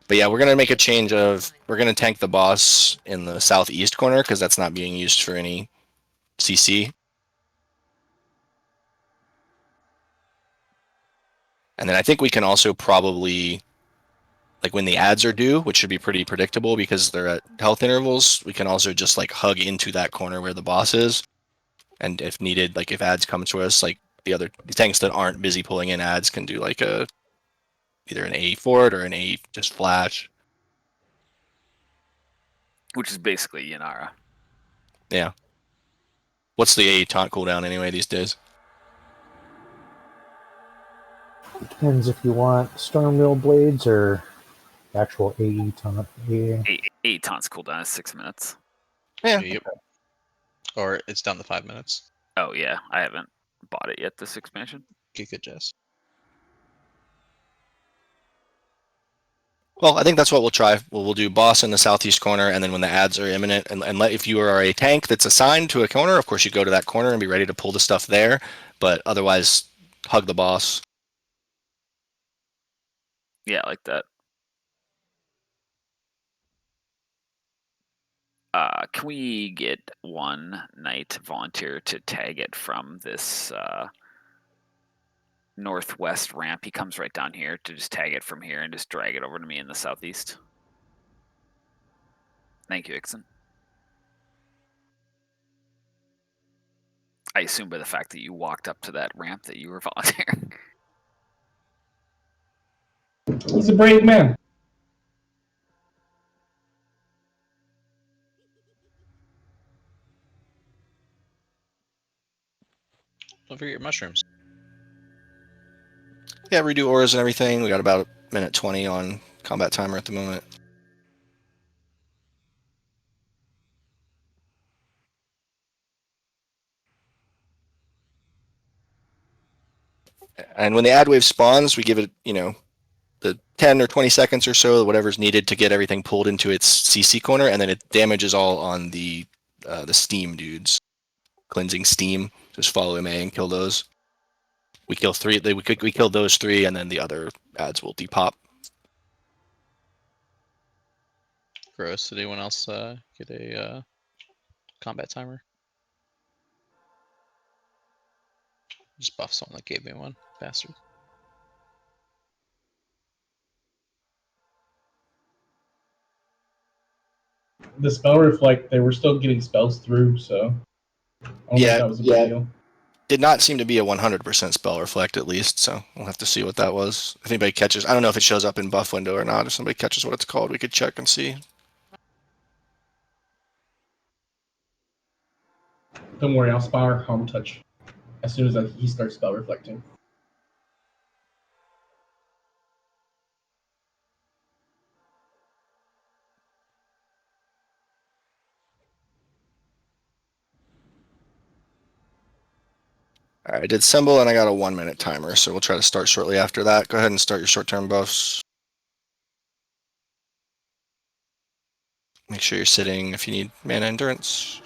But yeah, we're going to make a change of, we're going to tank the boss in the southeast corner because that's not being used for any CC. And then I think we can also probably, like when the ads are due, which should be pretty predictable because they're at health intervals, we can also just like hug into that corner where the boss is. And if needed, like if ads come to us, like the tanks that aren't busy pulling in ads can do like either an A forward or an A just flash. Which is basically Yanara. Yeah. What's the A taunt cooldown anyway these days? Depends if you want Stormwheel Blades or actual AE taunt. Yeah. Eight taunts cooldown is 6 minutes. Yeah. Yep. Or it's down to 5 minutes. Oh yeah, I haven't bought it yet. This expansion. Okay, good, Jess. Well, I think that's what we'll try. We'll do boss in the southeast corner, and then when the ads are imminent, and if you are a tank that's assigned to a corner, of course you go to that corner and be ready to pull the stuff there. But otherwise, hug the boss. Yeah, I like that. Can we get one knight volunteer to tag it from this northwest ramp? He comes right down here to just tag it from here and just drag it over to me in the southeast. Thank you, Ixon. I assume by the fact that you walked up to that ramp that you were volunteering. He's a brave man. Don't forget your mushrooms. Yeah, redo auras and everything. We got about a minute 20 on combat timer at the moment. And when the ad wave spawns, we give it, the 10 or 20 seconds or so, whatever's needed to get everything pulled into its CC corner, and then it damages all on the steam dudes. Cleansing steam. Just follow MA and kill those. We kill 3. We kill those 3, and then the other ads will depop. Gross. Did anyone else get a combat timer? Just buff someone that gave me one, bastard. The spell reflect, they were still getting spells through, so I don't think that was a big deal. Did not seem to be a 100% spell reflect, at least, so we'll have to see what that was. If anybody catches, I don't know if it shows up in buff window or not. If somebody catches what it's called, we could check and see. Don't worry, I'll spire Calm Touch as soon as he starts spell reflecting. All right, I did symbol and I got a 1-minute timer, so we'll try to start shortly after that. Go ahead and start your short-term buffs. Make sure you're sitting if you need mana endurance.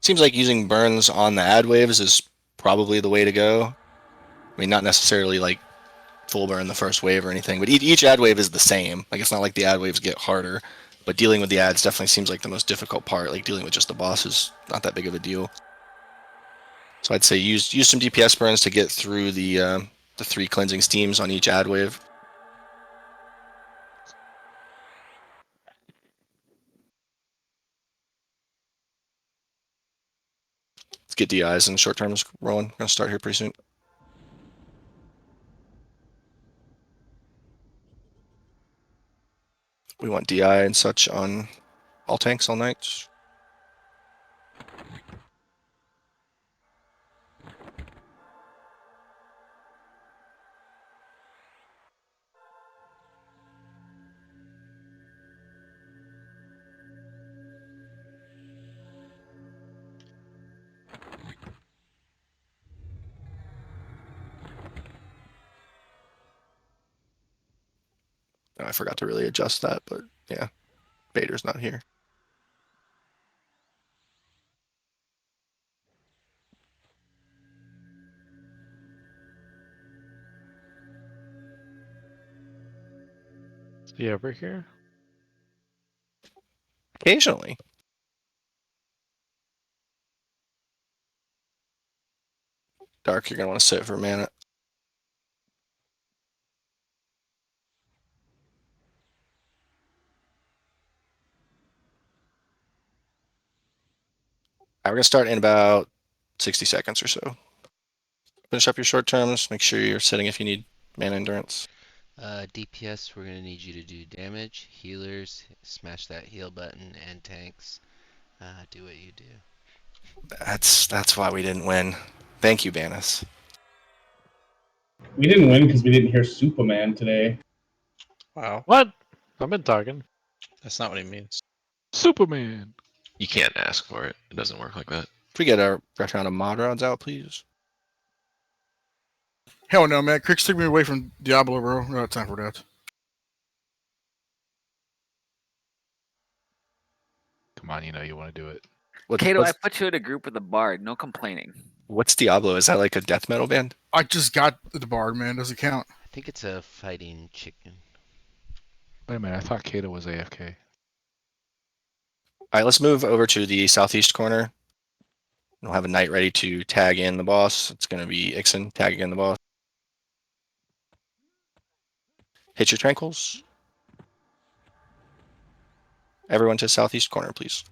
Seems like using burns on the ad waves is probably the way to go. I mean, not necessarily like full burn the first wave or anything, but each ad wave is the same. Like, it's not like the ad waves get harder, but dealing with the ads definitely seems like the most difficult part. Like, dealing with just the boss is not that big of a deal. So I'd say use some DPS burns to get through the 3 cleansing steams on each ad wave. Let's get DIs and short terms rolling. We're gonna start here pretty soon. We want DI and such on all tanks all night. I forgot to really adjust that, but yeah, Vader's not here. Is he ever here? Occasionally. Dark, you're gonna want to sit for a minute. We're gonna start in about 60 seconds or so. Finish up your short terms. Make sure you're sitting if you need mana endurance. DPS, we're gonna need you to do damage. Healers, smash that heal button, and tanks, do what you do. That's why we didn't win. Thank you, Banis. We didn't win because we didn't hear Superman today. Wow. What? I've been talking. That's not what he means. Superman. You can't ask for it. It doesn't work like that. If we get our fresh round of mod rods out, please. Hell no, man. Cricks took me away from Diablo, bro. I don't have time for that. Come on, you know you want to do it. Kato, I put you in a group with a bard. No complaining. What's Diablo? Is that like a death metal band? I just got the bard, man. Doesn't count. I think it's a fighting chicken. Wait a minute, I thought Kato was AFK. All right, let's move over to the southeast corner. We'll have a knight ready to tag in the boss. It's going to be Ixen tagging in the boss. Hit your tranquils. Everyone to southeast corner, please.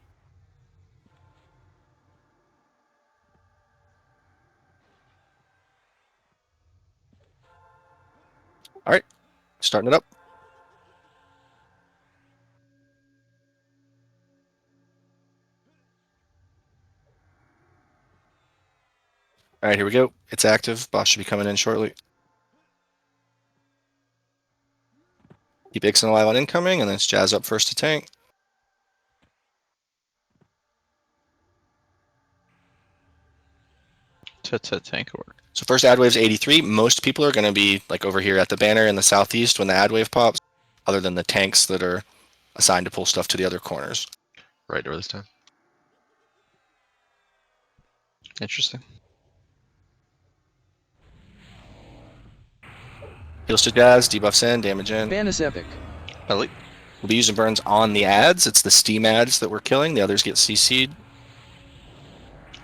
All right, starting it up. All right, here we go. It's active. Boss should be coming in shortly. Keep Ixen alive on incoming, and then it's Jazz up first to tank. Tank order. So first ad wave's 83. Most people are going to be like over here at the banner in the southeast when the ad wave pops, other than the tanks that are assigned to pull stuff to the other corners. Right door this time. Interesting. Heals to Jazz, debuffs in, damage in. Banus Epic. We'll be using burns on the ads. It's the Steam ads that we're killing. The others get CC'd.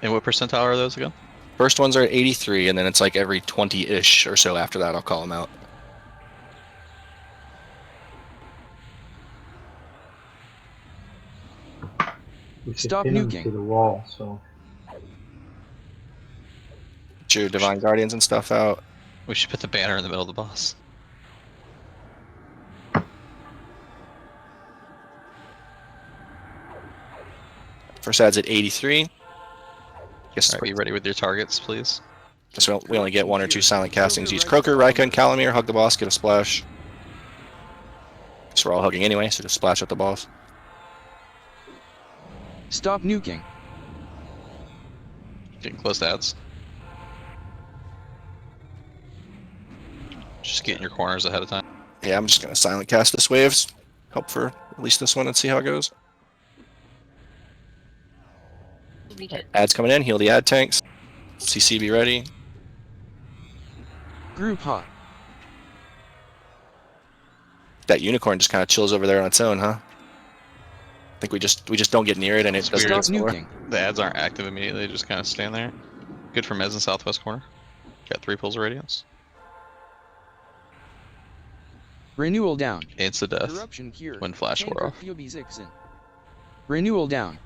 And what percentile are those again? First ones are at 83, and then it's like every 20-ish or so after that I'll call them out. Stop nuking to the wall. So Get your Divine Guardians and stuff out. We should put the banner in the middle of the boss. First ad's at 83. Guess Are you ready with your targets, please? Guess we only get 1 or 2 silent castings. Use Croaker, Rika, and Calamir. Hug the boss, get a splash. So we're all hugging anyway, so just splash at the boss. Stop nuking. Getting close to ads. Just get in your corners ahead of time. Yeah, I'm just going to silent cast this waves. Help for at least this one and see how it goes. Ads coming in, heal the ad tanks. CC be ready. Group hot. That unicorn just kind of chills over there on its own, huh? I think we just don't get near it and it doesn't explore. The ads aren't active immediately, they just kind of stand there. Good for Mez in southwest corner. Got 3 pulls of radiance. Renewal down. Insta death. Corruption cured. When flash wore off. Renewal down.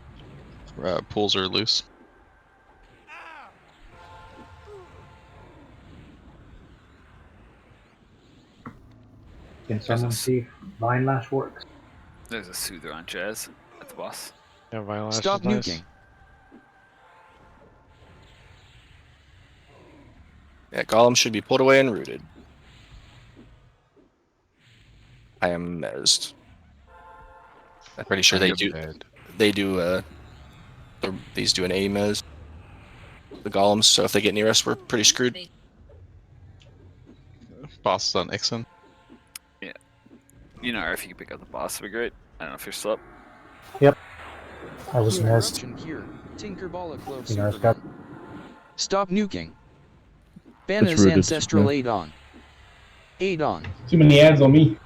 Pools are loose. can someone see if Vine Lash works? There's a soother on Jazz at the boss. Yeah, Vine Stop is nice. nuking. Yeah, Golem should be pulled away and rooted. I am mezzed. I'm pretty sure they do. They do. These do an A mez. The golems. So if they get near us, we're pretty screwed. Boss is on Ixen. Yeah. You know, if you could pick up the boss, would be great. I don't know if you're still up. Yep. I was missed. Tinkerballa You know, got Stop nuking. Banner's ancestral Adon. Adon. Too many ads on me.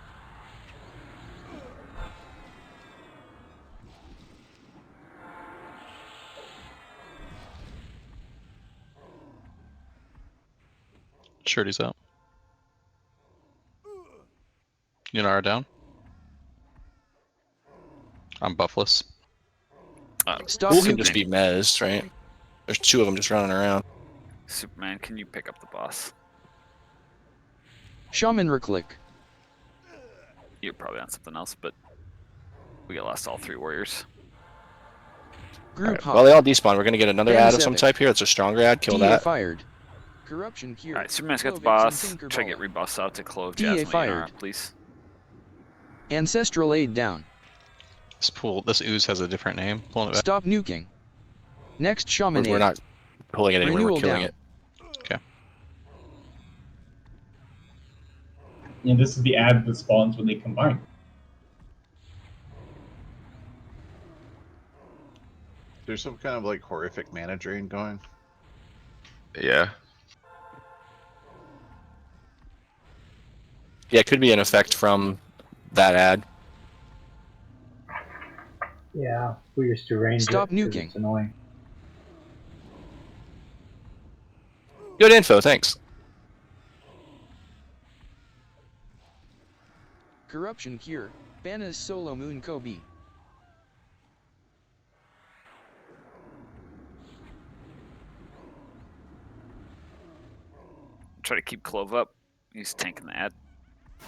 Shirty's out. Yunara down. I'm buffless. Stop Pool can nuking. just be mezzed, right? There's 2 of them just running around. Superman, can you pick up the boss? Shaman Reclick. You're probably on something else, but we got lost all 3 warriors. Group Right. hop. Well, they all despawn. We're gonna get another Banner ad of some 7. type here. It's a stronger ad. Kill DA that. fired. Corruption cured. Alright, Superman's got the Clove boss. Ixen, Try to get rebuffs out to Clove DA Jasmine fired. Yunara, please. Ancestral Aid down. This ooze has a different name. Pulling it back. Stop nuking. Next Shaman We're Aid. not pulling it anywhere. Renewal We're killing down. it. Okay. And this is the ad that spawns when they combine. There's some kind of like horrific mana drain going. Yeah. Yeah, it could be an effect from that ad. Yeah, we used to range Stop it 'cause nuking. it's annoying. Good info, thanks. Corruption Cure. Banna's Solo Moon Kobe. Try to keep Clove up. He's tanking the ad.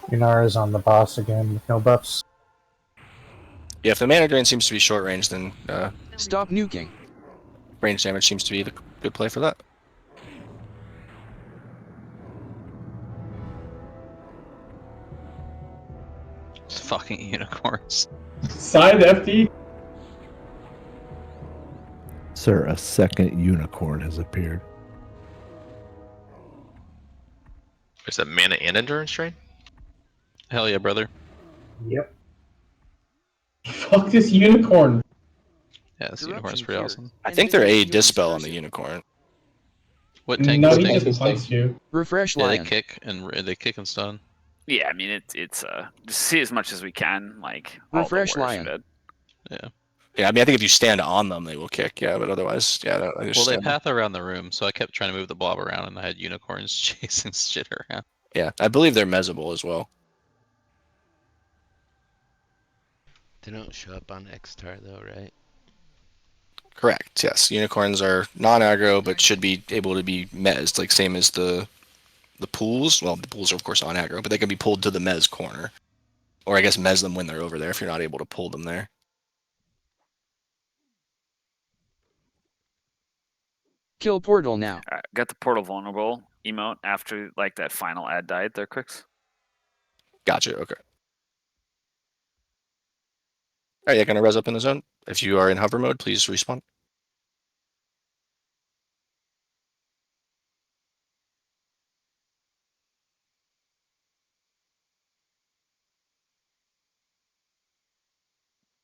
Yunara's on the boss again with no buffs. Yeah, if the mana drain seems to be short range, then Stop nuking. range damage seems to be the good play for that. Fucking unicorns. Side FD. Sir, a second unicorn has appeared. Is that mana and endurance drain? Hell yeah, brother. Yep. Fuck this unicorn. Yeah, this unicorn's pretty awesome. I think they're a dispel on the unicorn. What tank No, is he this just punks you. Refresh Yeah, Lion. they kick and stun. Yeah, I mean it's just see as much as we can, like Refresh all the worst Lion. of it. Yeah. Yeah, I mean, I think if you stand on them, they will kick. Yeah, but otherwise, yeah. I just Well, they stand them. path around the room, so I kept trying to move the blob around, and I had unicorns chasing shit around. Yeah, I believe they're mezzable as well. They don't show up on Xtar though, right? Correct. Yes, unicorns are non-aggro, but should be able to be mezzed, like same as the pools. Well, the pools are of course on aggro, but they can be pulled to the mez corner, or I guess mez them when they're over there if you're not able to pull them there. Kill portal now. Alright, got the portal vulnerable emote after like that final ad died there, Crix. Gotcha. Okay. All right, yeah, gonna res up in the zone. If you are in hover mode, please respawn.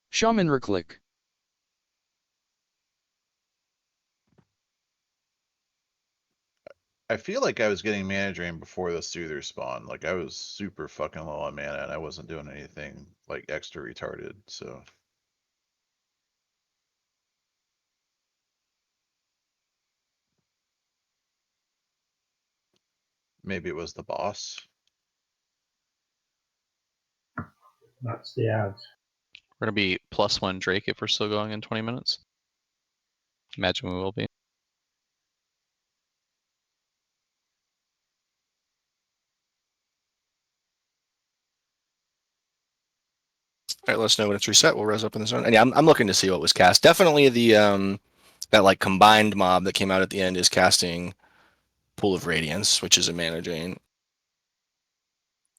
Shaman Reclick. I feel like I was getting mana drain before the Soother spawn. Like I was super fucking low on mana and I wasn't doing anything like extra retarded, so. Maybe it was the boss. That's the ads. We're gonna be +1 Drake if we're still going in 20 minutes. Imagine we will be. All right, let us know when it's reset. We'll res up in the zone. And yeah, I'm looking to see what was cast. Definitely the that like combined mob that came out at the end is casting Pool of Radiance, which is a mana drain.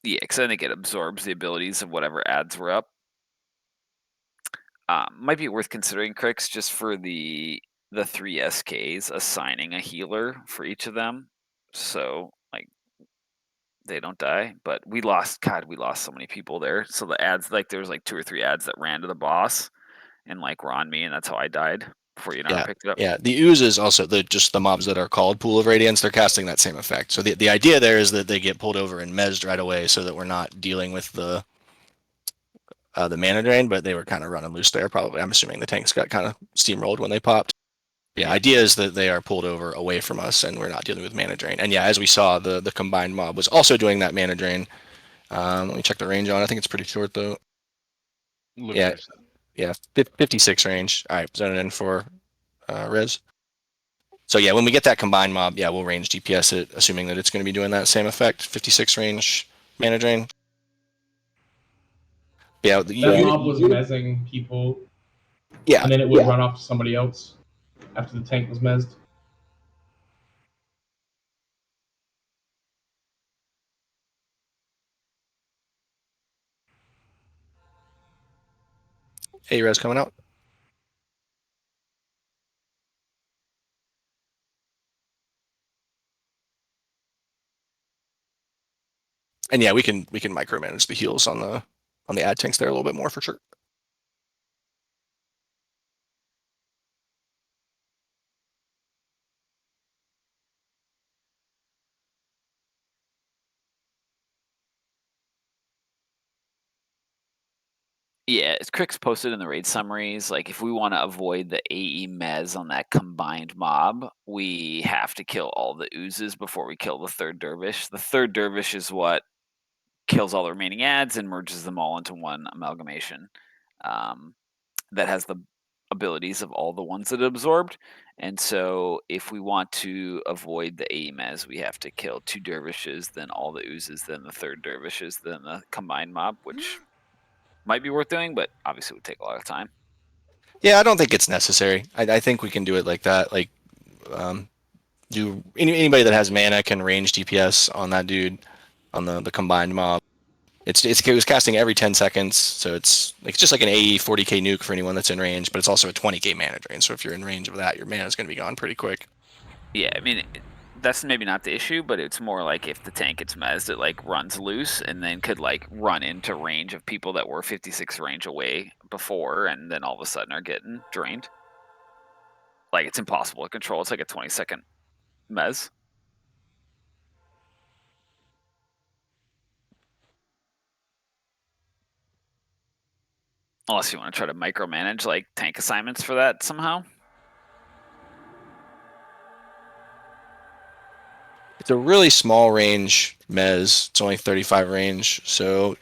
Yeah, because I think it absorbs the abilities of whatever ads were up. Might be worth considering, Crix, just for the 3 SKs, assigning a healer for each of them, so like they don't die. But we lost so many people there. So the ads, like there was like 2 or 3 ads that ran to the boss and like were on me, and that's how I died before Yunara picked it up. Yeah, the oozes also just the mobs that are called Pool of Radiance. They're casting that same effect. So the idea there is that they get pulled over and mezzed right away, so that we're not dealing with the mana drain. But they were kind of running loose there. Probably, I'm assuming the tanks got kind of steamrolled when they popped. Yeah, idea is that they are pulled over away from us, and we're not dealing with mana drain. And yeah, as we saw, the combined mob was also doing that mana drain. Let me check the range on. I think it's pretty short though. Yeah, 56 range. All right, zone it in for res. So yeah, when we get that combined mob, yeah, we'll range DPS it, assuming that it's going to be doing that same effect. 56 range mana drain. Yeah, That mob was mezzing people. Yeah, and then it would run off to somebody else after the tank was mezzed. A-res coming out. And yeah, we can micromanage the heals on the ad tanks there a little bit more for sure. Yeah, as Crick's posted in the raid summaries, like if we want to avoid the AE mez on that combined mob, we have to kill all the oozes before we kill the third dervish. The third dervish is what kills all the remaining ads and merges them all into one amalgamation that has the abilities of all the ones that it absorbed. And so if we want to avoid the AE mez, we have to kill 2 dervishes, then all the oozes, then the third dervishes, then the combined mob, which might be worth doing, but obviously would take a lot of time. Yeah, I don't think it's necessary. I think we can do it like that. Like, anybody that has mana can range DPS on that dude, on the combined mob. It was casting every 10 seconds, so it's just like an AE 40k nuke for anyone that's in range, but it's also a 20k mana drain. So if you're in range of that, your mana is going to be gone pretty quick. Yeah, I mean, that's maybe not the issue, but it's more like if the tank gets mezzed, it like runs loose and then could like run into range of people that were 56 range away before, and then all of a sudden are getting drained. Like it's impossible to control. It's like a 20-second mez. Unless you want to try to micromanage like tank assignments for that somehow. It's a really small range mez. It's only 35 range, so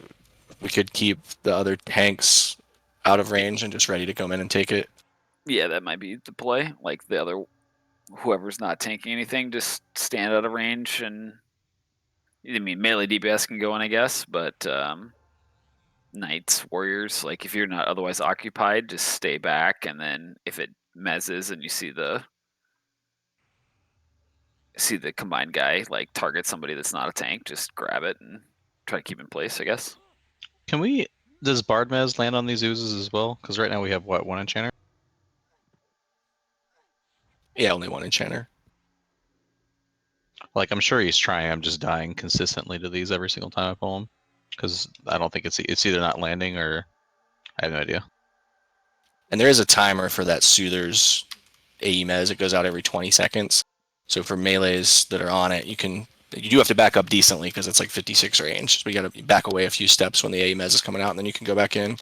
we could keep the other tanks out of range and just ready to come in and take it. Yeah, that might be the play. Like the other, whoever's not tanking anything, just stand out of range. And I mean, melee DPS can go in, I guess, but knights, warriors, like if you're not otherwise occupied, just stay back. And then if it mezzes and you see the combined guy like target somebody that's not a tank, just grab it and try to keep in place, I guess. Does Bard Mez land on these oozes as well? Because right now we have what, 1 enchanter? Yeah, only 1 enchanter. Like I'm sure he's trying. I'm just dying consistently to these every single time I pull him, because I don't think it's either not landing or I have no idea. And there is a timer for that Soother's AE mez. It goes out every 20 seconds. So for melees that are on it, you do have to back up decently because it's like 56 range. So we got to back away a few steps when the AE mez is coming out, and then you can go back in.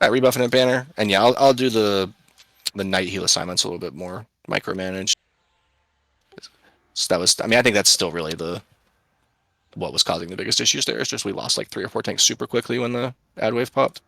All right, rebuffing and banner, and yeah, I'll do the night heal assignments a little bit more micromanaged. So that was, I mean, I think that's still really what was causing the biggest issues there. It's just we lost like 3 or 4 tanks super quickly when the ad wave popped.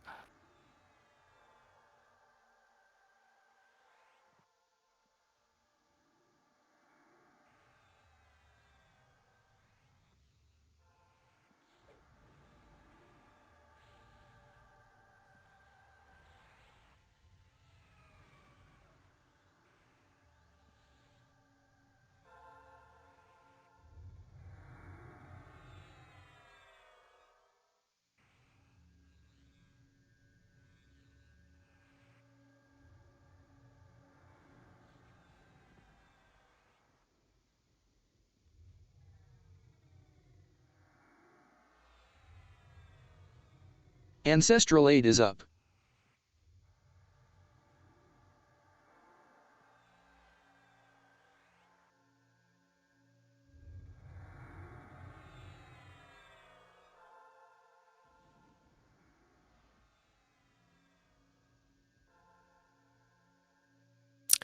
Ancestral Aid is up.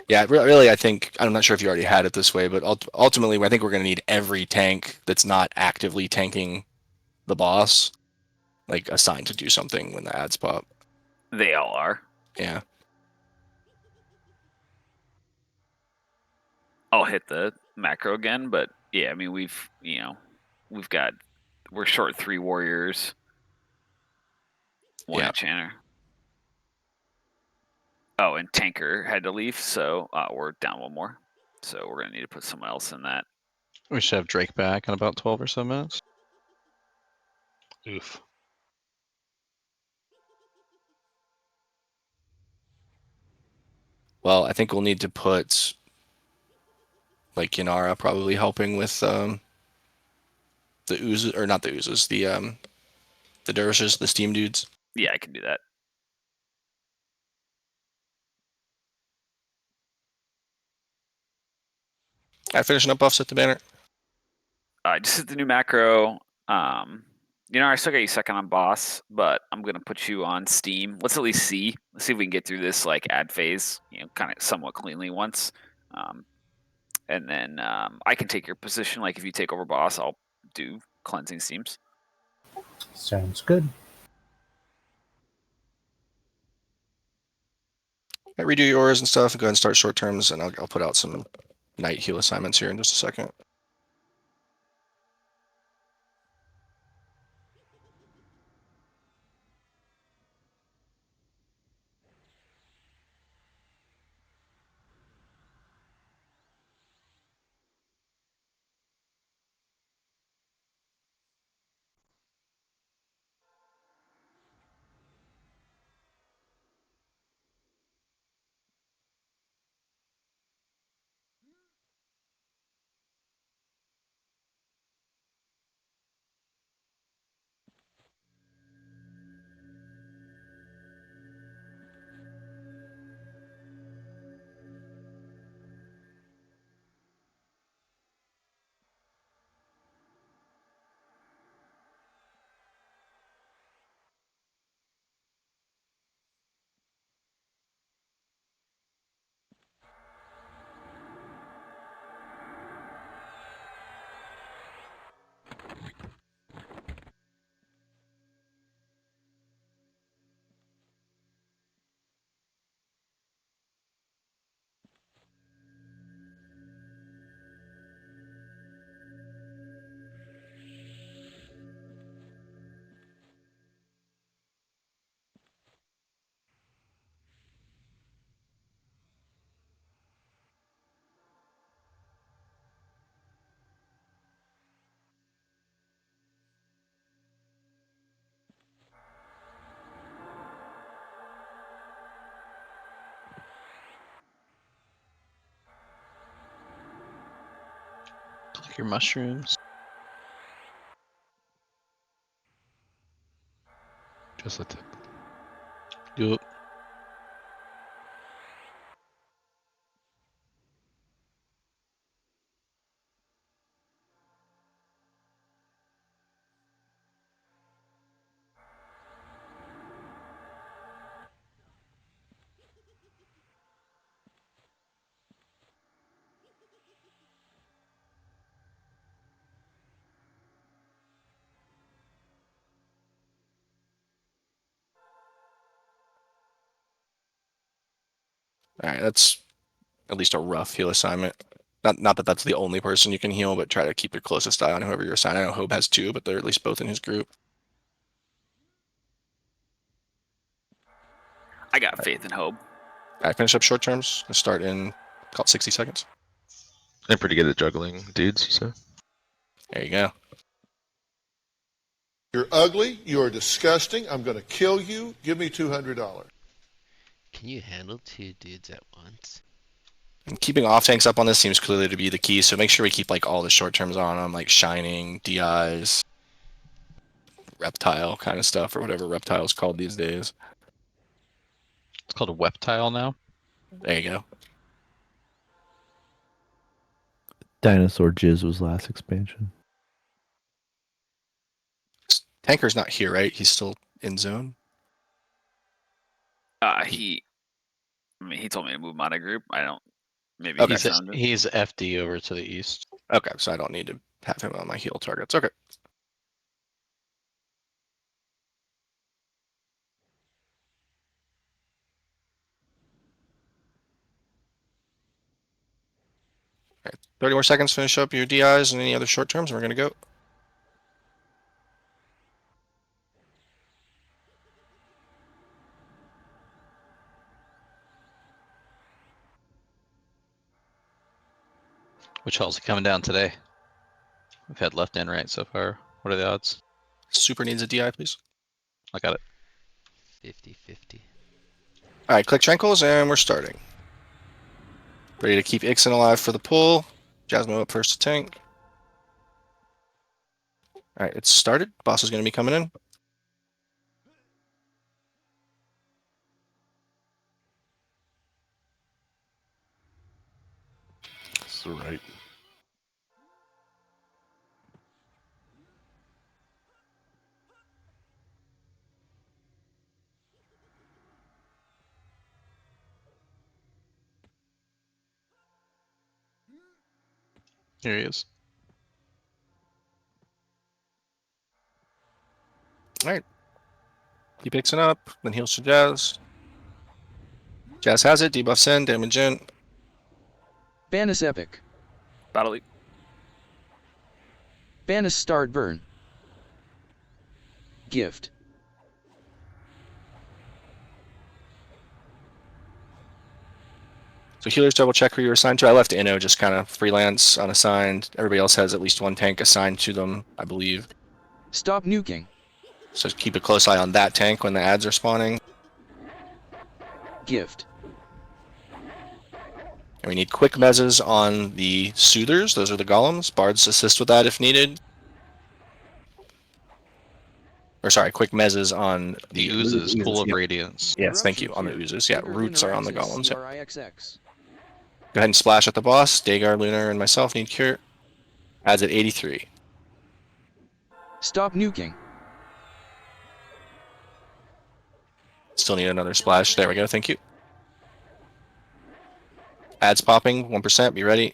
Yeah, really, I think, I'm not sure if you already had it this way, but ultimately, I think we're going to need every tank that's not actively tanking the boss, like, assigned to do something when the ads pop. They all are. Yeah. I'll hit the macro again, but yeah, I mean, we're short 3 warriors, 1 enchanter. Oh, and tanker had to leave, so we're down 1 more. So we're gonna need to put someone else in that. We should have Drake back in about 12 or so minutes. Oof. Well, I think we'll need to put like Yanara probably helping with the oozes, or not the oozes, the dervishes, the steam dudes. Yeah, I can do that. Finishing up buffs at the banner. Just hit the new macro. You know, I still got you second on boss, but I'm gonna put you on Steam. Let's at least see. Let's see if we can get through this like ad phase, you know, kind of somewhat cleanly once. And then I can take your position. Like if you take over boss, I'll do cleansing steams. Sounds good. Redo yours and stuff, and go ahead and start short terms, and I'll put out some night heal assignments here in just a second. Click your mushrooms. Just a tip. Yup. All right, that's at least a rough heal assignment. Not that that's the only person you can heal, but try to keep your closest eye on whoever you're assigned. I know Hope has two, but they're at least both in his group. I got faith in hope. All right, finish up short terms. Let's start in about 60 seconds. I'm pretty good at juggling dudes, so. There you go. You're ugly. You are disgusting. I'm going to kill you. Give me $200. Can you handle two dudes at once? And keeping off tanks up on this seems clearly to be the key, so make sure we keep like all the short terms on them, like Shining, DIs, Reptile kind of stuff, or whatever Reptile is called these days. It's called a Weptile now. There you go. Dinosaur Jizz was last expansion. Tanker's not here, right? He's still in zone. He told me to move my group. I don't. Maybe Okay. He's FD over to the east. Okay, so I don't need to have him on my heal targets. Okay. All right, 30 more seconds, finish up your DIs and any other short terms, and we're going to go. Which hell's he coming down today? We've had left and right so far. What are the odds? Super needs a DI, please. I got it. 50-50. All right, click Tranquils, and we're starting. Ready to keep Ixen alive for the pull. Jasmine up first to tank. All right, it's started. Boss is going to be coming in. That's the right. Here he is. All right. Keep Ixen up, then heals to Jazz. Jazz has it. Debuffs in, damage in. Banus Epic. Battle Leap. Banus Start Burn. Gift. So healers double check who you're assigned to. I left Inno just kind of freelance, unassigned. Everybody else has at least one tank assigned to them, I believe. Stop nuking. So keep a close eye on that tank when the ads are spawning. Gift. And we need quick mezzes on the Soothers. Those are the golems. Bards assist with that if needed. Or sorry, quick mezzes on The oozes, Pool of Yep. Radiance. Yes, thank you. On the oozes. Yeah, Trigger roots are on the Lunar golems. Yep. CRIXX. Go ahead and splash at the boss. Dagar, Lunar, and myself need cure. Adds at 83. Stop nuking. Still need another splash. There we go. Thank you. Ads popping. 1%. Be ready.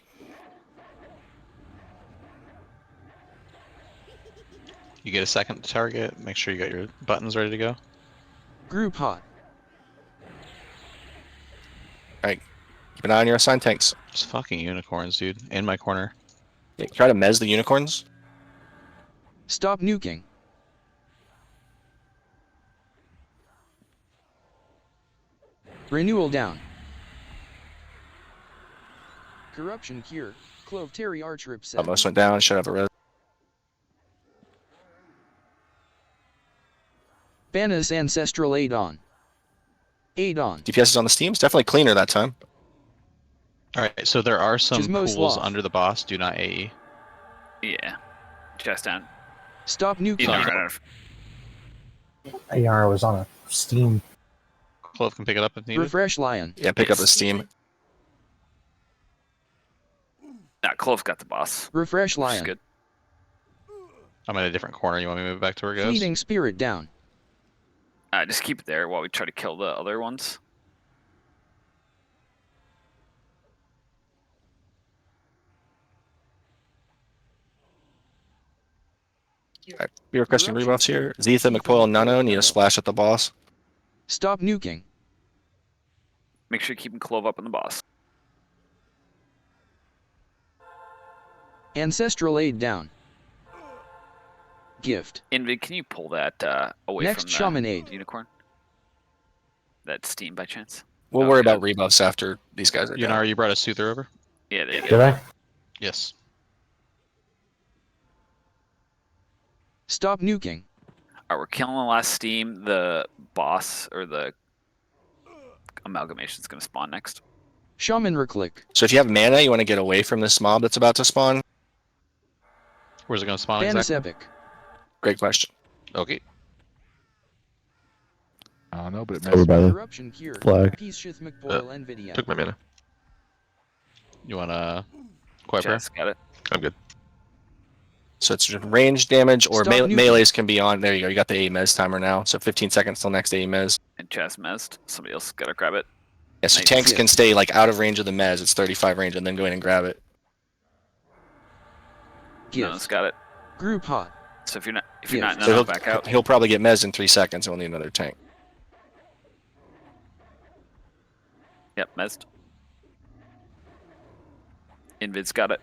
You get a second to target. Make sure you got your buttons ready to go. Group hot. Alright. Keep an eye on your assigned tanks. Just fucking unicorns, dude. In my corner. Yeah, try to mez the unicorns. Stop nuking. Renewal down. Corruption cure. Clove Terry Archrip set. Almost went down. Should have a res. Banus Ancestral Aid on. Aid on. DPS is on the steam. It's definitely cleaner that time. Alright, so there are some Gizmo pools Sloth. under the boss. Do not AE. Yeah. Chest down. Stop nuking. You don't run out of- AR was on a Steam. Clove can pick it up if needed. Refresh Lion. Yeah, pick up the steam. Nah, Clove's got the boss. Refresh Which is Lion. good. I'm in a different corner. You want me to move back to where it goes? Fleeting Spirit down. Just keep it there while we try to kill the other ones. Alright, be requesting rebuffs here. Zetha, McPoyle, and Nano need a splash at the boss. Stop nuking. Make sure you keep Clove up on the boss. Ancestral Aid down. Gift. Invid, can you pull that away Next from Shaman the Aid. unicorn? That steam by chance? We'll Oh, worry good. about rebuffs after these guys are Yunar, down. you brought a Soother over? Yeah, there you Did go. I? Yes. Stop nuking. Alright, we're killing the last steam. The boss or the amalgamation is going to spawn next. Shaman Reclick. So if you have mana, you want to get away from this mob that's about to spawn? Where's it going to spawn Banus exactly? Epic. Great question. Okay. I don't know, but it Over messes by the Corruption cure. flag. Peace Shith McBoyle Nvidia. Took my mana. You want to quiet prayer? Jess got it. I'm good. So it's just range damage or Stop nuking. melees can be on. There you go. You got the AE-mez timer now. So 15 seconds till next AE-mez. And Chaz mezzed. Somebody else got to grab it. Yeah, so Nice. tanks Yeah. can stay like out of range of the mez. It's 35 range and then go in and grab it. Nano's Gift. got it. Group hot. So if you're not Yeah. Nano, So back out. he'll probably get mez in 3 seconds and we'll need another tank. Yep, mezzed. Invid's got it.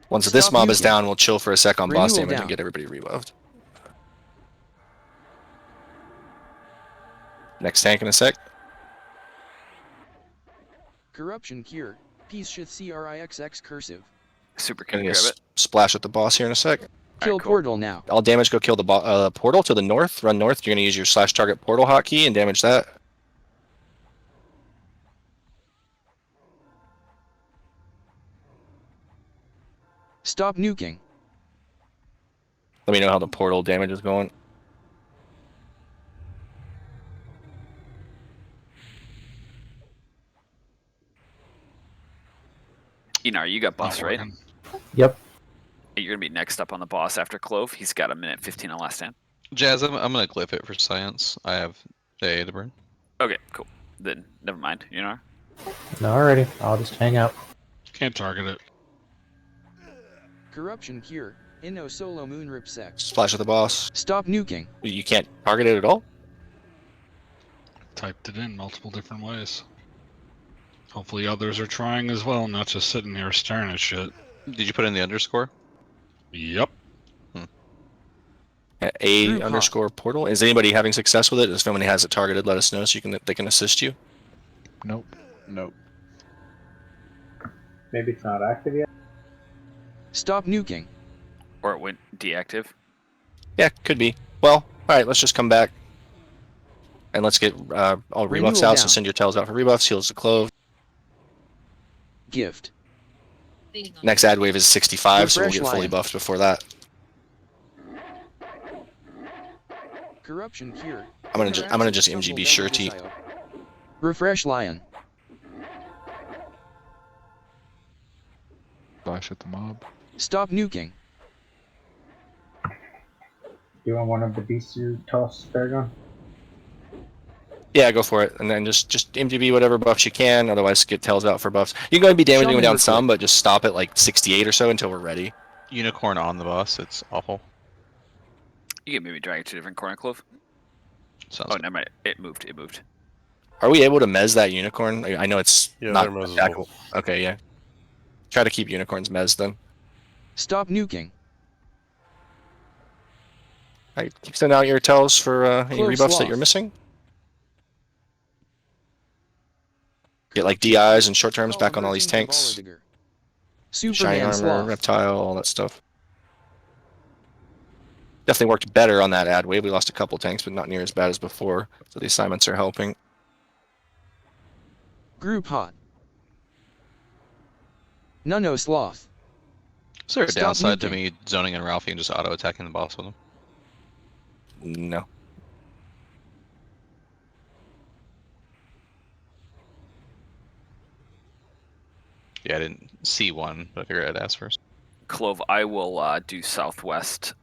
Once this Stop mob is nuking. down, we'll chill for a sec on boss Renewal damage down. and get everybody reloved. Next tank in a sec. Corruption cure. Peace Shith CRIXX cursive. Super Gonna can need grab a it. splash at the boss here in a sec. Kill portal now. All damage go kill the portal to the north. Run north. You're gonna use your /target portal hotkey and damage that. Stop nuking. Let me know how the portal damage is going. Enar, you got buffs, right? Yep. You're gonna be next up on the boss after Clove. He's got a minute 15 on last stand. Jazz, I'm gonna glyph it for science. I have AA to burn. Okay, cool. Then never mind. Enar. Alrighty, I'll just hang out. Can't target it. Corruption cure. Inno solo moon ripsec. Splash at the boss. Stop nuking. You can't target it at all? Typed it in multiple different ways. Hopefully others are trying as well, not just sitting here staring at shit. Did you put in the underscore? Yep. A_ portal. Is anybody having success with it? If somebody has it targeted, let us know so they can assist you. Nope. Nope. Maybe it's not active yet. Stop nuking. Or it went deactive. Yeah, could be. Well, alright, let's just come back. And let's get all Renewal rebuffs out, so down. send your tells out for rebuffs, heals the Clove. Gift. Next ad wave is 65, so we'll Refresh get fully lion. buffed before that. Corruption cure. I'm gonna just MGB Surety. Refresh lion. Flash at the mob. Stop nuking. You want one of the beasts you toss, Paragon? Yeah, go for it, and then just MGB whatever buffs you can. Otherwise, get tells out for buffs. You're going to be damaging them down some, but just stop at like 68 or so until we're ready. Unicorn on the boss. It's awful. You can maybe drag it to a different corner, Clove. Sounds oh, never mind. It moved. It moved. Are we able to mez that unicorn? I know it's Yeah, not they're mezzable. attackable. Okay, yeah. Try to keep unicorns mez then. Stop nuking. Alright, keep sending out your tells for any Clove rebuffs that sloth. you're missing. Get like DIs and short terms back on all these tanks. Shiny Superman armor, sloth. reptile, all that stuff. Definitely worked better on that ad wave. We lost a couple tanks, but not near as bad as before. So the assignments are helping. Group hot. Nano sloth. Is there a Stop downside to nuking. me zoning in Ralphie and just auto-attacking the boss with him? No. Yeah, I didn't see one, but I figured I'd ask first. Clove, I will do southwest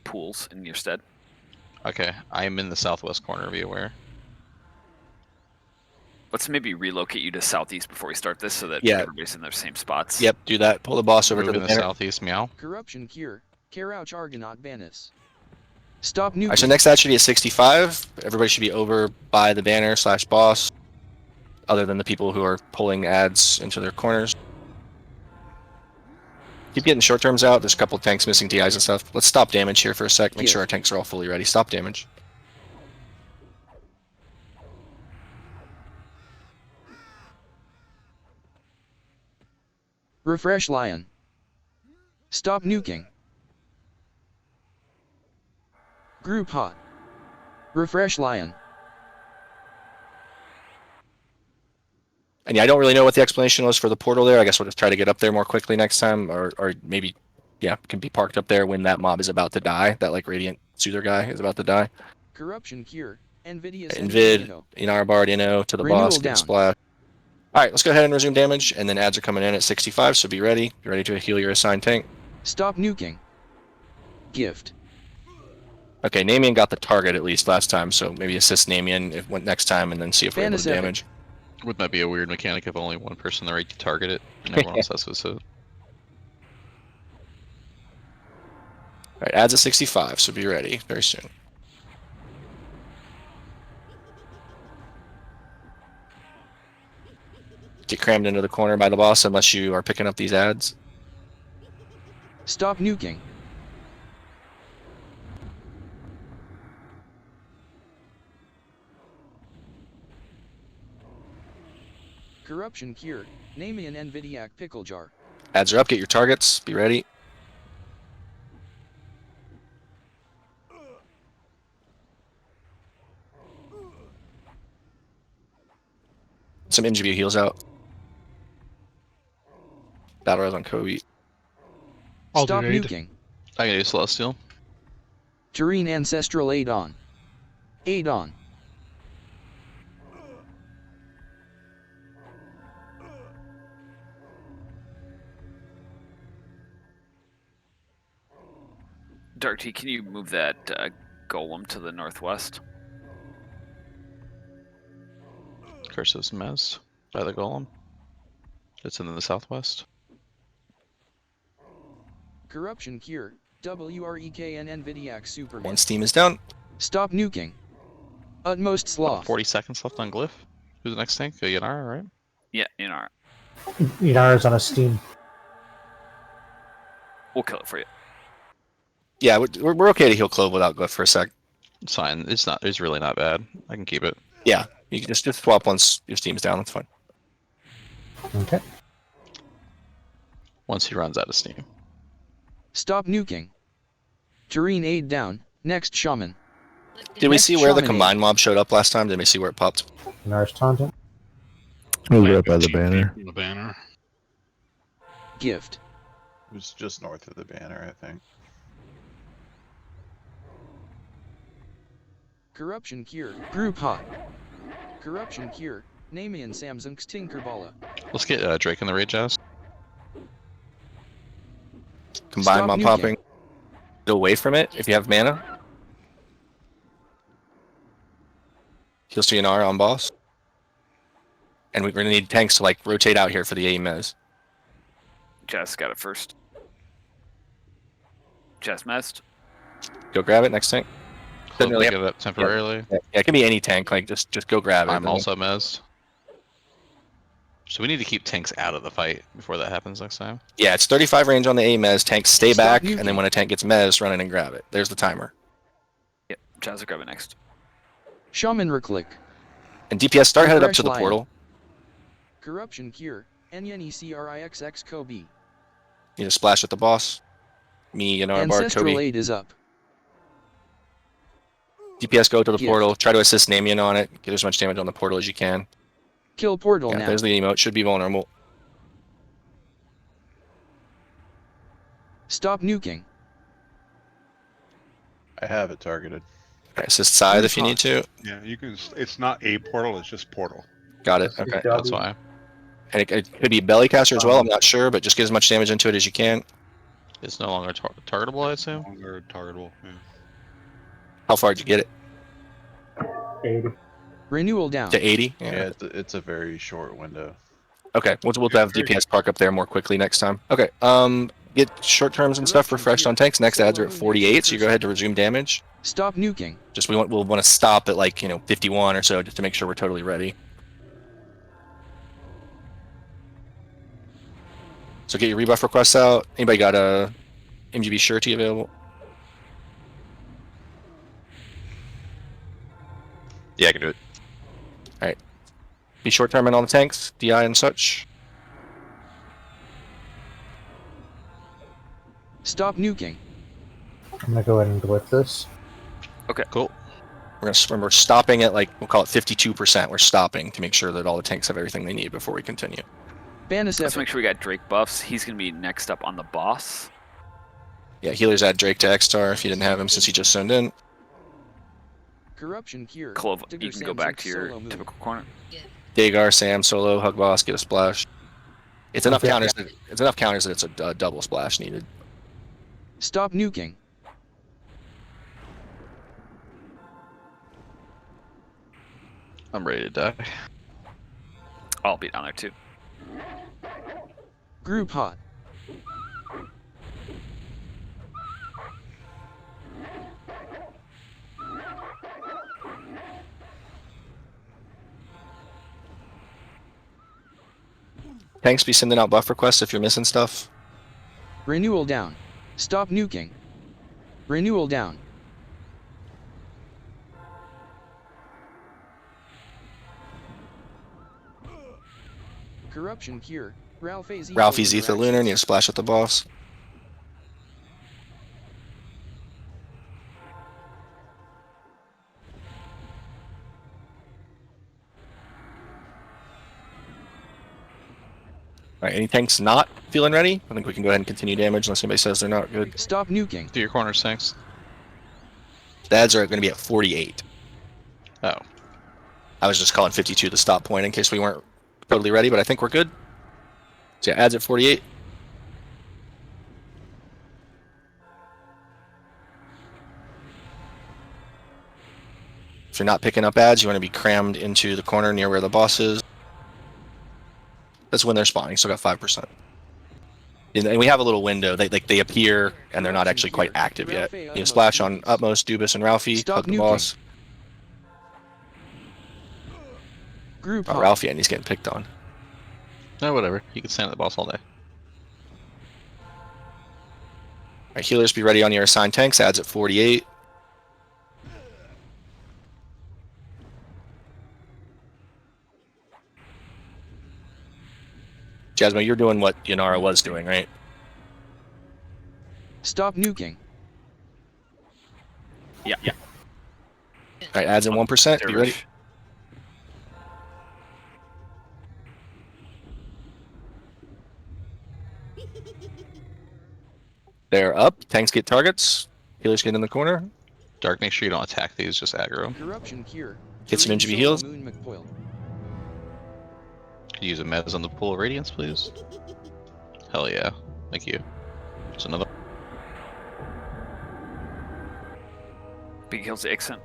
pools in your stead. Okay, I am in the southwest corner, be aware. Let's maybe relocate you to southeast before we start this so that Yeah. everybody's in their same spots. Yep, do that. Pull the boss over Move to in the the banner. southeast, meow. Corruption cure. Carouch Argonaut Banis. Stop nuking. Alright, so next ad should be at 65. Everybody should be over by the banner / boss. Other than the people who are pulling ads into their corners. Keep getting short terms out. There's a couple tanks missing DIs and stuff. Let's stop damage here for a sec. Make sure our tanks are all fully ready. Stop damage. Refresh lion. Stop nuking. Group hot. Refresh lion. And yeah, I don't really know what the explanation was for the portal there. I guess we'll just try to get up there more quickly next time. Or maybe, yeah, can be parked up there when that mob is about to die. That like Radiant Soother guy is about to die. Corruption cure. Nvidia. Invid, Inarbard, Inno to the Renewal boss, get down. a splash. Alright, let's go ahead and resume damage, and then ads are coming in at 65, so be ready. Be ready to heal your assigned tank. Stop nuking. Gift. Okay, Namian got the target at least last time, so maybe assist Namian next time and then see if we're able to Fantasy. damage. Wouldn't that be a weird mechanic if only one person the right to target it and everyone else has to assist? Alright, ads at 65, so be ready very soon. Get crammed into the corner by the boss unless you are picking up these ads. Stop nuking. Corruption cured. Namian Nvidiac pickle jar. Ads are up, get your targets, be ready. some MGB heals out. Battle Res on Kobe. Stop nuking. I can do Celestial. Tureen Ancestral Aid on. Aid on. Dark Tea, can you move that golem to the northwest? Curse is messed by the golem. It's in the southwest. Corruption Cure. WREKN Nvidiac Superman. One steam is down. Stop nuking. Utmost Sloth. 40 seconds left on Glyph. Who's the next tank? Yanara, right? Yeah, Inara. Inara's on a steam. We'll kill it for you. Yeah, we're okay to heal Clove without Glyph for a sec. It's fine. It's really not bad. I can keep it. Yeah, you can just swap once your steam's down. That's fine. Okay. Once he runs out of steam. Stop nuking. Tureen Aid down. Next Shaman. Did we Next see where the Shaman combined mob showed up last time? Did we see where it popped? Inara's taunting. It was right by the banner. The banner. Gift. It was just north of the banner, I think. Corruption Cure. Group Hot. Corruption Cure. Namian Samsung's Tinkerballa. Let's get Drake in the raid, Jazz. Combined Stop mob nuking. popping. Get away from it if you have mana. Heals to Yanara on boss. And we're gonna need tanks to like rotate out here for the AE mez. Jess got it first. Jess messed. Go grab it, next tank. Clove really will have- give it temporarily. Yeah, it can be any tank, like just go grab it. I'm also mezzed. So we need to keep tanks out of the fight before that happens next time. Yeah, it's 35 range on the AE mez, tanks stay Stop back, nuking. and then when a tank gets mez, run in and grab it. There's the timer. Yep, Jazz will grab it next. Shaman Reclick. And DPS start headed up to the Refresh portal. Corruption Cure. NYECRIXX Kobe. You just splash at the boss. Me, Yanara, Bard, Ancestral Kobe. Aid is up. DPS go to the Gift. portal, try to assist Namian on it, get as much damage on the portal as you can. Kill portal Yeah, now. there's the emote, should be vulnerable. Stop nuking. I have it targeted. Okay, assist side if you need to. Yeah, you can. It's not a portal. It's just portal. Got it, okay. That's why. And it could be Bellycaster as well, I'm not sure, but just get as much damage into it as you can. It's no longer targetable, I assume. Longer targetable. Yeah. How far did you get it? 80. Renewal down. To 80? Yeah, it's a very short window. Okay, we'll have DPS park up there more quickly next time. Okay, get short terms and stuff refreshed on tanks. Next adds are at 48, so you go ahead to resume damage. Stop nuking. Just we'll want to stop at like 51 or so just to make sure we're totally ready. So get your rebuff requests out. Anybody got a MGB surety available? Yeah, I can do it. All right. Be short term in all the tanks, DI and such. Stop nuking. I'm gonna go ahead and glyph this. Okay, cool. We're stopping at like we'll call it 52%. We're stopping to make sure that all the tanks have everything they need before we continue. Banus let's Epic. make sure we got Drake buffs. He's gonna be next up on the boss. Yeah, healers add Drake to X-Star if you didn't have him since he just zoned in. Corruption Cure. Clove, Digger you can go Samsung's back to your solo move. typical corner. Dagar, Sam, solo, hug boss, get a splash. It's enough Okay. counters that it's a double splash needed. Stop nuking. I'm ready to die. I'll be down there too. Group Hot. Tanks be sending out buff requests if you're missing stuff. Renewal down. Stop nuking. Renewal down. Corruption Cure. Ralphie's Ralphie's Ether Lunar, need a splash at the boss. All right, any tanks not feeling ready? I think we can go ahead and continue damage unless anybody says they're not good. Stop nuking. Do your corners, tanks. Dads are going to be at 48. Oh. I was just calling 52 the stop point in case we weren't totally ready, but I think we're good. So yeah, adds at 48. If you're not picking up ads, you want to be crammed into the corner near where the boss is. That's when they're spawning. Still got 5%. And we have a little window. They appear and they're not actually quite active yet. You splash on Utmost, Dubis, and Ralphie. Hug the boss. Group Ralphie, and he's getting picked on. No, whatever. You can stand at the boss all day. Alright, healers, be ready on your assigned tanks. Adds at 48. Jasmine, you're doing what Yanara was doing, right? Stop nuking. Yeah. Alright, adds in 1%. Be ready. They're up. Tanks get targets. Healers get in the corner. Dark, make sure you don't attack these, just aggro. Corruption cure. Get some injury heals. McPoyle. Could you use a mez on the pool of radiance, please? Hell yeah. Thank you. Just another. Big heals to Ixen.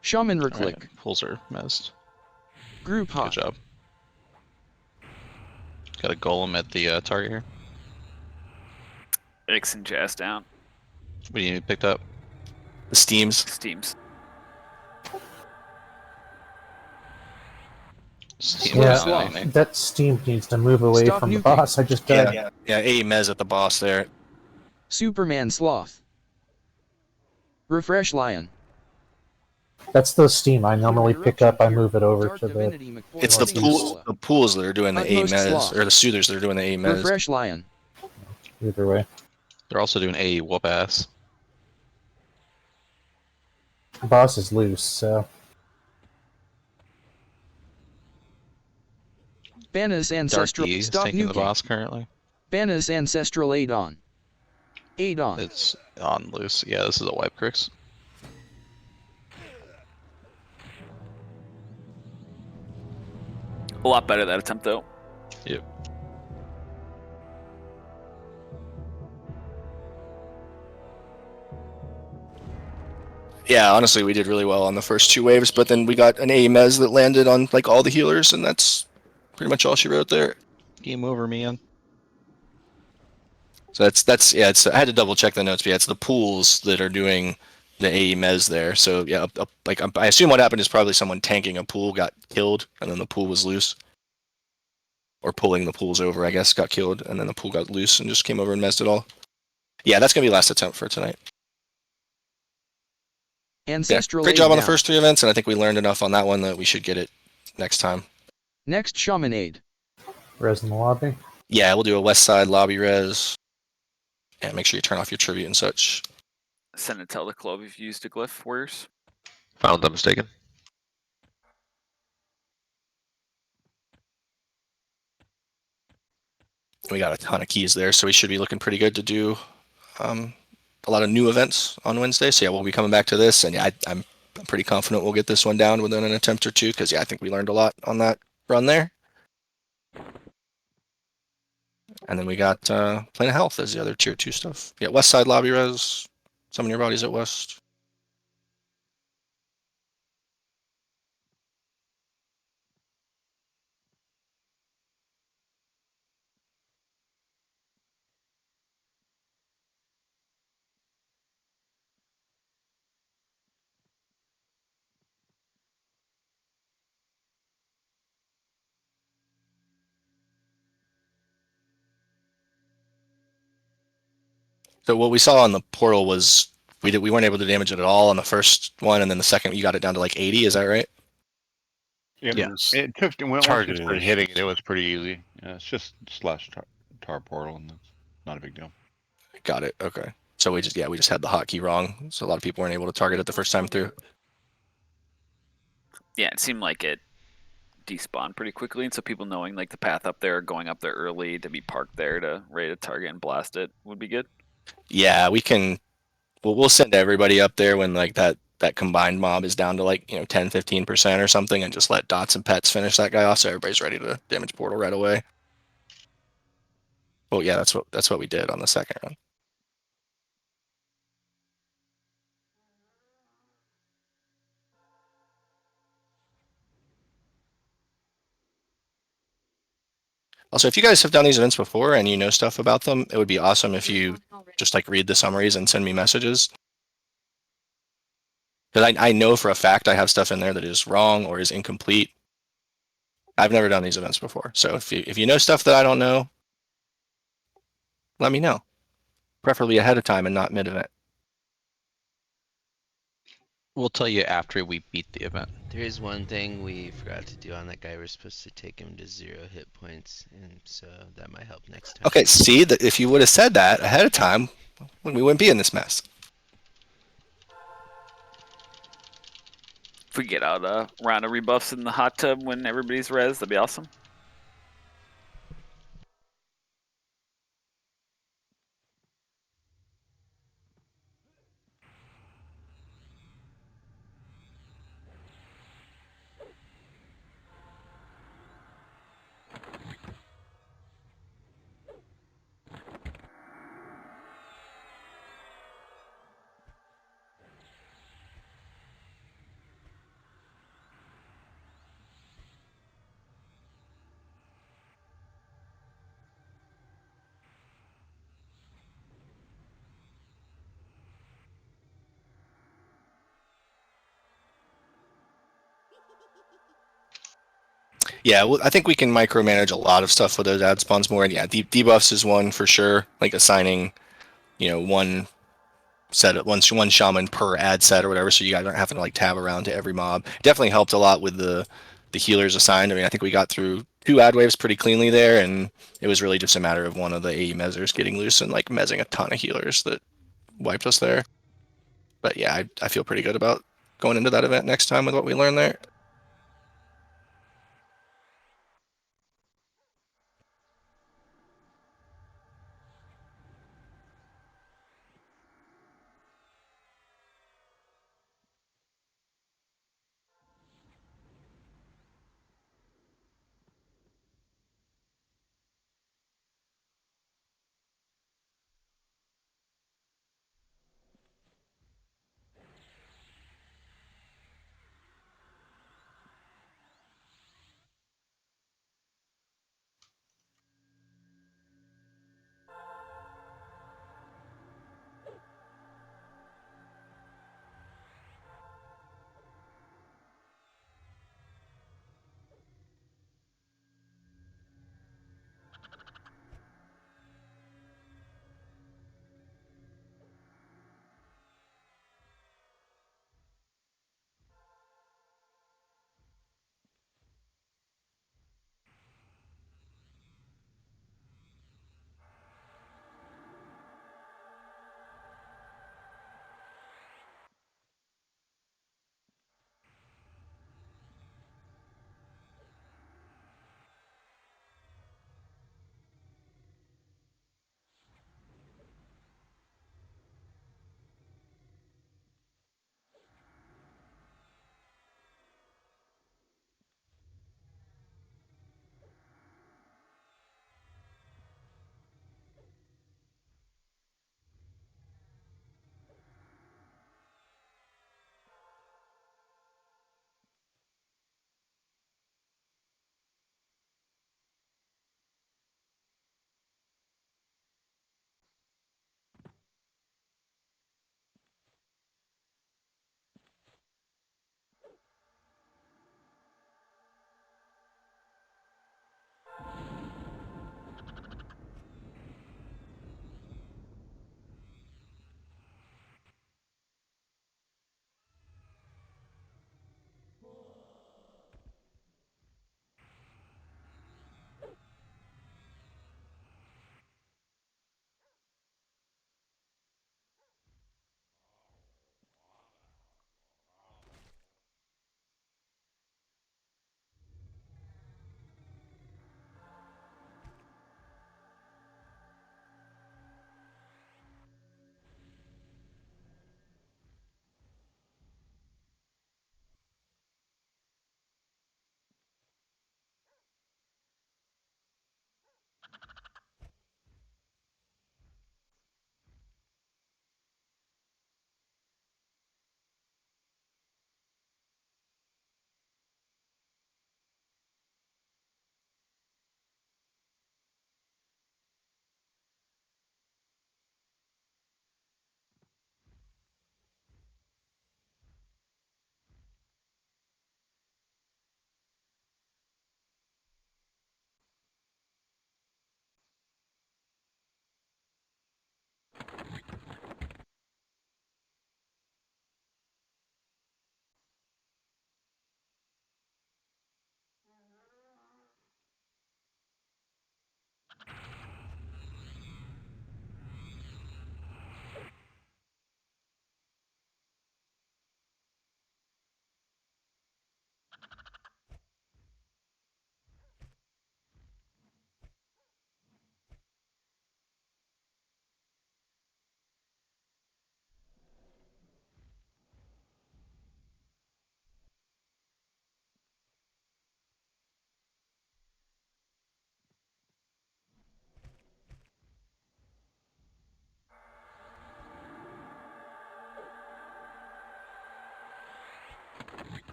Shaman reclick. Right, pools are mezzed. Group hot. Good job. Got a golem at the target here. Ixen jazz down. What do you need picked up? The steams. Steams. Steam Yeah, that steam needs to move away Stop from the nuking. boss. I just died. Yeah, A mez at the boss there. Superman sloth. Refresh lion. That's the steam I normally pick up. I move it over to the. It's the pools that are doing the A Utmost mez, sloth. or the soothers that are doing the A mez. Refresh lion. Either way. They're also doing a whoop ass. The boss is loose, so. Banna's ancestral. Darky is Stop taking the nuking. boss currently. Banna's ancestral aid on. Aid on. It's on loose. Yeah, this is a wipe, Crix. A lot better that attempt though. Yep. Yeah, honestly, we did really well on the first two waves, but then we got an A mez that landed on like all the healers, and that's pretty much all she wrote there. Game over, man. So that's yeah. It's I had to double check the notes, but yeah, it's the pools that are doing the A mez there. So yeah, I assume what happened is probably someone tanking a pool got killed, and then the pool was loose, or pulling the pools over, I guess, got killed, and then the pool got loose and just came over and mezzed it all. Yeah, that's gonna be last attempt for tonight. Ancestral Great aid job on the now. first three events, and I think we learned enough on that one that we should get it next time. Next shaman aid. Res in the lobby. Yeah, we'll do a west side lobby res. And make sure you turn off your tribute and such. Send and tell the club if you used a glyph, warriors. Found I'm mistaken. We got a ton of keys there, so we should be looking pretty good to do a lot of new events on Wednesday. So yeah, we'll be coming back to this, and yeah, I'm pretty confident we'll get this one down within an attempt or two, because yeah, I think we learned a lot on that run there. And then we got Plane of Health as the other tier 2 stuff. Yeah, west side lobby res. Summon your bodies at west. So what we saw on the portal was we weren't able to damage it at all on the first one, and then the second you got it down to like 80. Is that right? Yeah. It took when once we started hitting it, it was pretty easy. Yeah, it's just slash tar portal, and it's not a big deal. Got it. Okay. So we just had the hotkey wrong. So a lot of people weren't able to target it the first time through. Yeah, it seemed like it despawn pretty quickly, and so people knowing like the path up there, going up there early to be parked there to ready to target and blast it would be good. Yeah, we can. We'll send everybody up there when like that combined mob is down to like 10-15% or something, and just let dots and pets finish that guy off, so everybody's ready to damage portal right away. Well, yeah, that's what we did on the second run. Also, if you guys have done these events before and you know stuff about them, it would be awesome if you just like read the summaries and send me messages. Because I know for a fact I have stuff in there that is wrong or is incomplete. I've never done these events before. So if you know stuff that I don't know, let me know. Preferably ahead of time and not mid-event. We'll tell you after we beat the event. There is one thing we forgot to do on that guy. We're supposed to take him to 0 hit points, and so that might help next time. Okay, see, that if you would have said that ahead of time, we wouldn't be in this mess. If we get out a round of rebuffs in the hot tub when everybody's res, that'd be awesome. Yeah, well, I think we can micromanage a lot of stuff with those ad spawns more. And yeah, debuffs is one for sure. Like assigning, one one shaman per ad set or whatever, so you guys aren't having to like tab around to every mob. Definitely helped a lot with the healers assigned. I mean, I think we got through 2 ad waves pretty cleanly there, and it was really just a matter of one of the AE mezzers getting loose and like mezzing a ton of healers that wiped us there. But yeah, I feel pretty good about going into that event next time with what we learned there.